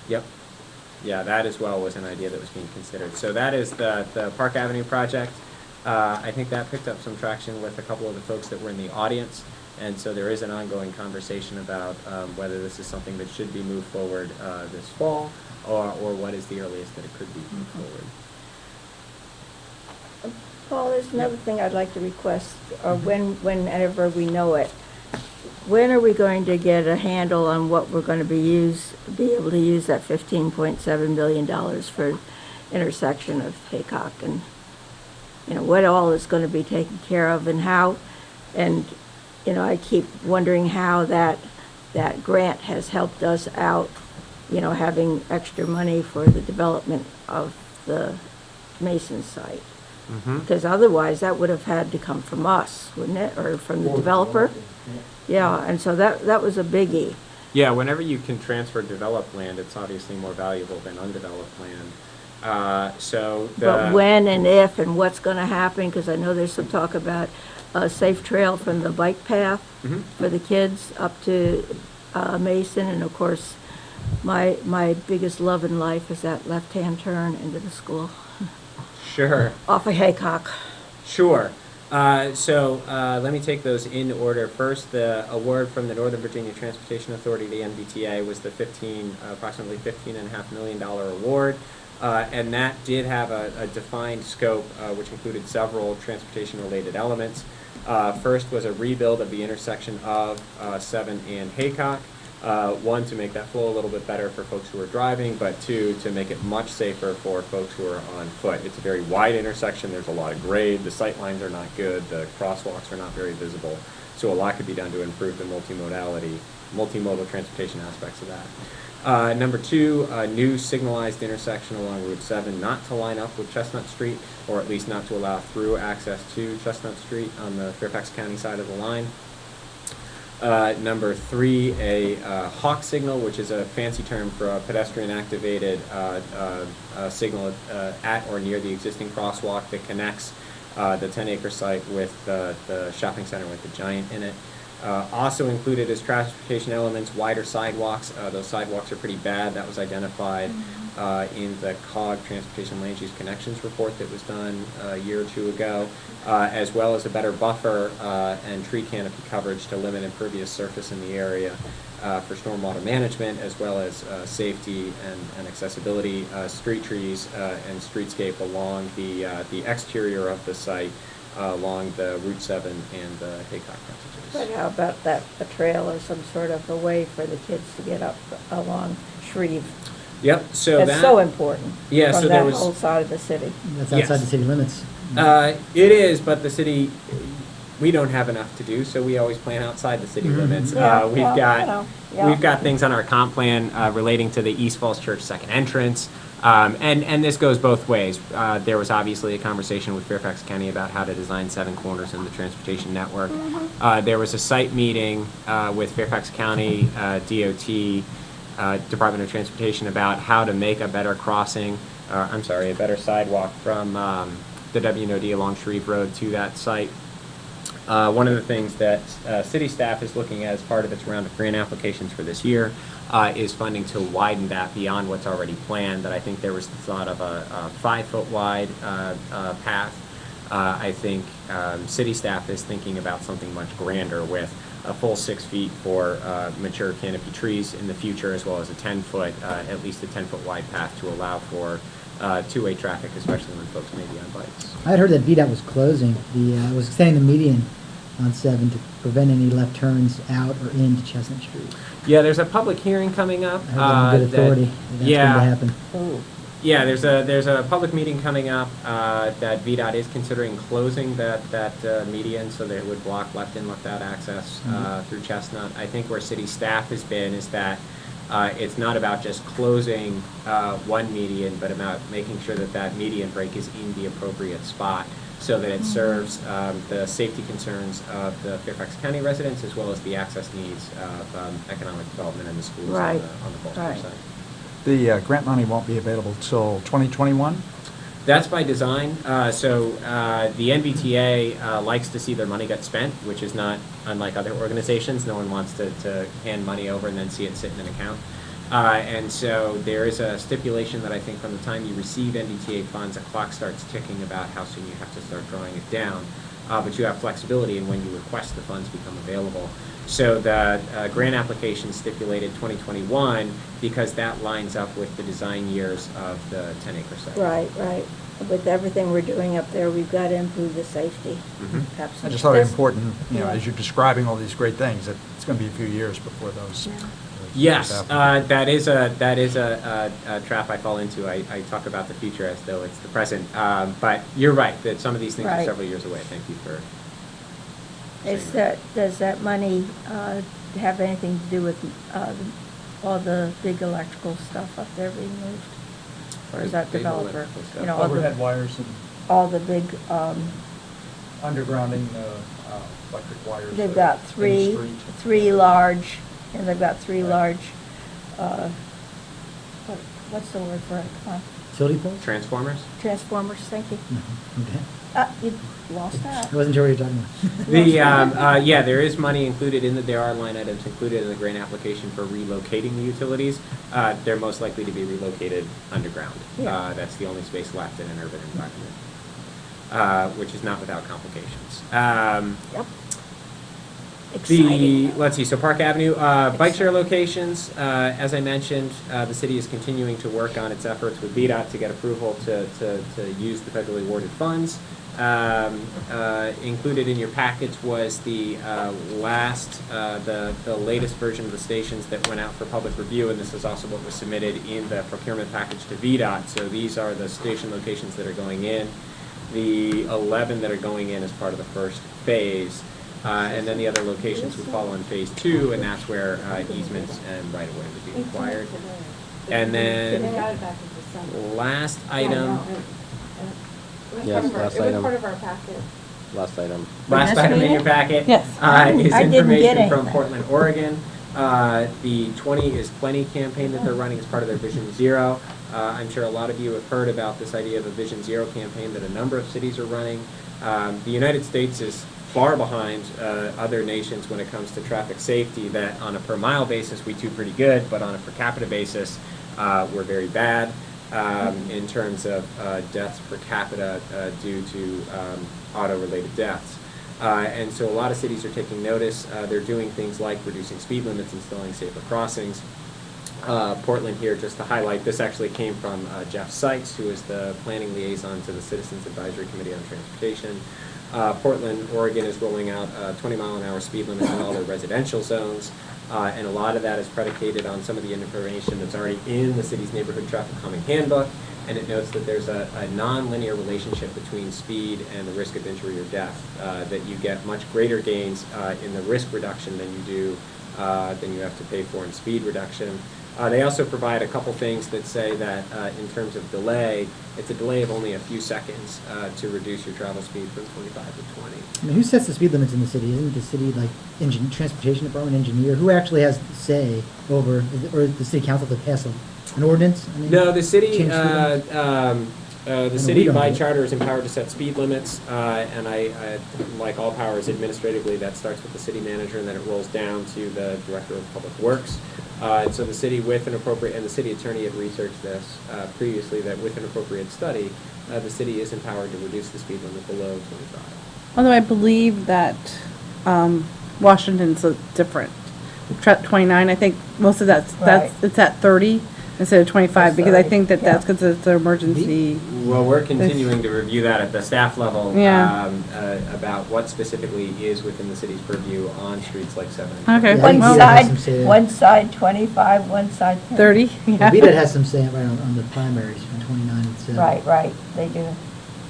N: Yep. Yeah, that as well was an idea that was being considered. So that is the Park Avenue project. I think that picked up some traction with a couple of the folks that were in the audience. And so there is an ongoing conversation about whether this is something that should be moved forward this fall, or what is the earliest that it could be moved forward.
E: Paul, there's another thing I'd like to request, or whenever we know it. When are we going to get a handle on what we're going to be able to use that $15.7 billion for intersection of Haycock, and what all is going to be taken care of and how? And I keep wondering how that grant has helped us out, having extra money for the development of the Mason site. Because otherwise, that would have had to come from us, wouldn't it, or from the developer? Yeah, and so that was a biggie.
N: Yeah, whenever you can transfer developed land, it's obviously more valuable than undeveloped land.
E: But when and if and what's going to happen, because I know there's some talk about a safe trail from the bike path for the kids up to Mason, and of course, my biggest love in life is that left-hand turn into the school.
N: Sure.
E: Off of Haycock.
N: Sure. Let me take those in order. First, the award from the Northern Virginia Transportation Authority, the NVTA, was the approximately $15.5 million award. And that did have a defined scope, which included several transportation-related elements. First was a rebuild of the intersection of 7 and Haycock. One, to make that flow a little bit better for folks who are driving, but two, to make it much safer for folks who are on foot. It's a very wide intersection. There's a lot of grade. The sight lines are not good. The crosswalks are not very visible. So a lot could be done to improve the multimodal transportation aspects of that. Number two, a new signalized intersection along Route 7, not to line up with Chestnut Street, or at least not to allow through access to Chestnut Street on the Fairfax County side of the line. Number three, a hawk signal, which is a fancy term for a pedestrian-activated signal at or near the existing crosswalk that connects the 10-acre site with the shopping center with the Giant in it. Also included as transportation elements, wider sidewalks. Those sidewalks are pretty bad. That was identified in the COG Transportation Land Use Connections report that was done a year or two ago, as well as a better buffer and tree canopy coverage to limit impervious surface in the area for stormwater management, as well as safety and accessibility, street trees and streetscape along the exterior of the site, along the Route 7 and the Haycock frontages.
E: But how about a trail or some sort of a way for the kids to get up along Shreve?
N: Yep, so
E: That's
N: that.
E: so important.
N: Yeah, so
E: From
N: there
E: that
N: was.
E: whole side of the city.
K: That's outside
N: Yes.
K: the city limits.
N: It is, but the city, we don't have enough to do, so we always plan outside the city limits.
E: Yeah,
N: We've
E: well,
N: got
E: you know, yeah.
N: we've got things on our comp plan relating to the East Falls Church second entrance, and this goes both ways. There was obviously a conversation with Fairfax County about how to design 7 corners in the transportation network. There was a site meeting with Fairfax County DOT. Department of Transportation about how to make a better crossing, a better sidewalk from the WNOD along Shreve Road to that site. One of the things that city staff is looking at as part of its round of grant applications for this year is funding to widen that beyond what's already planned. That I think there was the thought of a 5-foot wide path. I think city staff is thinking about something much grander with a full 6 feet for mature canopy trees in the future, as well as a 10-foot, at least a 10-foot wide path to allow for two-way traffic, especially when folks may be on bikes.
K: I had heard that VDOT was closing was extending the median on 7 to prevent any left turns out or into Chestnut Street.
N: Yeah, there's a public hearing coming up.
K: I heard that on good authority. That's
N: yeah,
K: going to happen.
E: Ooh.
N: Yeah, there's a public meeting coming up that VDOT is considering closing that median so that it would block left in, left out access through Chestnut. I think where city staff has been is that it's not about just closing one median, but about making sure that that median break is in the appropriate spot so that it serves the safety concerns of the Fairfax County residents as well as the access needs of economic development and the schools
E: Right.
N: on the Baltimore
E: Right.
N: side.
Q: The grant money won't be available till 2021?
N: That's by design. The NBTA likes to see their money get spent, which is not unlike other organizations. No one wants to hand money over and then see it sit in an account. And so there is a stipulation that I think from the time you receive NBTA funds, a clock starts ticking about how soon you have to start drawing it down. But you have flexibility in when you request the funds become available. So the grant application stipulated 2021 because that lines up with the design years of the 10-acre site.
E: Right, right. With everything we're doing up there, we've got to improve the safety.
N: Mm-hmm.
E: Absolutely.
Q: I just thought it was
E: There's-
Q: important,
E: yeah.
Q: as you're describing all these great things, that it's going to be a few years before those.
N: Yes,
Q: happen.
N: that is a trap I fall into. I talk about the future as though it's the present. But you're right that some of these things are
E: Right.
N: several years away. Thank you for.
E: Does that money have anything to do with all the big electrical stuff up there being moved? Or is that
N: Big
E: developer?
N: electrical stuff.
E: You know, all
Q: Overhead
E: the,
Q: wires and
E: all the big,
Q: undergrounding electric wires.
E: they've got
Q: in the
E: three
Q: street.
E: large, what's the word for it?
K: Utility poles?
N: Transformers?
E: Transformers, thank you.
K: Okay.
E: You lost that.
K: I wasn't sure what you were talking about.
N: There is money included in there are line items included in the grant application for relocating the utilities. They're most likely to be relocated underground.
E: Yeah.
N: That's the only space left in an urban environment, which is not without complications.
E: Yep. Exciting.
N: Let's see, so Park Avenue, bike share locations, as I mentioned, the city is continuing to work on its efforts with VDOT to get approval to use the federally awarded funds. Included in your package was the latest version of the stations that went out for public review, and this is also what was submitted in the procurement package to VDOT. So these are the station locations that are going in, the 11 that are going in as part of the first phase. And then the other locations would follow in phase 2, and that's where easements and right-of-way would be required. And then last item.
A: Yes, last
J: It was
A: item.
J: part of our packet.
A: Last item.
N: Last
E: this
N: item in
E: meeting?
N: your packet
E: Yes.
N: is
E: I didn't get
N: information from
E: anything.
N: Portland, Oregon. The 20 is Plenty campaign that they're running as part of their Vision Zero. I'm sure a lot of you have heard about this idea of a Vision Zero campaign that a number of cities are running. The United States is far behind other nations when it comes to traffic safety, that on a per mile basis we do pretty good, but on a per capita basis we're very bad in terms of deaths per capita due to auto-related deaths. And so a lot of cities are taking notice. They're doing things like reducing speed limits, installing safer crossings. Portland here, just to highlight, this actually came from Jeff Sykes, who is the planning liaison to the Citizens Advisory Committee on Transportation. Portland, Oregon is rolling out 20-mile-an-hour speed limits in all their residential zones. And a lot of that is predicated on some of the information that's already in the city's neighborhood traffic calming handbook. And it notes that there's a non-linear relationship between speed and the risk of injury or death, that you get much greater gains in the risk reduction than you have to pay for in speed reduction. They also provide a couple things that say that in terms of delay, it's a delay of only a few seconds to reduce your travel speed from 25 to 20.
K: I mean, who sets the speed limits in the city? Isn't the city like transportation department engineer? Who actually has say over, or is the city council to pass an ordinance? I mean,
N: No, the city,
K: change speed limits?
N: the city by charter is empowered to set speed limits, and I, like all powers administratively, that starts with the city manager and then it rolls down to the director of public works. And so the city with an appropriate, and the city attorney had researched this previously, that with an appropriate study, the city is empowered to reduce the speed limit below 25.
I: Although I believe that Washington's different. 29, I think most of it's at 30 instead of 25, because I think that's because it's an emergency.
N: Well, we're continuing to review that at the staff level, about what specifically is within the city's purview on streets like 7.
I: Okay.
E: One side 25, one side
I: 30.
K: Well, VDOT has some say right on the primaries from 29 and 7.
E: Right, they do.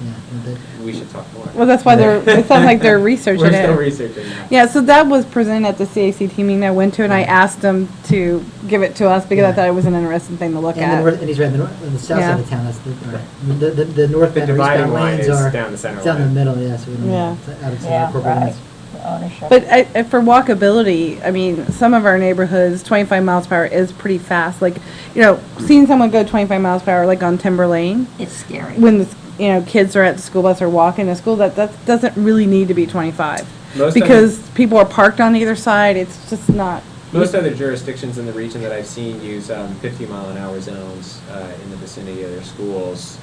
K: Yeah,
N: we should talk more.
I: Well, that's why it sounds like they're researching it.
N: We're still researching that.
I: Yeah, so that was presented at the CACT meeting I went to, and I asked them to give it to us because I thought it was an interesting thing to look at.
K: And he's right, on the south side of town, that's the northbound or eastbound lanes are
N: down the center
K: it's down the
N: line.
K: middle, so we don't know, it's out of some corporate limits.
E: Ownership.
I: But for walkability, I mean, some of our neighborhoods, 25 miles per hour is pretty fast. Like, seeing someone go 25 miles per hour, like on Timber Lane,
E: It's scary.
I: when the kids are at the school bus or walking to school, that doesn't really need to be 25. Because people are parked on either side, it's just not.
N: Most other jurisdictions in the region that I've seen use 50-mile-an-hour zones in the vicinity of their schools,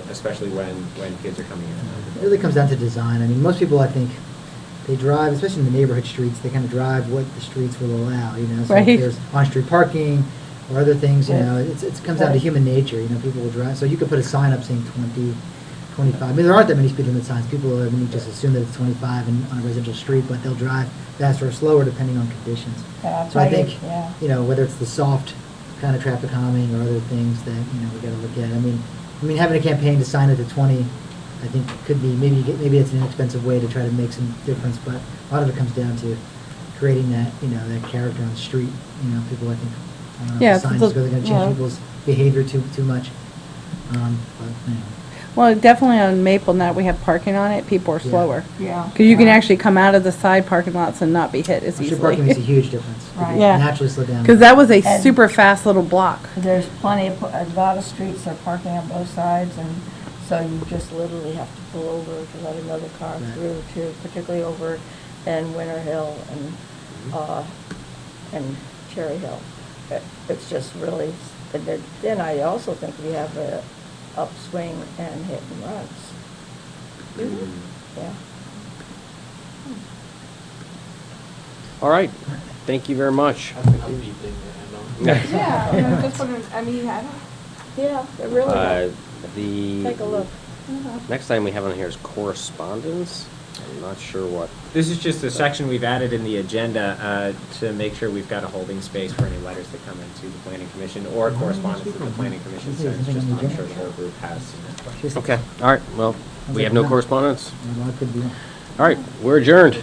N: especially when kids are coming in.
K: It really comes down to design. I mean, most people, I think, they drive, especially in the neighborhood streets, they kind of drive what the streets will allow, So if there's on-street parking or other things, it comes down to human nature, people will drive. So you could put a sign up saying 20, 25. I mean, there aren't that many speed limit signs. People just assume that it's 25 on a residential street, but they'll drive faster or slower depending on conditions. So I think, whether it's the soft kind of traffic calming or other things that, we got to look at. I mean, having a campaign to sign it to 20, I think could be, maybe it's an inexpensive way to try to make some difference, but a lot of it comes down to creating that, that character on the street. People, I think, I don't know if the signs is really going to change people's behavior too much. But anyway.
I: Well, definitely on Maple now we have parking on it, people are slower.
E: Yeah.
I: Because you can actually come out of the side parking lots and not be hit as easily.
K: Parking makes a huge difference.
E: Right.
I: Yeah.
K: Naturally slow down.
I: Because that was a super fast little block.
E: There's a lot of streets are parking on both sides, and so you just literally have to pull over to let another car through too, particularly over in Winter Hill and Cherry Hill. It's just really, then I also think we have a upswing and hit and runs. Yeah.
A: All right. Thank you very much.
I: Yeah, just wondering, I mean, I don't.
E: Yeah, it really
A: Take
E: a look.
A: Next time we have on here is correspondence. I'm not sure what.
N: This is just a section we've added in the agenda to make sure we've got a holding space for any letters that come into the Planning Commission or correspondence that the Planning Commission sends, just to make sure that our group has.
A: Okay. All right. Well, we have no correspondence.
K: Well, it could be.
A: All right. We're adjourned.